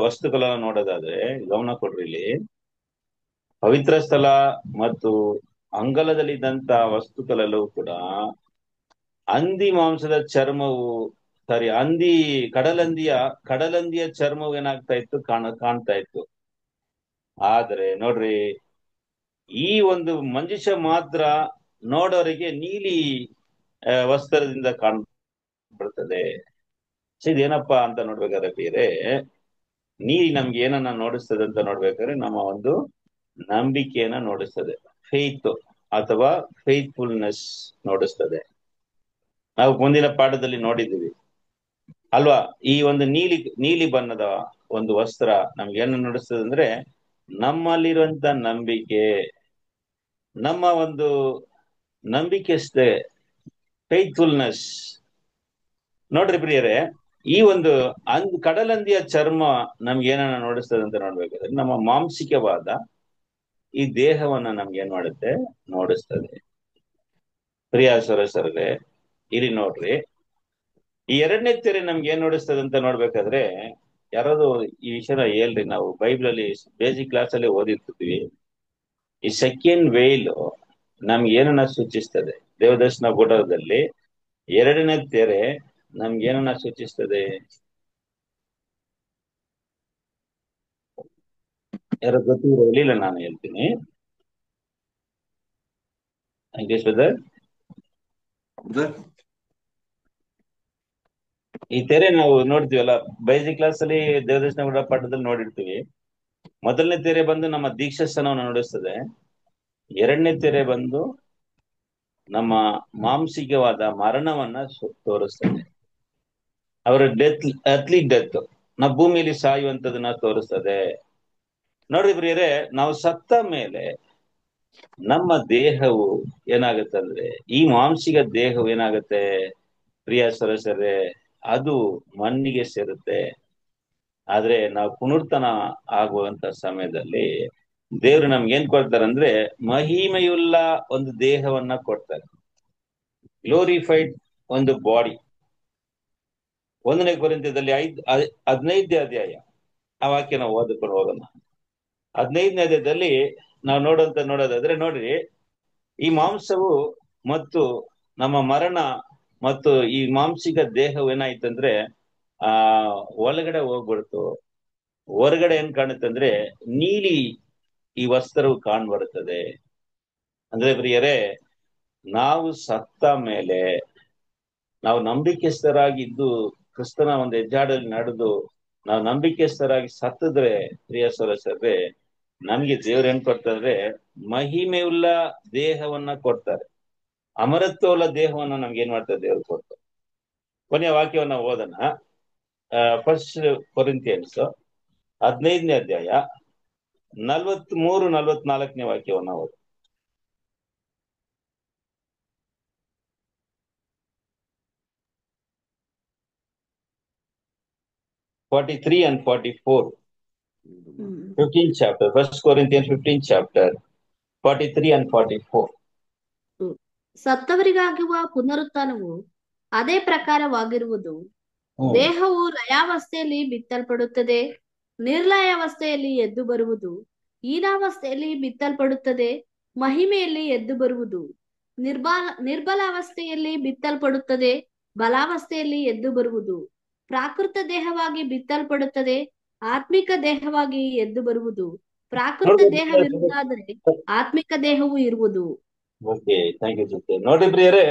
ವಸ್ತುಗಳನ್ನು ನೋಡೋದಾದ್ರೆ ಗಮನ ಕೊಡ್ರಿ, ಇಲ್ಲಿ ಪವಿತ್ರ ಸ್ಥಳ ಮತ್ತು ಅಂಗಳದಲ್ಲಿದ್ದಂತ ವಸ್ತುಗಳೆಲ್ಲವೂ ಕೂಡ ಹಂದಿ ಮಾಂಸದ ಚರ್ಮವು ಕಡಲಂದಿಯ ಚರ್ಮವು ಏನಾಗ್ತಾ ಇತ್ತು, ಕಾಣ್ತಾ ಇತ್ತು. ಆದ್ರೆ ನೋಡ್ರಿ, ಈ ಒಂದು ಮಂಜುಷ ಮಾತ್ರ ನೋಡೋರಿಗೆ ನೀಲಿ ವಸ್ತ್ರದಿಂದ ಕಾಣ್ಬರ್ತದೆ. ಇದೇನಪ್ಪಾ ಅಂತ ನೋಡ್ಬೇಕಾದ್ರೆ ಬೇರೆ, ನೀಲಿ ನಮ್ಗೆ ಏನನ್ನ ನೋಡಿಸ್ತದೆ ಅಂತ ನೋಡ್ಬೇಕಾದ್ರೆ ನಮ್ಮ ಒಂದು ನಂಬಿಕೆಯನ್ನ ನೋಡಿಸ್ತದೆ. ಫೇತ್ ಅಥವಾ ಫೇತ್ಫುಲ್ನೆಸ್ ನೋಡಿಸ್ತದೆ. ನಾವು ಮುಂದಿನ ಪಾಠದಲ್ಲಿ ನೋಡಿದ್ದೀವಿ ಅಲ್ವಾ? ಈ ಒಂದು ನೀಲಿ ಬಣ್ಣದ ಒಂದು ವಸ್ತ್ರ ನಮ್ಗೆ ಏನು ನೋಡಿಸ್ತದೆ ಅಂದ್ರೆ, ನಮ್ಮಲ್ಲಿರುವಂತ ನಂಬಿಕೆ, ನಮ್ಮ ಒಂದು ನಂಬಿಕೆಷ್ಟೇ, ಫೇತ್ಫುಲ್ನೆಸ್. ನೋಡ್ರಿ ಪ್ರಿಯರೇ, ಈ ಒಂದು ಕಡಲಂದಿಯ ಚರ್ಮ ನಮ್ಗೆ ಏನನ್ನ ನೋಡಿಸ್ತದೆ ಅಂತ ನೋಡ್ಬೇಕಾದ್ರೆ, ನಮ್ಮ ಮಾಂಸಿಕವಾದ ಈ ದೇಹವನ್ನ ನಮ್ಗೆ ಏನ್ ಮಾಡುತ್ತೆ, ನೋಡಿಸ್ತದೆ. ಪ್ರಿಯ ಸರಸರೇ, ಇಲ್ಲಿ ನೋಡ್ರಿ, ಈ ಎರಡನೇ ತೆರೆ ನಮ್ಗೆ ಏನ್ ನೋಡಿಸ್ತದೆ ಅಂತ ನೋಡ್ಬೇಕಾದ್ರೆ, ಯಾರಾದ್ರು ಈ ವಿಷಯನ ಹೇಳ್ರಿ. ನಾವು ಬೈಬಲಲ್ಲಿ ಬೇಸಿಕ್ ಕ್ಲಾಸ್ ಅಲ್ಲಿ ಓದಿರ್ತೀವಿ. ಈ ಸೆಕೆಂಡ್ ವೇಲ್ ನಮ್ಗೆ ಏನನ್ನ ಸೂಚಿಸ್ತದೆ? ದೇವದರ್ಶನ ಗುಡದಲ್ಲಿ ಎರಡನೇ ತೆರೆ ನಮ್ಗೆ ಏನನ್ನ ಸೂಚಿಸ್ತದೆ? ಯಾರು ಗೊತ್ತಿರಲಿಲ್ಲ, ನಾನು ಹೇಳ್ತೀನಿ. ಈ ತೆರೆ ನಾವು ನೋಡ್ತೀವಲ್ಲ, ಬೇಸಿಕ್ ಕ್ಲಾಸ್ ಅಲ್ಲಿ ದೇವದರ್ಶನ ಗುಡ ಪಾಠದಲ್ಲಿ ನೋಡಿರ್ತೀವಿ. ಮೊದಲನೇ ತೆರೆ ಬಂದು ನಮ್ಮ ದೀಕ್ಷಾ ಸ್ಥಾನವನ್ನು ನೋಡಿಸ್ತದೆ. ಎರಡನೇ ತೆರೆ ಬಂದು ನಮ್ಮ ಮಾಂಸಿಕವಾದ ಮರಣವನ್ನ ತೋರಿಸ್ತದೆ. ಅವರ ಅರ್ಲಿ ಡೆತ್, ನಾವು ಭೂಮಿಯಲ್ಲಿ ಸಾಯುವಂತದನ್ನ ತೋರಿಸ್ತದೆ. ನೋಡ್ರಿ ಪ್ರಿಯರೇ, ನಾವು ಸತ್ತ ಮೇಲೆ ನಮ್ಮ ದೇಹವು ಏನಾಗುತ್ತೆ ಅಂದ್ರೆ, ಈ ಮಾಂಸಿಕ ದೇಹವು ಏನಾಗುತ್ತೆ ಪ್ರಿಯ ಸರಸರೇ, ಅದು ಮಣ್ಣಿಗೆ ಸೇರುತ್ತೆ. ಆದ್ರೆ ನಾವು ಪುನರ್ತನ ಆಗುವಂತ ಸಮಯದಲ್ಲಿ ದೇವರು ನಮ್ಗೆ ಏನ್ ಕೊಡ್ತಾರೆ ಅಂದ್ರೆ, ಮಹಿಮೆಯುಳ್ಳ ಒಂದು ದೇಹವನ್ನ ಕೊಡ್ತಾರೆ, ಗ್ಲೋರಿಫೈಡ್ ಒಂದು ಬಾಡಿ. 1ನೇ ಕೊರಿಂಥದಲ್ಲಿ 15ನೇ ಅಧ್ಯಾಯ ಆ ವಾಕ್ಯ ನಾವು ಓದಿಕೊಂಡು ಹೋಗೋಣ. 15ನೇ ಅಧ್ಯಾಯದಲ್ಲಿ ನಾವು ನೋಡೋದಾದ್ರೆ ನೋಡ್ರಿ, ಈ ಮಾಂಸವು ಮತ್ತು ನಮ್ಮ ಮರಣ ಮತ್ತು ಈ ಮಾಂಸಿಕ ದೇಹವು ಏನಾಯ್ತಂದ್ರೆ ಒಳಗಡೆ ಹೋಗ್ಬಿಡ್ತು. ಹೊರಗಡೆ ಏನ್ ಕಾಣುತ್ತೆ ಅಂದ್ರೆ ನೀಲಿ ಈ ವಸ್ತ್ರವು ಕಾಣ್ಬರುತ್ತದೆ. ಅಂದ್ರೆ ಪ್ರಿಯರೇ, ನಾವು ಸತ್ತ ಮೇಲೆ ನಾವು ನಂಬಿಕೆಸ್ಥರಾಗಿದ್ದು ಕ್ರಿಸ್ತನ ಒಂದು ಹೆಜ್ಜಾಡಲ್ಲಿ ನಡೆದು ನಾವು ನಂಬಿಕೆಸ್ಥರಾಗಿ ಸತ್ತಿದ್ರೆ ಪ್ರಿಯ ಸರಸರೇ, ನಮ್ಗೆ ದೇವ್ರು ಏನ್ ಕೊಡ್ತಾರೆ? ಮಹಿಮೆಯುಳ್ಳ ದೇಹವನ್ನ ಕೊಡ್ತಾರೆ, ಅಮರತ್ವವುಳ್ಳ ದೇಹವನ್ನ ನಮ್ಗೆ ಏನ್ ಮಾಡ್ತಾರೆ? ದೇವ್ರು ಕೊಡ್ತಾರೆ. ಕೊನೆಯ ವಾಕ್ಯವನ್ನ ಓದೋಣ. ಫಸ್ಟ್ ಕೊರಿಂಥಿಯನ್ಸ್ 15ನೇ ಅಧ್ಯಾಯ 43-44 ವಾಕ್ಯವನ್ನ ಓದ. '43 and 44, 15th chapter, 1 Corinthians 15th chapter, 43 and 44. ಸತ್ತವರಿಗಾಗುವ ಪುನರುತ್ಥಾನವು ಅದೇ ಪ್ರಕಾರವಾಗಿರುವುದು. ದೇಹವು ಲಯಾವಸ್ಥೆಯಲ್ಲಿ ಬಿತ್ತಲ್ಪಡುತ್ತದೆ, ನಿರ್ಲಯಾವಸ್ಥೆಯಲ್ಲಿ ಎದ್ದು ಬರುವುದು. ಹೀನಾವಸ್ಥೆಯಲ್ಲಿ ಬಿತ್ತಲ್ಪಡುತ್ತದೆ, ಮಹಿಮೆಯಲ್ಲಿ ಎದ್ದು ಬರುವುದು. ನಿರ್ಬಲಾವಸ್ಥೆಯಲ್ಲಿ ಬಿತ್ತಲ್ಪಡುತ್ತದೆ, ಬಲಾವಸ್ಥೆಯಲ್ಲಿ ಎದ್ದು ಬರುವುದು. ಪ್ರಾಕೃತ ದೇಹವಾಗಿ ಬಿತ್ತಲ್ಪಡುತ್ತದೆ, ಆತ್ಮಿಕ ದೇಹವಾಗಿ ಎದ್ದು ಬರುವುದು. ಪ್ರಾಕೃತ ದೇಹವಿರುವುದಾದರೆ ಆತ್ಮಿಕ ದೇಹವು ಇರುವುದು. Okay, thank you sister. ನೋಡ್ರಿ ಪ್ರಿಯರೇ,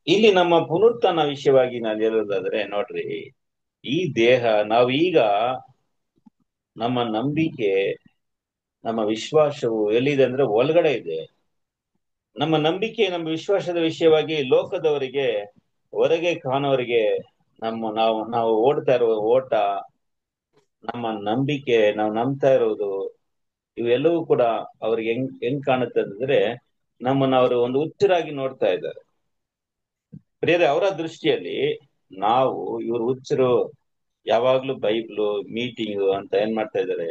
ಇಲ್ಲಿ ನಮ್ಮ ಪುನರುತ್ಥಾನ ವಿಷಯವಾಗಿ ನಾನು ಹೇಳೋದಾದ್ರೆ ನೋಡ್ರಿ, ಈ ದೇಹ ನಾವೀಗ ನಮ್ಮ ನಂಬಿಕೆ, ನಮ್ಮ ವಿಶ್ವಾಸವು ಎಲ್ಲಿದೆ ಅಂದ್ರೆ ಒಳಗಡೆ ಇದೆ. ನಮ್ಮ ನಂಬಿಕೆ, ನಮ್ಮ ವಿಶ್ವಾಸದ ವಿಷಯವಾಗಿ ಲೋಕದವರಿಗೆ, ಹೊರಗೆ ಕಾಣೋರಿಗೆ ನಾವು ಓಡ್ತಾ ಇರುವ ಓಟ ನಮ್ಮ ನಂಬಿಕೆ, ನಾವು ನಂಬ್ತಾ ಇರೋದು, ಇವೆಲ್ಲವೂ ಕೂಡ ಅವ್ರಿಗೆ ಹೆಂಗ್ ಕಾಣುತ್ತೆ ಅಂದ್ರೆ ನಮ್ಮನ್ನ ಅವರು ಒಂದು ಹುಚ್ಚರಾಗಿ ನೋಡ್ತಾ ಇದ್ದಾರೆ. ಪ್ರಿಯರೇ, ಅವರ ದೃಷ್ಟಿಯಲ್ಲಿ ನಾವು ಇವರು ಹುಚ್ಚರು, ಯಾವಾಗ್ಲೂ ಬೈಬ್ಲು ಮೀಟಿಂಗ್ ಅಂತ ಏನ್ ಮಾಡ್ತಾ ಇದ್ದಾರೆ,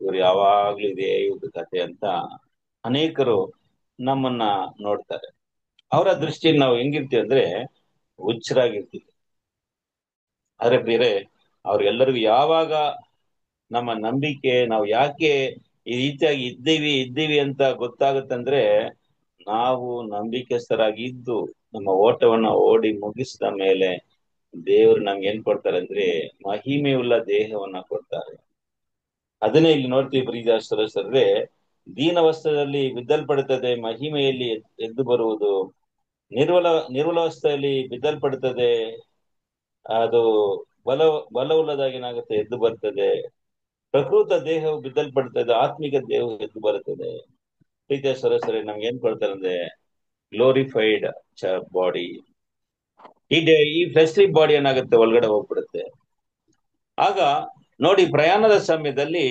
ಇವ್ರು ಯಾವಾಗ್ಲೂ ಇದೇ ಇವ್ರದ್ದು ಕಥೆ ಅಂತ ಅನೇಕರು ನಮ್ಮನ್ನ ನೋಡ್ತಾರೆ. ಅವರ ದೃಷ್ಟಿಯಲ್ಲಿ ನಾವು ಹೆಂಗಿರ್ತೀವಿ ಅಂದ್ರೆ ಹುಚ್ಚರಾಗಿರ್ತೀವಿ. ಆದ್ರೆ ಪ್ರಿಯರೇ, ಅವ್ರಿಗೆಲ್ಲರಿಗೂ ಯಾವಾಗ ನಮ್ಮ ನಂಬಿಕೆ, ನಾವು ಯಾಕೆ ಈ ರೀತಿಯಾಗಿ ಇದ್ದೀವಿ ಅಂತ ಗೊತ್ತಾಗುತ್ತಂದ್ರೆ, ನಾವು ನಂಬಿಕೆಸ್ಥರಾಗಿ ಇದ್ದು ನಮ್ಮ ಓಟವನ್ನ ಓಡಿ ಮುಗಿಸಿದ ಮೇಲೆ ದೇವರು ನಮ್ಗೆ ಏನ್ ಕೊಡ್ತಾರೆ ಅಂದ್ರೆ ಮಹಿಮೆಯುಳ್ಳ ದೇಹವನ್ನ ಕೊಡ್ತಾರೆ. ಅದನ್ನೇ ಇಲ್ಲಿ ನೋಡ್ತೀವಿ ಪ್ರೀತಿಯಾಸ್ತ್ರೇ, ದೀನವಸ್ತ್ರದಲ್ಲಿ ಬಿದ್ದಲ್ಪಡುತ್ತದೆ, ಮಹಿಮೆಯಲ್ಲಿ ಎದ್ದು ಬರುವುದು. ನಿರ್ವಲವಸ್ಥೆಯಲ್ಲಿ ಬಿದ್ದಲ್ಪಡುತ್ತದೆ, ಅದು ಬಲವುಳ್ಳದಾಗಿ ಏನಾಗುತ್ತೆ, ಎದ್ದು ಬರ್ತದೆ. ಪ್ರಕೃತ ದೇಹವು ಬಿದ್ದಲ್ಪಡ್ತದೆ, ಆತ್ಮಿಕ ದೇಹವು ಎದ್ದು ಬರುತ್ತದೆ. ಪ್ರೀತಿಯ ಸರಸರಿ, ನಮ್ಗೆ ಏನ್ ಕೊಡ್ತಾರೆ ಅಂದ್ರೆ ಗ್ಲೋರಿಫೈಡ್ ಬಾಡಿ. ಈ ಫ್ಲೆಶ್ಲಿ ಬಾಡಿ ಏನಾಗುತ್ತೆ, ಒಳಗಡೆ ಹೋಗ್ಬಿಡುತ್ತೆ. ಆಗ ನೋಡಿ, ಪ್ರಯಾಣದ ಸಮಯದಲ್ಲಿ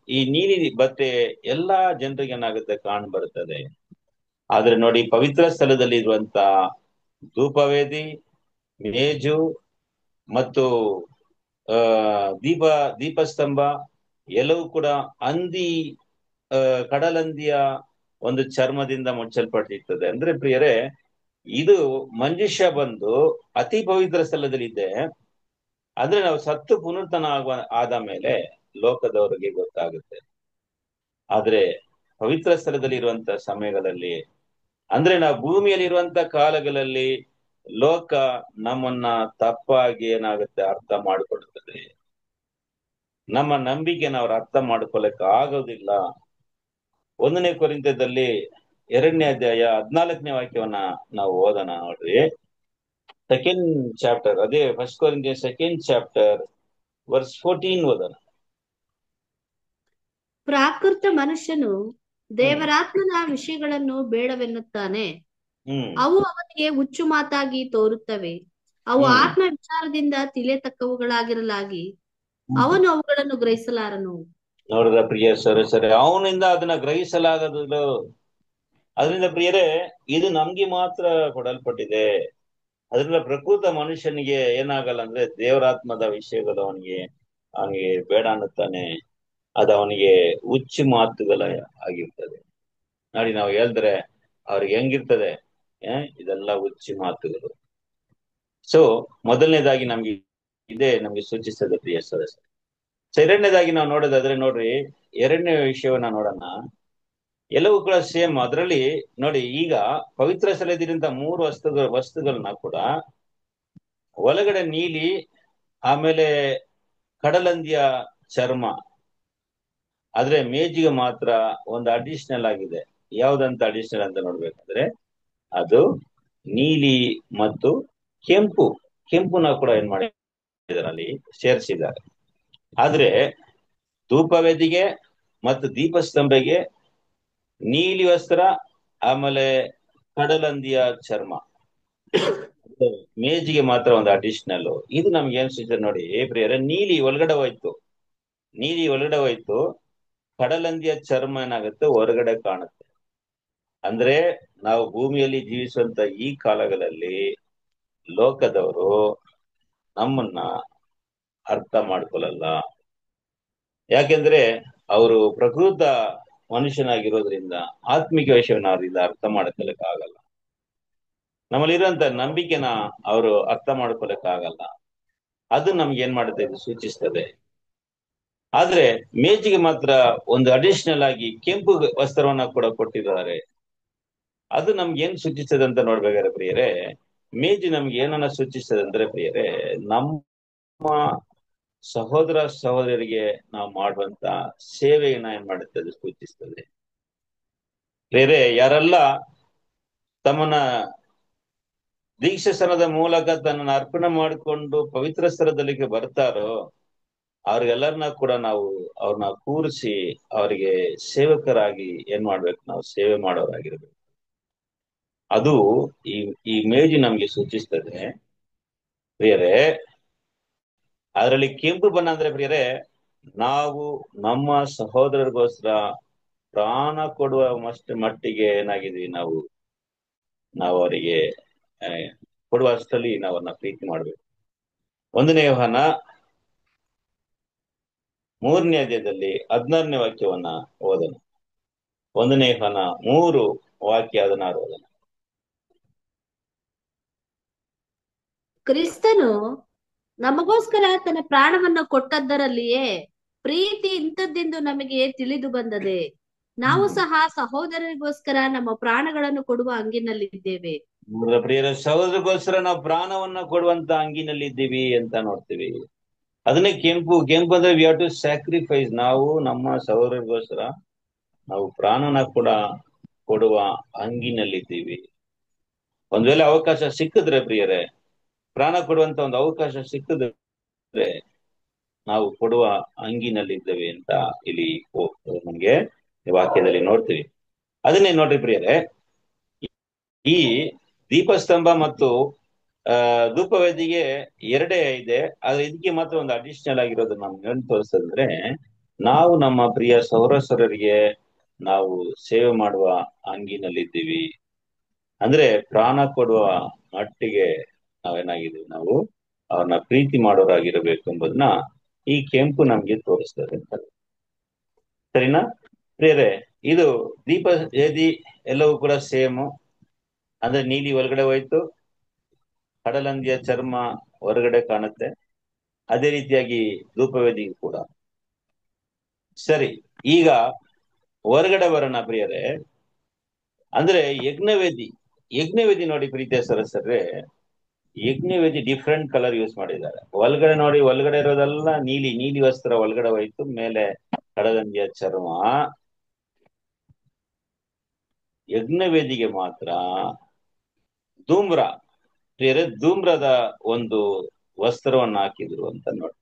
ಈ ನೀಲಿ ಬಟ್ಟೆ ಎಲ್ಲಾ ಜನರಿಗೆ ಏನಾಗುತ್ತೆ, ಕಾಣ್ ಬರುತ್ತದೆ. ಆದ್ರೆ ನೋಡಿ, ಪವಿತ್ರ ಸ್ಥಳದಲ್ಲಿ ಇರುವಂತ ಧೂಪವೇದಿ, ಮೇಜು ಮತ್ತು ದೀಪಸ್ತಂಭ ಎಲ್ಲವೂ ಕೂಡ ಕಡಲಂದಿಯ ಒಂದು ಚರ್ಮದಿಂದ ಮುಚ್ಚಲ್ಪಟ್ಟಿರ್ತದೆ. ಅಂದ್ರೆ ಪ್ರಿಯರೇ, ಇದು ಮನುಷ್ಯ ಬಂದು ಅತಿ ಪವಿತ್ರ ಸ್ಥಳದಲ್ಲಿ ಇದೆ. ಅಂದ್ರೆ ನಾವು ಸತ್ತು ಪುನರ್ತನ ಆದ ಮೇಲೆ ಲೋಕದವರಿಗೆ ಗೊತ್ತಾಗುತ್ತೆ. ಆದ್ರೆ ಪವಿತ್ರ ಸ್ಥಳದಲ್ಲಿ ಇರುವಂತ ಸಮಯಗಳಲ್ಲಿ, ಅಂದ್ರೆ ನಾವು ಭೂಮಿಯಲ್ಲಿ ಇರುವಂತ ಕಾಲಗಳಲ್ಲಿ ಲೋಕ ನಮ್ಮನ್ನ ತಪ್ಪಾಗಿ ಏನಾಗುತ್ತೆ, ಅರ್ಥ ಮಾಡಿಕೊಳ್ಳುತ್ತದೆ. ನಮ್ಮ ನಂಬಿಕೆನ ಅವ್ರು ಅರ್ಥ ಮಾಡ್ಕೊಳ್ಳಕ್ಕೆ ಆಗೋದಿಲ್ಲ. 1ನೇ ಕೊರಿಂಥದಲ್ಲಿ 2ನೇ ಅಧ್ಯಾಯ 14ನೇ ವಾಕ್ಯವನ್ನ ನಾವು ಓದೋಣ ನೋಡ್ರಿ. 2nd ಚಾಪ್ಟರ್, ಅದೇ 1 ಕೊರಿಂಥಿಯನ್ 2nd ಚಾಪ್ಟರ್ ವರ್ಸ್ 14 ಓದೋಣ. ಪ್ರಾಕೃತ ಮನುಷ್ಯನು ದೇವರಾತ್ಮನ ವಿಷಯಗಳನ್ನು ಬೇಡವೆನ್ನುತ್ತಾನೆ. ಅವು ಅವನಿಗೆ ಹುಚ್ಚು ಮಾತಾಗಿ ತೋರುತ್ತವೆ. ಅವು ಆತ್ಮ ವಿಚಾರದಿಂದ ತಿಳಿಯತಕ್ಕವುಗಳಾಗಿರಲಾಗಿ ಅವನು ಅವುಗಳನ್ನು ಗ್ರಹಿಸಲಾರನು. ನೋಡಿದ ಪ್ರಿಯ ಸರಿ, ಅವನಿಂದ ಅದನ್ನ ಗ್ರಹಿಸಲಾಗದು. ಅದರಿಂದ ಪ್ರಿಯರೇ, ಇದು ನಮ್ಗೆ ಮಾತ್ರ ಕೊಡಲ್ಪಟ್ಟಿದೆ. ಅದರಿಂದ ಪ್ರಕೃತ ಮನುಷ್ಯನಿಗೆ ಏನಾಗಲ್ಲ ಅಂದ್ರೆ ದೇವರಾತ್ಮದ ವಿಷಯಗಳು ಅವನಿಗೆ ಬೇಡ ಅನ್ನುತ್ತಾನೆ. ಅದು ಅವನಿಗೆ ಹುಚ್ಚು ಮಾತುಗಳ ಆಗಿರ್ತದೆ. ನೋಡಿ, ನಾವು ಹೇಳಿದ್ರೆ ಅವ್ರಿಗೆ ಹೆಂಗಿರ್ತದೆ, ಇದೆಲ್ಲ ಹುಚ್ಚು ಮಾತುಗಳು. ಸೊ ಮೊದಲನೇದಾಗಿ ನಮ್ಗೆ ಸೂಚಿಸ್ತದೆ ಪ್ರಿಯ ಸದಸ್ಯ. ಎರಡನೇದಾಗಿ ನಾವು ನೋಡೋದಾದ್ರೆ ನೋಡ್ರಿ, 2ನೇ ವಿಷಯವನ್ನ ನೋಡೋಣ. ಎಲ್ಲವೂ ಕೂಡ ಸೇಮ್. ಅದರಲ್ಲಿ ನೋಡಿ, ಈಗ ಪವಿತ್ರ ಸ್ಥಳದಿಂದ 3 ವಸ್ತುಗಳನ್ನ ಕೂಡ ಒಳಗಡೆ ನೀಲಿ, ಆಮೇಲೆ ಕಡಲಂದಿಯ ಚರ್ಮ. ಆದ್ರೆ ಮೇಜಿಗೆ ಮಾತ್ರ ಒಂದು ಅಡಿಷನಲ್ ಆಗಿದೆ. ಯಾವ್ದಂತ ಅಡಿಷನಲ್ ಅಂತ ನೋಡ್ಬೇಕಂದ್ರೆ ಅದು ನೀಲಿ ಮತ್ತು ಕೆಂಪುನ ಕೂಡ ಏನ್ ಮಾಡಿದ್ದಾರೆ, ಅಲ್ಲಿ ಸೇರಿಸಿದ್ದಾರೆ. ಆದ್ರೆ ಧೂಪವೇದಿಗೆ ಮತ್ತು ದೀಪಸ್ತಂಭೆಗೆ ನೀಲಿ ವಸ್ತ್ರ, ಆಮೇಲೆ ಕಡಲಂದಿಯ ಚರ್ಮ. ಮೇಜಿಗೆ ಮಾತ್ರ ಒಂದು ಅಡಿಷನಲ್. ಇದು ನಮ್ಗೆ ಏನ್ ಸಿಗ್ತದೆ ನೋಡಿ ಪ್ರಿಯರೇ, ನೀಲಿ ಒಳಗಡೆ ಹೋಯ್ತು, ಕಡಲಂದಿಯ ಚರ್ಮ ಏನಾಗುತ್ತೆ, ಹೊರಗಡೆ ಕಾಣುತ್ತೆ. ಅಂದ್ರೆ ನಾವು ಭೂಮಿಯಲ್ಲಿ ಜೀವಿಸುವಂತ ಈ ಕಾಲಗಳಲ್ಲಿ ಲೋಕದವರು ನಮ್ಮನ್ನ ಅರ್ಥ ಮಾಡ್ಕೊಳ್ಳಲ್ಲ. ಯಾಕೆಂದ್ರೆ ಅವರು ಪ್ರಕೃತ ಮನುಷ್ಯನಾಗಿರೋದ್ರಿಂದ ಆತ್ಮಿಕ ವಿಷಯವನ್ನ ಅವರಿಂದ ಅರ್ಥ ಮಾಡ್ಕೊಳಕ್ ಆಗಲ್ಲ. ನಮ್ಮಲ್ಲಿರುವಂತ ನಂಬಿಕೆನ ಅವರು ಅರ್ಥ ಮಾಡ್ಕೊಳಕ್ ಆಗಲ್ಲ. ಅದು ನಮ್ಗೆ ಏನ್ ಮಾಡುತ್ತೆ, ಇದು ಸೂಚಿಸ್ತದೆ. ಆದ್ರೆ ಮೇಜಿಗೆ ಮಾತ್ರ ಒಂದು ಅಡಿಷನಲ್ ಆಗಿ ಕೆಂಪು ವಸ್ತ್ರವನ್ನ ಕೂಡ ಕೊಟ್ಟಿದ್ದಾರೆ. ಅದು ನಮ್ಗೆ ಏನ್ ಸೂಚಿಸ್ತದೆ ಅಂತ ನೋಡ್ಬೇಕಾದ್ರೆ ಪ್ರಿಯರೇ, ಮೇಜು ನಮ್ಗೆ ಏನನ್ನ ಸೂಚಿಸ್ತದೆ ಅಂದ್ರೆ ಪ್ರಿಯರೇ, ನಮ್ಮ ಸಹೋದರ ಸಹೋದರರಿಗೆ ನಾವು ಮಾಡುವಂತ ಸೇವೆಯನ್ನ ಏನ್ ಮಾಡುತ್ತೆ, ಅದು ಸೂಚಿಸ್ತದೆ. ಪ್ರಿಯರೇ, ಯಾರೆಲ್ಲ ತಮ್ಮನ್ನ ದೀಕ್ಷಾಸನದ ಮೂಲಕ ತನ್ನನ್ನು ಅರ್ಪಣೆ ಮಾಡಿಕೊಂಡು ಪವಿತ್ರ ಸ್ಥಳದಲ್ಲಿ ಬರ್ತಾರೋ ಅವ್ರಿಗೆಲ್ಲರನ್ನ ಕೂಡ ನಾವು ಅವ್ರನ್ನ ಕೂರಿಸಿ ಅವರಿಗೆ ಸೇವಕರಾಗಿ ಏನ್ ಮಾಡ್ಬೇಕು, ನಾವು ಸೇವೆ ಮಾಡೋರಾಗಿರ್ಬೇಕು. ಅದು ಈ ಮೇಜು ನಮ್ಗೆ ಸೂಚಿಸ್ತದೆ ಪ್ರಿಯರೇ. ಅದರಲ್ಲಿ ಕೆಂಪು ಬಣ್ಣ ಅಂದ್ರೆ ಪ್ರಿಯರೇ, ನಾವು ನಮ್ಮ ಸಹೋದರರಿಗೋಸ್ಕರ ಪ್ರಾಣ ಕೊಡುವ ಮಟ್ಟಿಗೆ ಏನಾಗಿದ್ವಿ ನಾವು ಅವರಿಗೆ ಕೊಡುವ ಅಷ್ಟರಲ್ಲಿ ನಾವು ಅವ್ರನ್ನ ಪ್ರೀತಿ ಮಾಡ್ಬೇಕು. 1 ಯೋಹಾನ 3ನೇ ಅಧ್ಯಾಯದಲ್ಲಿ 16ನೇ ವಾಕ್ಯವನ್ನ ಓದೋಣ. 1 ಯೋಹಾನ 3:16 ಓದೋಣ. ಕ್ರಿಸ್ತನು ನಮಗೋಸ್ಕರ ತನ್ನ ಪ್ರಾಣವನ್ನು ಕೊಟ್ಟದ್ದರಲ್ಲಿಯೇ ಪ್ರೀತಿ ಇಂಥದ್ದೆಂದು ನಮಗೆ ತಿಳಿದು ಬಂದದೆ. ನಾವು ಸಹ ಸಹೋದರರಿಗೋಸ್ಕರ ನಮ್ಮ ಪ್ರಾಣಗಳನ್ನು ಕೊಡುವ ಹಂಗಿನಲ್ಲಿದ್ದೇವೆ. ಪ್ರಿಯರ, ಸಹೋದರರಿಗೋಸ್ಕರ ನಾವು ಪ್ರಾಣವನ್ನ ಕೊಡುವಂತ ಹಂಗಿನಲ್ಲಿದ್ದೀವಿ ಅಂತ ನೋಡ್ತೀವಿ. ಅದನ್ನೇ ಕೆಂಪು ಅಂದ್ರೆ ವಿ ಹ್ಯಾವ್ ಟು ಸ್ಯಾಕ್ರಿಫೈಸ್. ನಾವು ನಮ್ಮ ಸಹೋದರರಿಗೋಸ್ಕರ ನಾವು ಪ್ರಾಣನ ಕೂಡ ಕೊಡುವ ಹಂಗಿನಲ್ಲಿದ್ದೀವಿ. ಒಂದ್ ವೇಳೆ ಅವಕಾಶ ಸಿಕ್ಕಿದ್ರೆ ಪ್ರಿಯರೇ, ಪ್ರಾಣ ಕೊಡುವಂತ ಒಂದು ಅವಕಾಶ ಸಿಕ್ಕಿದ್ರೆ ನಾವು ಕೊಡುವ ಹಂಗಿನಲ್ಲಿದ್ದೇವೆ ಅಂತ ಇಲ್ಲಿ ನಮ್ಗೆ ವಾಕ್ಯದಲ್ಲಿ ನೋಡ್ತೀವಿ. ಅದನ್ನೇ ನೋಡ್ರಿ ಪ್ರಿಯರೇ, ಈ ದೀಪಸ್ತಂಭ ಮತ್ತು ಧೂಪವೇದಿಗೆ 2 ಇದೆ. ಆದ್ರೆ ಇದಕ್ಕೆ ಮಾತ್ರ ಒಂದು ಅಡಿಷನಲ್ ಆಗಿರೋದು ನಮ್ಗೆ ಏನು ತೋರಿಸ್ತದಂದ್ರೆ, ನಾವು ನಮ್ಮ ಪ್ರಿಯ ಸಹೋದರರಿಗೆ ನಾವು ಸೇವೆ ಮಾಡುವ ಹಂಗಿನಲ್ಲಿದ್ದೀವಿ. ಅಂದ್ರೆ ಪ್ರಾಣ ಕೊಡುವ ಮಟ್ಟಿಗೆ ನಾವೇನಾಗಿದ್ದೀವಿ, ನಾವು ಅವ್ರನ್ನ ಪ್ರೀತಿ ಮಾಡೋರಾಗಿರ್ಬೇಕು ಎಂಬುದನ್ನ ಈ ಕೆಂಪು ನಮ್ಗೆ ತೋರಿಸ್ತದೆ ಅಂತ. ಸರಿನಾ ಪ್ರಿಯರೇ? ಇದು ದೀಪ ವೇದಿ ಎಲ್ಲವೂ ಕೂಡ ಸೇಮು. ಅಂದ್ರೆ ನೀಲಿ ಒಳಗಡೆ ಹೋಯ್ತು, ಕಡಲಂದಿಯ ಚರ್ಮ ಹೊರಗಡೆ ಕಾಣುತ್ತೆ. ಅದೇ ರೀತಿಯಾಗಿ ಧೂಪವೇದಿ ಕೂಡ. ಸರಿ, ಈಗ ಹೊರಗಡೆ ಬರೋಣ ಪ್ರಿಯರೇ. ಅಂದ್ರೆ ಯಜ್ಞವೇದಿ ನೋಡಿ ಪ್ರೀತಿಯ ಸರಸರೇ, ಯಜ್ಞವೇದಿ ಡಿಫ್ರೆಂಟ್ ಕಲರ್ ಯೂಸ್ ಮಾಡಿದ್ದಾರೆ. ಒಳಗಡೆ ನೋಡಿ, ಒಳಗಡೆ ಇರೋದೆಲ್ಲ ನೀಲಿ ವಸ್ತ್ರ ಒಳಗಡೆ ಹೋಯ್ತು, ಮೇಲೆ ಕಡಲಂದಿಯ ಚರ್ಮ. ಯಜ್ಞವೇದಿಗೆ ಮಾತ್ರ ಧೂಮ್ರದ ಒಂದು ವಸ್ತ್ರವನ್ನು ಹಾಕಿದ್ರು ಅಂತ ನೋಡಿ,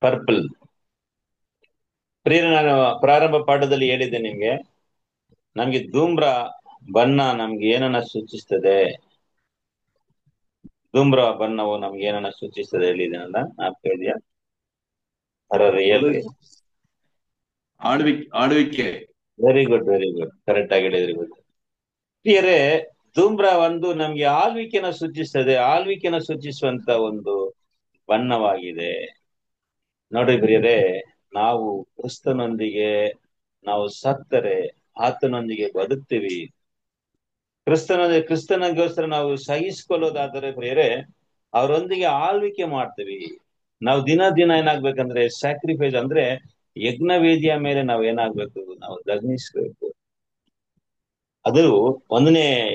ಪರ್ಪಲ್. ಪ್ರಿಯರೇ, ನಾನು ಪ್ರಾರಂಭ ಪಾಠದಲ್ಲಿ ಹೇಳಿದ್ದೆ ನಿಮ್ಗೆ, ನಮ್ಗೆ ಧೂಮ್ರ ಬಣ್ಣ ನಮ್ಗೆ ಏನನ್ನ ಸೂಚಿಸ್ತದೆ, ಧೂಮ್ರ ಬಣ್ಣವು ನಮ್ಗೆ ಏನನ್ನ ಸೂಚಿಸ್ತದೆ ಹೇಳಿದ್ದೇನಲ್ಲ, ನಾನು ಹೇಳಿದ್ಯಾ? ಆಳ್ವಿಕೆ. ವೆರಿ ಗುಡ್, ಕರೆಕ್ಟ್ ಆಗಿ ಹೇಳಿದ್ರಿ. ಪ್ರಿಯರೇ, ಧೂಮ್ರ ಒಂದು ನಮ್ಗೆ ಆಳ್ವಿಕೆನ ಸೂಚಿಸ್ತದೆ, ಆಳ್ವಿಕೆನ ಸೂಚಿಸುವಂತ ಒಂದು ಬಣ್ಣವಾಗಿದೆ. ನೋಡ್ರಿ ಪ್ರಿಯರೇ, ನಾವು ಕ್ರಿಸ್ತನೊಂದಿಗೆ ನಾವು ಸತ್ತರೆ ಆತನೊಂದಿಗೆ ಬದುಕ್ತೀವಿ. ಕ್ರಿಸ್ತನಿಗೋಸ್ಕರ ನಾವು ಸಹಿಸಿಕೊಳ್ಳೋದಾದರೆ ಪ್ರಿಯರೇ, ಅವರೊಂದಿಗೆ ಆಳ್ವಿಕೆ ಮಾಡ್ತೀವಿ. ನಾವು ದಿನ ಏನಾಗ್ಬೇಕಂದ್ರೆ ಸ್ಯಾಕ್ರಿಫೈಸ್, ಅಂದ್ರೆ ಯಜ್ಞವೇದಿಯ ಮೇಲೆ ನಾವು ಏನಾಗ್ಬೇಕು, ನಾವು ದಗ್ನಿಸ್ಬೇಕು. ಅದು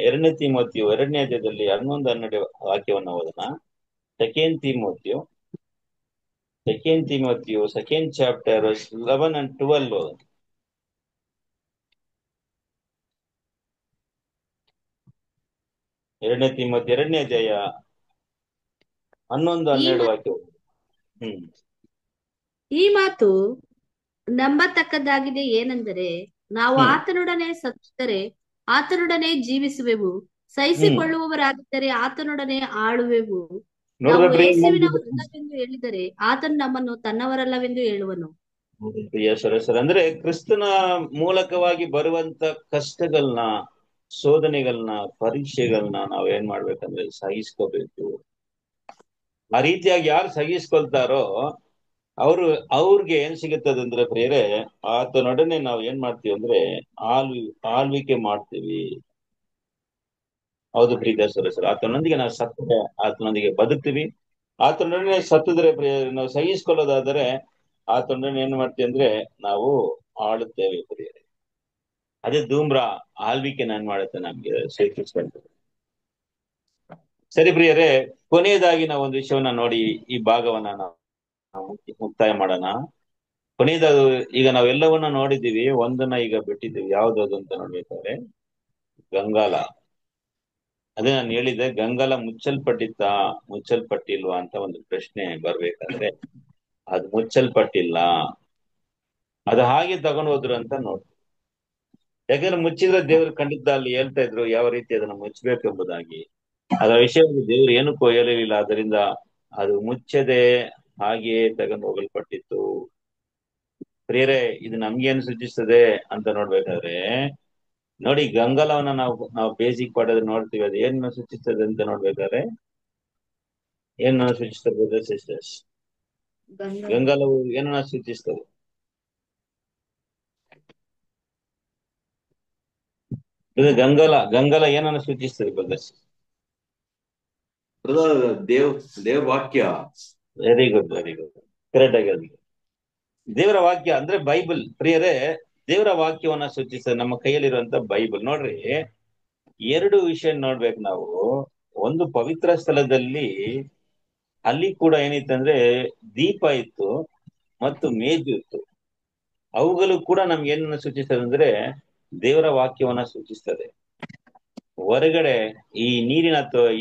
2 ತಿಮೋಥೆಯು 2ನೇ ಅಧ್ಯಾಯದಲ್ಲಿ 11-12 ವಾಕ್ಯವನ್ನು ಓದೋಣ. ಸೆಕೆಂಡ್ ತಿಮೋಥೆಯು 2nd chapter 11 and 12 ಓದೋಣ. 2 ತಿಮೋಥೆಯು 2ನೇ ಅಧ್ಯಾಯ 11-12 ವಾಕ್ಯ. ಈ ಮಾತು ನಂಬತಕ್ಕದ್ದಾಗಿದೆ ಏನೆಂದರೆ, ನಾವು ಆತನೊಡನೆ ಸತ್ತರೆ ಆತನೊಡನೆ ಜೀವಿಸುವೆವು, ಸಹಿಸಿಕೊಳ್ಳುವವರಾಗಿದ್ದರೆ ಆತನೊಡನೆ ಆಳುವೆವು. ನಾವು ಯೇಸುವಿನವರಲ್ಲವೆಂದು ಹೇಳಿದರೆ ಆತನು ನಮ್ಮನ್ನು ತನ್ನವರಲ್ಲವೆಂದು ಹೇಳುವನು. ಪ್ರಿಯ ಸರಸರ, ಅಂದ್ರೆ ಕ್ರಿಸ್ತನ ಮೂಲಕವಾಗಿ ಬರುವಂತ ಕಷ್ಟಗಳನ್ನ, ಶೋಧನೆಗಳನ್ನ, ಪರೀಕ್ಷೆಗಳನ್ನ ನಾವೇನ್ ಮಾಡ್ಬೇಕಂದ್ರೆ ಸಹಿಸ್ಕೋಬೇಕು. ಆ ರೀತಿಯಾಗಿ ಯಾರು ಸಹಿಸ್ಕೊಳ್ತಾರೋ ಅವ್ರಿಗೆ ಏನ್ ಸಿಗುತ್ತದಂದ್ರೆ ಪ್ರಿಯರೇ, ಆತನೊಡನೆ ನಾವು ಏನ್ ಮಾಡ್ತೀವಿ ಅಂದ್ರೆ ಆಳ್ವಿಕೆ ಮಾಡ್ತೀವಿ. ಹೌದು ಪ್ರೀತಿಯ ಸರಸರ, ಆತನೊಂದಿಗೆ ನಾವು ಸತ್ತರೆ ಆತನೊಂದಿಗೆ ಬದುಕ್ತೀವಿ. ಆತನೊಡನೆ ಸತ್ತಿದ್ರೆ ನಾವು ಸಹಿಸ್ಕೊಳ್ಳೋದಾದರೆ ಆತನೊಡನೆ ಏನ್ ಮಾಡ್ತೀವಿ ಅಂದ್ರೆ ನಾವು ಆಳುತ್ತೇವೆ ಪ್ರಿಯರೇ. ಅದೇ ಧೂಮ್ರ ಆಳ್ವಿಕೆ ಏನ್ ಮಾಡುತ್ತೆ, ನಮ್ಗೆ ಸೇರಿಸ್ಕೊಳ್ತೇವೆ. ಸರಿ ಪ್ರಿಯರೇ, ಕೊನೆಯದಾಗಿ ನಾವು ಒಂದು ವಿಷಯವನ್ನ ನೋಡಿ ಈ ಭಾಗವನ್ನ ನಾವು ಮುಕ್ತಾಯ ಮಾಡೋಣ. ಕೊನೆಯದು, ಈಗ ನಾವೆಲ್ಲವನ್ನ ನೋಡಿದ್ದೀವಿ, ಒಂದನ್ನ ಈಗ ಬಿಟ್ಟಿದ್ದೀವಿ. ಯಾವ್ದು ಅಂತ ನೋಡ್ಬೇಕಾದ್ರೆ ಗಂಗಾಲ. ಅದೇ ನಾನು ಹೇಳಿದ್ದೆ, ಗಂಗಾಲ ಮುಚ್ಚಲ್ಪಟ್ಟಿಲ್ವಾ ಅಂತ ಒಂದು ಪ್ರಶ್ನೆ ಬರ್ಬೇಕಾದ್ರೆ, ಅದು ಮುಚ್ಚಲ್ಪಟ್ಟಿಲ್ಲ, ಅದು ಹಾಗೆ ತಗೊಂಡು ಹೋದ್ರು ಅಂತ ನೋಡ್ತೀವಿ. ಯಾಕಂದ್ರೆ ಮುಚ್ಚಿದ್ರೆ ದೇವರು ಖಂಡಿತ ಅಲ್ಲಿ ಹೇಳ್ತಾ ಇದ್ರು ಯಾವ ರೀತಿ ಅದನ್ನ ಮುಚ್ಚಬೇಕೆಂಬುದಾಗಿ. ಅದರ ವಿಷಯವಾಗಿ ದೇವರು ಏನಕ್ಕೂ ಹೇಳಲಿಲ್ಲ. ಅದರಿಂದ ಅದು ಮುಚ್ಚದೆ ಹಾಗೆಯೇ ತಗೊಂಡು ಹೋಗಲ್ಪಟ್ಟಿತ್ತು. ಪ್ರಿಯರೇ, ಇದು ನಮ್ಗೇನು ಸೂಚಿಸ್ತದೆ ಅಂತ ನೋಡ್ಬೇಕಾದ್ರೆ ನೋಡಿ, ಗಂಗಾಲವನ್ನ ನಾವು ಬೇಸಿಕ್ ಪಾಠದಲ್ಲಿ ನೋಡ್ತೀವಿ. ಅದು ಏನು ಸೂಚಿಸ್ತದೆ ಅಂತ ನೋಡ್ಬೇಕಾದ್ರೆ ಏನು ಸೂಚಿಸ್ತದೆ ಬ್ರದರ್ಸ್ ಸಿಸ್ಟರ್ಸ್? ಗಂಗಾಲವು ಏನನ್ನ ಸೂಚಿಸ್ತದೆ? ಇದು ಗಂಗಾಲ ಏನನ್ನ ಸೂಚಿಸ್ತದೆ ಬ್ರದರ್ಸ್? ದೇವ್ರ ವಾಕ್ಯ. ವೆರಿ ಗುಡ್, ಕರೆಕ್ಟ್ ಆಗಿ ಹೇಳಿ. ದೇವರ ವಾಕ್ಯ ಅಂದ್ರೆ ಬೈಬಲ್. ಪ್ರಿಯರೇ, ದೇವರ ವಾಕ್ಯವನ್ನ ಸೂಚಿಸ್ತದೆ. ನಮ್ಮ ಕೈಯಲ್ಲಿರುವಂತ ಬೈಬಲ್ ನೋಡ್ರಿ, ಎರಡು ವಿಷಯ ನೋಡ್ಬೇಕು ನಾವು. ಒಂದು, ಪವಿತ್ರ ಸ್ಥಳದಲ್ಲಿ ಅಲ್ಲಿ ಕೂಡ ಏನಿತ್ತಂದ್ರೆ ದೀಪ ಇತ್ತು ಮತ್ತು ಮೇಜು ಇತ್ತು. ಅವುಗಳು ಕೂಡ ನಮ್ಗೆ ಏನನ್ನ ಸೂಚಿಸ್ತದೆ ಅಂದ್ರೆ ದೇವರ ವಾಕ್ಯವನ್ನ ಸೂಚಿಸ್ತದೆ. ಹೊರಗಡೆ ಈ ನೀರಿನ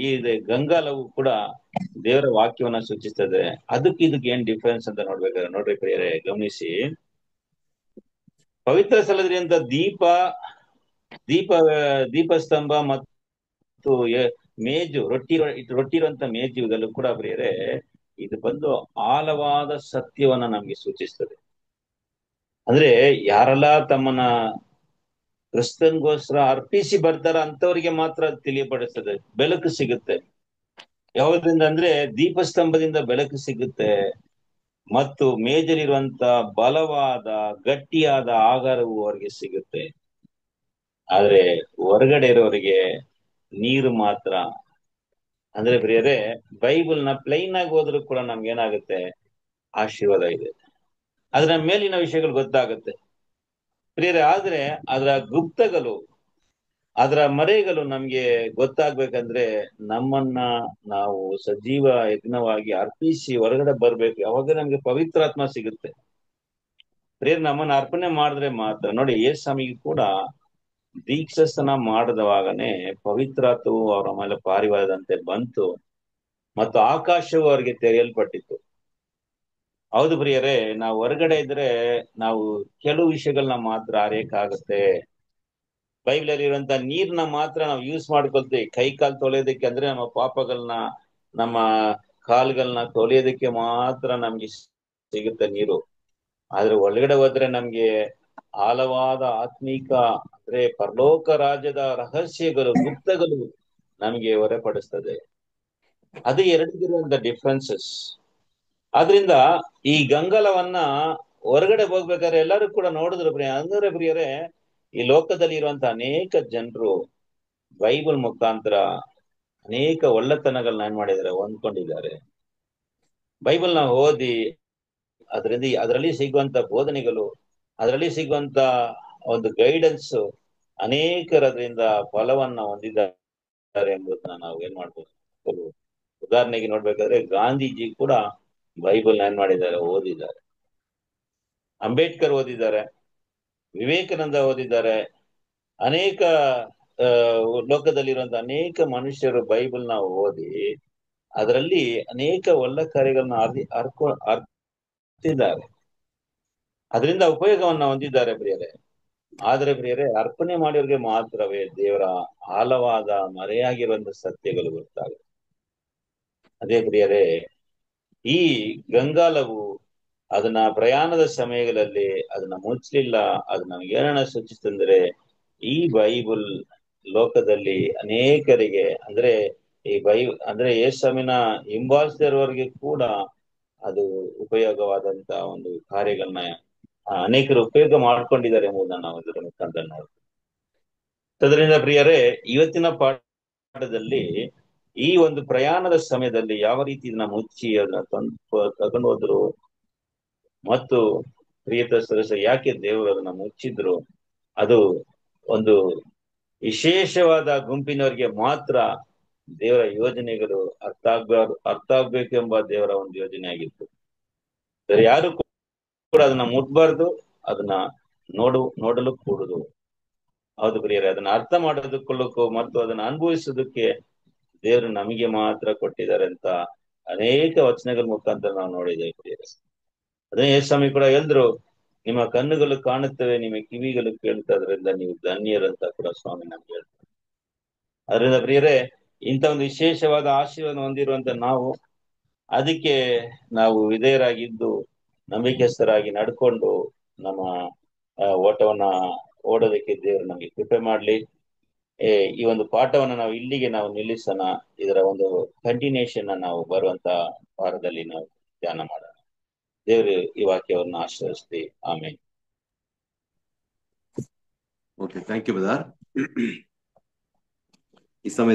ಈ ಗಂಗಾಲವು ಕೂಡ ದೇವರ ವಾಕ್ಯವನ್ನ ಸೂಚಿಸ್ತದೆ. ಇದಕ್ಕೆ ಏನ್ ಡಿಫರೆನ್ಸ್ ಅಂತ ನೋಡ್ಬೇಕಾದ್ರೆ ನೋಡ್ರಿ ಪ್ರಿಯರೇ, ಗಮನಿಸಿ. ಪವಿತ್ರ ಸ್ಥಳದಿಂದ ದೀಪಸ್ತಂಭ ಮತ್ತು ಮೇಜು, ರೊಟ್ಟಿ ಇರುವಂತ ಮೇಜು, ಇವೆಲ್ಲೂ ಕೂಡ ಪ್ರಿಯರೇ ಇದು ಬಂದು ಆಳವಾದ ಸತ್ಯವನ್ನ ನಮ್ಗೆ ಸೂಚಿಸ್ತದೆ. ಅಂದ್ರೆ ಯಾರೆಲ್ಲ ತಮ್ಮನ್ನ ಕ್ರಿಸ್ತನ್ಗೋಸ್ಕರ ಅರ್ಪಿಸಿ ಬರ್ತಾರ ಅಂತವರಿಗೆ ಮಾತ್ರ ಅದು ತಿಳಿಯಪಡಿಸ್ತದೆ. ಬೆಳಕು ಸಿಗುತ್ತೆ. ಯಾವುದರಿಂದ ಅಂದ್ರೆ ದೀಪಸ್ತಂಭದಿಂದ ಬೆಳಕು ಸಿಗುತ್ತೆ ಮತ್ತು ಮೇಜಲ್ಲಿರುವಂತ ಬಲವಾದ ಗಟ್ಟಿಯಾದ ಆಹಾರವು ಅವರಿಗೆ ಸಿಗುತ್ತೆ. ಆದ್ರೆ ಹೊರಗಡೆ ಇರೋರಿಗೆ ನೀರು ಮಾತ್ರ. ಅಂದ್ರೆ ಪ್ರಿಯರೇ, ಬೈಬಲ್ನ ಪ್ಲೈನ್ ಆಗಿ ಹೋದ್ರು ಕೂಡ ನಮ್ಗೆ ಏನಾಗುತ್ತೆ? ಆಶೀರ್ವಾದ ಇದೆ. ಅದರ ಮೇಲಿನ ವಿಷಯಗಳು ಗೊತ್ತಾಗುತ್ತೆ ಪ್ರಿಯರೇ. ಆದ್ರೆ ಅದರ ಗುಪ್ತಗಳು, ಅದರ ಮರೆಗಳು ನಮ್ಗೆ ಗೊತ್ತಾಗ್ಬೇಕಂದ್ರೆ ನಮ್ಮನ್ನ ನಾವು ಸಜೀವ ಯಜ್ಞವಾಗಿ ಅರ್ಪಿಸಿ ಹೊರಗಡೆ ಬರ್ಬೇಕು. ಅವಾಗ ನಮ್ಗೆ ಪವಿತ್ರಾತ್ಮ ಸಿಗುತ್ತೆ. ಪ್ರಿಯರೇ, ನಮ್ಮನ್ನ ಅರ್ಪಣೆ ಮಾಡಿದ್ರೆ ಮಾತ್ರ. ನೋಡಿ, ಯೇಸುಸ್ವಾಮಿಗೂ ಕೂಡ ದೀಕ್ಷಾಸ್ನಾನ ಮಾಡಿದವಾಗನೇ ಪವಿತ್ರಾತ್ಮವು ಅವರ ಮೇಲೆ ಪಾರಿವಾಳದಂತೆ ಬಂತು ಮತ್ತು ಆಕಾಶವು ಅವರಿಗೆ ತೆರೆಯಲ್ಪಟ್ಟಿತ್ತು. ಹೌದು ಪ್ರಿಯರೇ, ನಾವು ಹೊರಗಡೆ ಇದ್ರೆ ನಾವು ಕೆಲವು ವಿಷಯಗಳನ್ನ ಮಾತ್ರ ಅರಿಯಕ್ಕಾಗುತ್ತೆ. ಬೈಬಲ್ ಅಲ್ಲಿ ಇರುವಂತ ನೀರ್ನ ಮಾತ್ರ ನಾವು ಯೂಸ್ ಮಾಡ್ಕೊಳ್ತೀವಿ. ಕೈ ಕಾಲು ತೊಳೆಯೋದಕ್ಕೆ, ಅಂದ್ರೆ ನಮ್ಮ ಪಾಪಗಳನ್ನ, ನಮ್ಮ ಕಾಲುಗಳನ್ನ ತೊಳೆಯೋದಕ್ಕೆ ಮಾತ್ರ ನಮ್ಗೆ ಸಿಗುತ್ತೆ ನೀರು. ಆದ್ರೆ ಒಳಗಡೆ ಹೋದ್ರೆ ನಮ್ಗೆ ಆಳವಾದ ಆತ್ಮೀಕ, ಅಂದ್ರೆ ಪರಲೋಕ ರಾಜ್ಯದ ರಹಸ್ಯಗಳು, ಗುಪ್ತಗಳು ನಮ್ಗೆ ಹೊರಪಡಿಸ್ತದೆ. ಅದು ಎರಡಿಗಿರುವಂತ ಡಿಫ್ರೆನ್ಸಸ್. ಆದ್ರಿಂದ ಈ ಗಂಗಾಲವನ್ನ ಹೊರಗಡೆ ಹೋಗ್ಬೇಕಾದ್ರೆ ಎಲ್ಲರೂ ಕೂಡ ನೋಡಿದ್ರು ಅಂದ್ರೆ ಪ್ರಿಯರೇ, ಈ ಲೋಕದಲ್ಲಿ ಇರುವಂತ ಅನೇಕ ಜನರು ಬೈಬಲ್ ಮುಖಾಂತರ ಅನೇಕ ಒಳ್ಳೆತನಗಳನ್ನ ಏನ್ ಮಾಡಿದ್ದಾರೆ? ಹೊಂದ್ಕೊಂಡಿದ್ದಾರೆ. ಬೈಬಲ್ನ ಓದಿ ಅದರಲ್ಲಿ ಸಿಗುವಂತ ಬೋಧನೆಗಳು, ಅದರಲ್ಲಿ ಸಿಗುವಂತ ಒಂದು ಗೈಡೆನ್ಸ್, ಅನೇಕರದ್ರಿಂದ ಫಲವನ್ನ ಹೊಂದಿದ್ದಾರೆ ಎಂಬುದನ್ನ ನಾವು ಏನ್ ಮಾಡ್ಬೋದು? ಉದಾಹರಣೆಗೆ ನೋಡ್ಬೇಕಾದ್ರೆ ಗಾಂಧೀಜಿ ಕೂಡ ಬೈಬಲ್ನ ಏನ್ ಮಾಡಿದ್ದಾರೆ? ಓದಿದ್ದಾರೆ. ಅಂಬೇಡ್ಕರ್ ಓದಿದ್ದಾರೆ, ವಿವೇಕಾನಂದ ಓದಿದ್ದಾರೆ. ಅನೇಕ ಲೋಕದಲ್ಲಿರುವಂತ ಅನೇಕ ಮನುಷ್ಯರು ಬೈಬಲ್ನ ಓದಿ ಅದರಲ್ಲಿ ಅನೇಕ ಒಳ್ಳೆ ಕಾರ್ಯಗಳನ್ನ ಅರ್ತಿದ್ದಾರೆ. ಅದರಿಂದ ಉಪಯೋಗವನ್ನ ಹೊಂದಿದ್ದಾರೆ ಪ್ರಿಯರೇ. ಆದ್ರೆ ಪ್ರಿಯರೇ, ಅರ್ಪಣೆ ಮಾಡಿಯೋರಿಗೆ ಮಾತ್ರವೇ ದೇವರ ಆಳವಾದ ಮರೆಯಾಗಿರುವಂತ ಸತ್ಯಗಳು ಗೊತ್ತಾಗುತ್ತೆ. ಅದೇ ಪ್ರಿಯರೇ, ಈ ಗಂಗಾಲವು ಅದನ್ನ ಪ್ರಯಾಣದ ಸಮಯಗಳಲ್ಲಿ ಅದನ್ನ ಮುಚ್ಚಲಿಲ್ಲ. ಅದು ನಮ್ಗೆ ಏನನ್ನ ಸೂಚಿಸ್ತಂದ್ರೆ ಈ ಬೈಬಲ್ ಲೋಕದಲ್ಲಿ ಅನೇಕರಿಗೆ, ಅಂದ್ರೆ ಈ ಅಂದ್ರೆ ಯೇಸುವಿನ ಹಿಂಬಾಲಿಸಿದವರಿಗೆ ಕೂಡ ಅದು ಉಪಯೋಗವಾದಂತ ಒಂದು ಕಾರ್ಯಗಳನ್ನ ಅನೇಕರು ಉಪಯೋಗ ಮಾಡ್ಕೊಂಡಿದ್ದಾರೆ ಎಂಬುದನ್ನ ನಾವು ಇದರ ಮುಖಾಂತರ ನೋಡ್ತೀವಿ. ಅದರಿಂದ ಪ್ರಿಯರೇ, ಇವತ್ತಿನ ಪಾಠದಲ್ಲಿ ಈ ಒಂದು ಪ್ರಯಾಣದ ಸಮಯದಲ್ಲಿ ಯಾವ ರೀತಿ ಇದನ್ನ ಮುಚ್ಚಿ ಅದನ್ನ ತಗೊಂಡು ಹೋದ್ರು ಮತ್ತು ಪ್ರಿಯತ ಸದಸ್ಯ ಯಾಕೆ ದೇವರು ಅದನ್ನ ಮುಚ್ಚಿದ್ರು, ಅದು ಒಂದು ವಿಶೇಷವಾದ ಗುಂಪಿನವರಿಗೆ ಮಾತ್ರ ದೇವರ ಯೋಜನೆಗಳು ಅರ್ಥ ಆಗ್ಬೇಕೆಂಬ ದೇವರ ಒಂದು ಯೋಜನೆ ಆಗಿತ್ತು. ಯಾರು ಕೂಡ ಅದನ್ನ ಮುಟ್ಬಾರ್ದು, ಅದನ್ನ ನೋಡಲು ಕೂಡುದು. ಹೌದು ಪ್ರಿಯರೇ, ಅದನ್ನ ಅರ್ಥ ಮಾಡೋದಕ್ಕೂ ಮತ್ತು ಅದನ್ನ ಅನುಭವಿಸೋದಕ್ಕೆ ದೇವರು ನಮಗೆ ಮಾತ್ರ ಕೊಟ್ಟಿದ್ದಾರೆ ಅಂತ ಅನೇಕ ವಚನಗಳ ಮುಖಾಂತರ ನಾವು ನೋಡಿದ್ದೇವೆ ಪ್ರಿಯರೇ. ಅದೇ ಯೇಸುಸ್ವಾಮಿ ಕೂಡ ಹೇಳಿದ್ರು, ನಿಮ್ಮ ಕಣ್ಣುಗಳು ಕಾಣುತ್ತವೆ, ನಿಮ್ಮ ಕಿವಿಗಳು ಕೇಳ್ತದ್ರಿಂದ ನೀವು ಧನ್ಯರಂತ ಕೂಡ ಸ್ವಾಮಿ ನಮ್ಗೆ ಹೇಳ್ತಾರೆ. ಅದರಿಂದ ಪ್ರಿಯರೇ, ಇಂಥ ಒಂದು ವಿಶೇಷವಾದ ಆಶೀರ್ವಾದ ಹೊಂದಿರುವಂತ ನಾವು ಅದಕ್ಕೆ ನಾವು ವಿಧೇಯರಾಗಿದ್ದು ನಂಬಿಕೆಸ್ಥರಾಗಿ ನಡ್ಕೊಂಡು ನಮ್ಮ ಓಟವನ್ನ ಓಡೋದಕ್ಕೆ ದೇವರು ನಮಗೆ ಕೃಪೆ ಮಾಡಲಿ. ಈ ಒಂದು ಪಾಠವನ್ನ ನಾವು ಇಲ್ಲಿಗೆ ನಾವು ನಿಲ್ಲಿಸೋಣ. ಇದರ ಒಂದು ಕಂಟಿನ್ಯೂಷನ್ ನಾವು ಬರುವಂತ ವಾರದಲ್ಲಿ ನಾವು ಧ್ಯಾನ ಮಾಡೋಣ. ದೇವರು ಈ ವಾಕ್ಯವನ್ನು ಆಶೀರ್ವದಿಸಲಿ. ಆಮೇಲೆ ಓಕೆ, ಥ್ಯಾಂಕ್ ಯು ಬ್ರದರ್. ಈ ಸಮಯ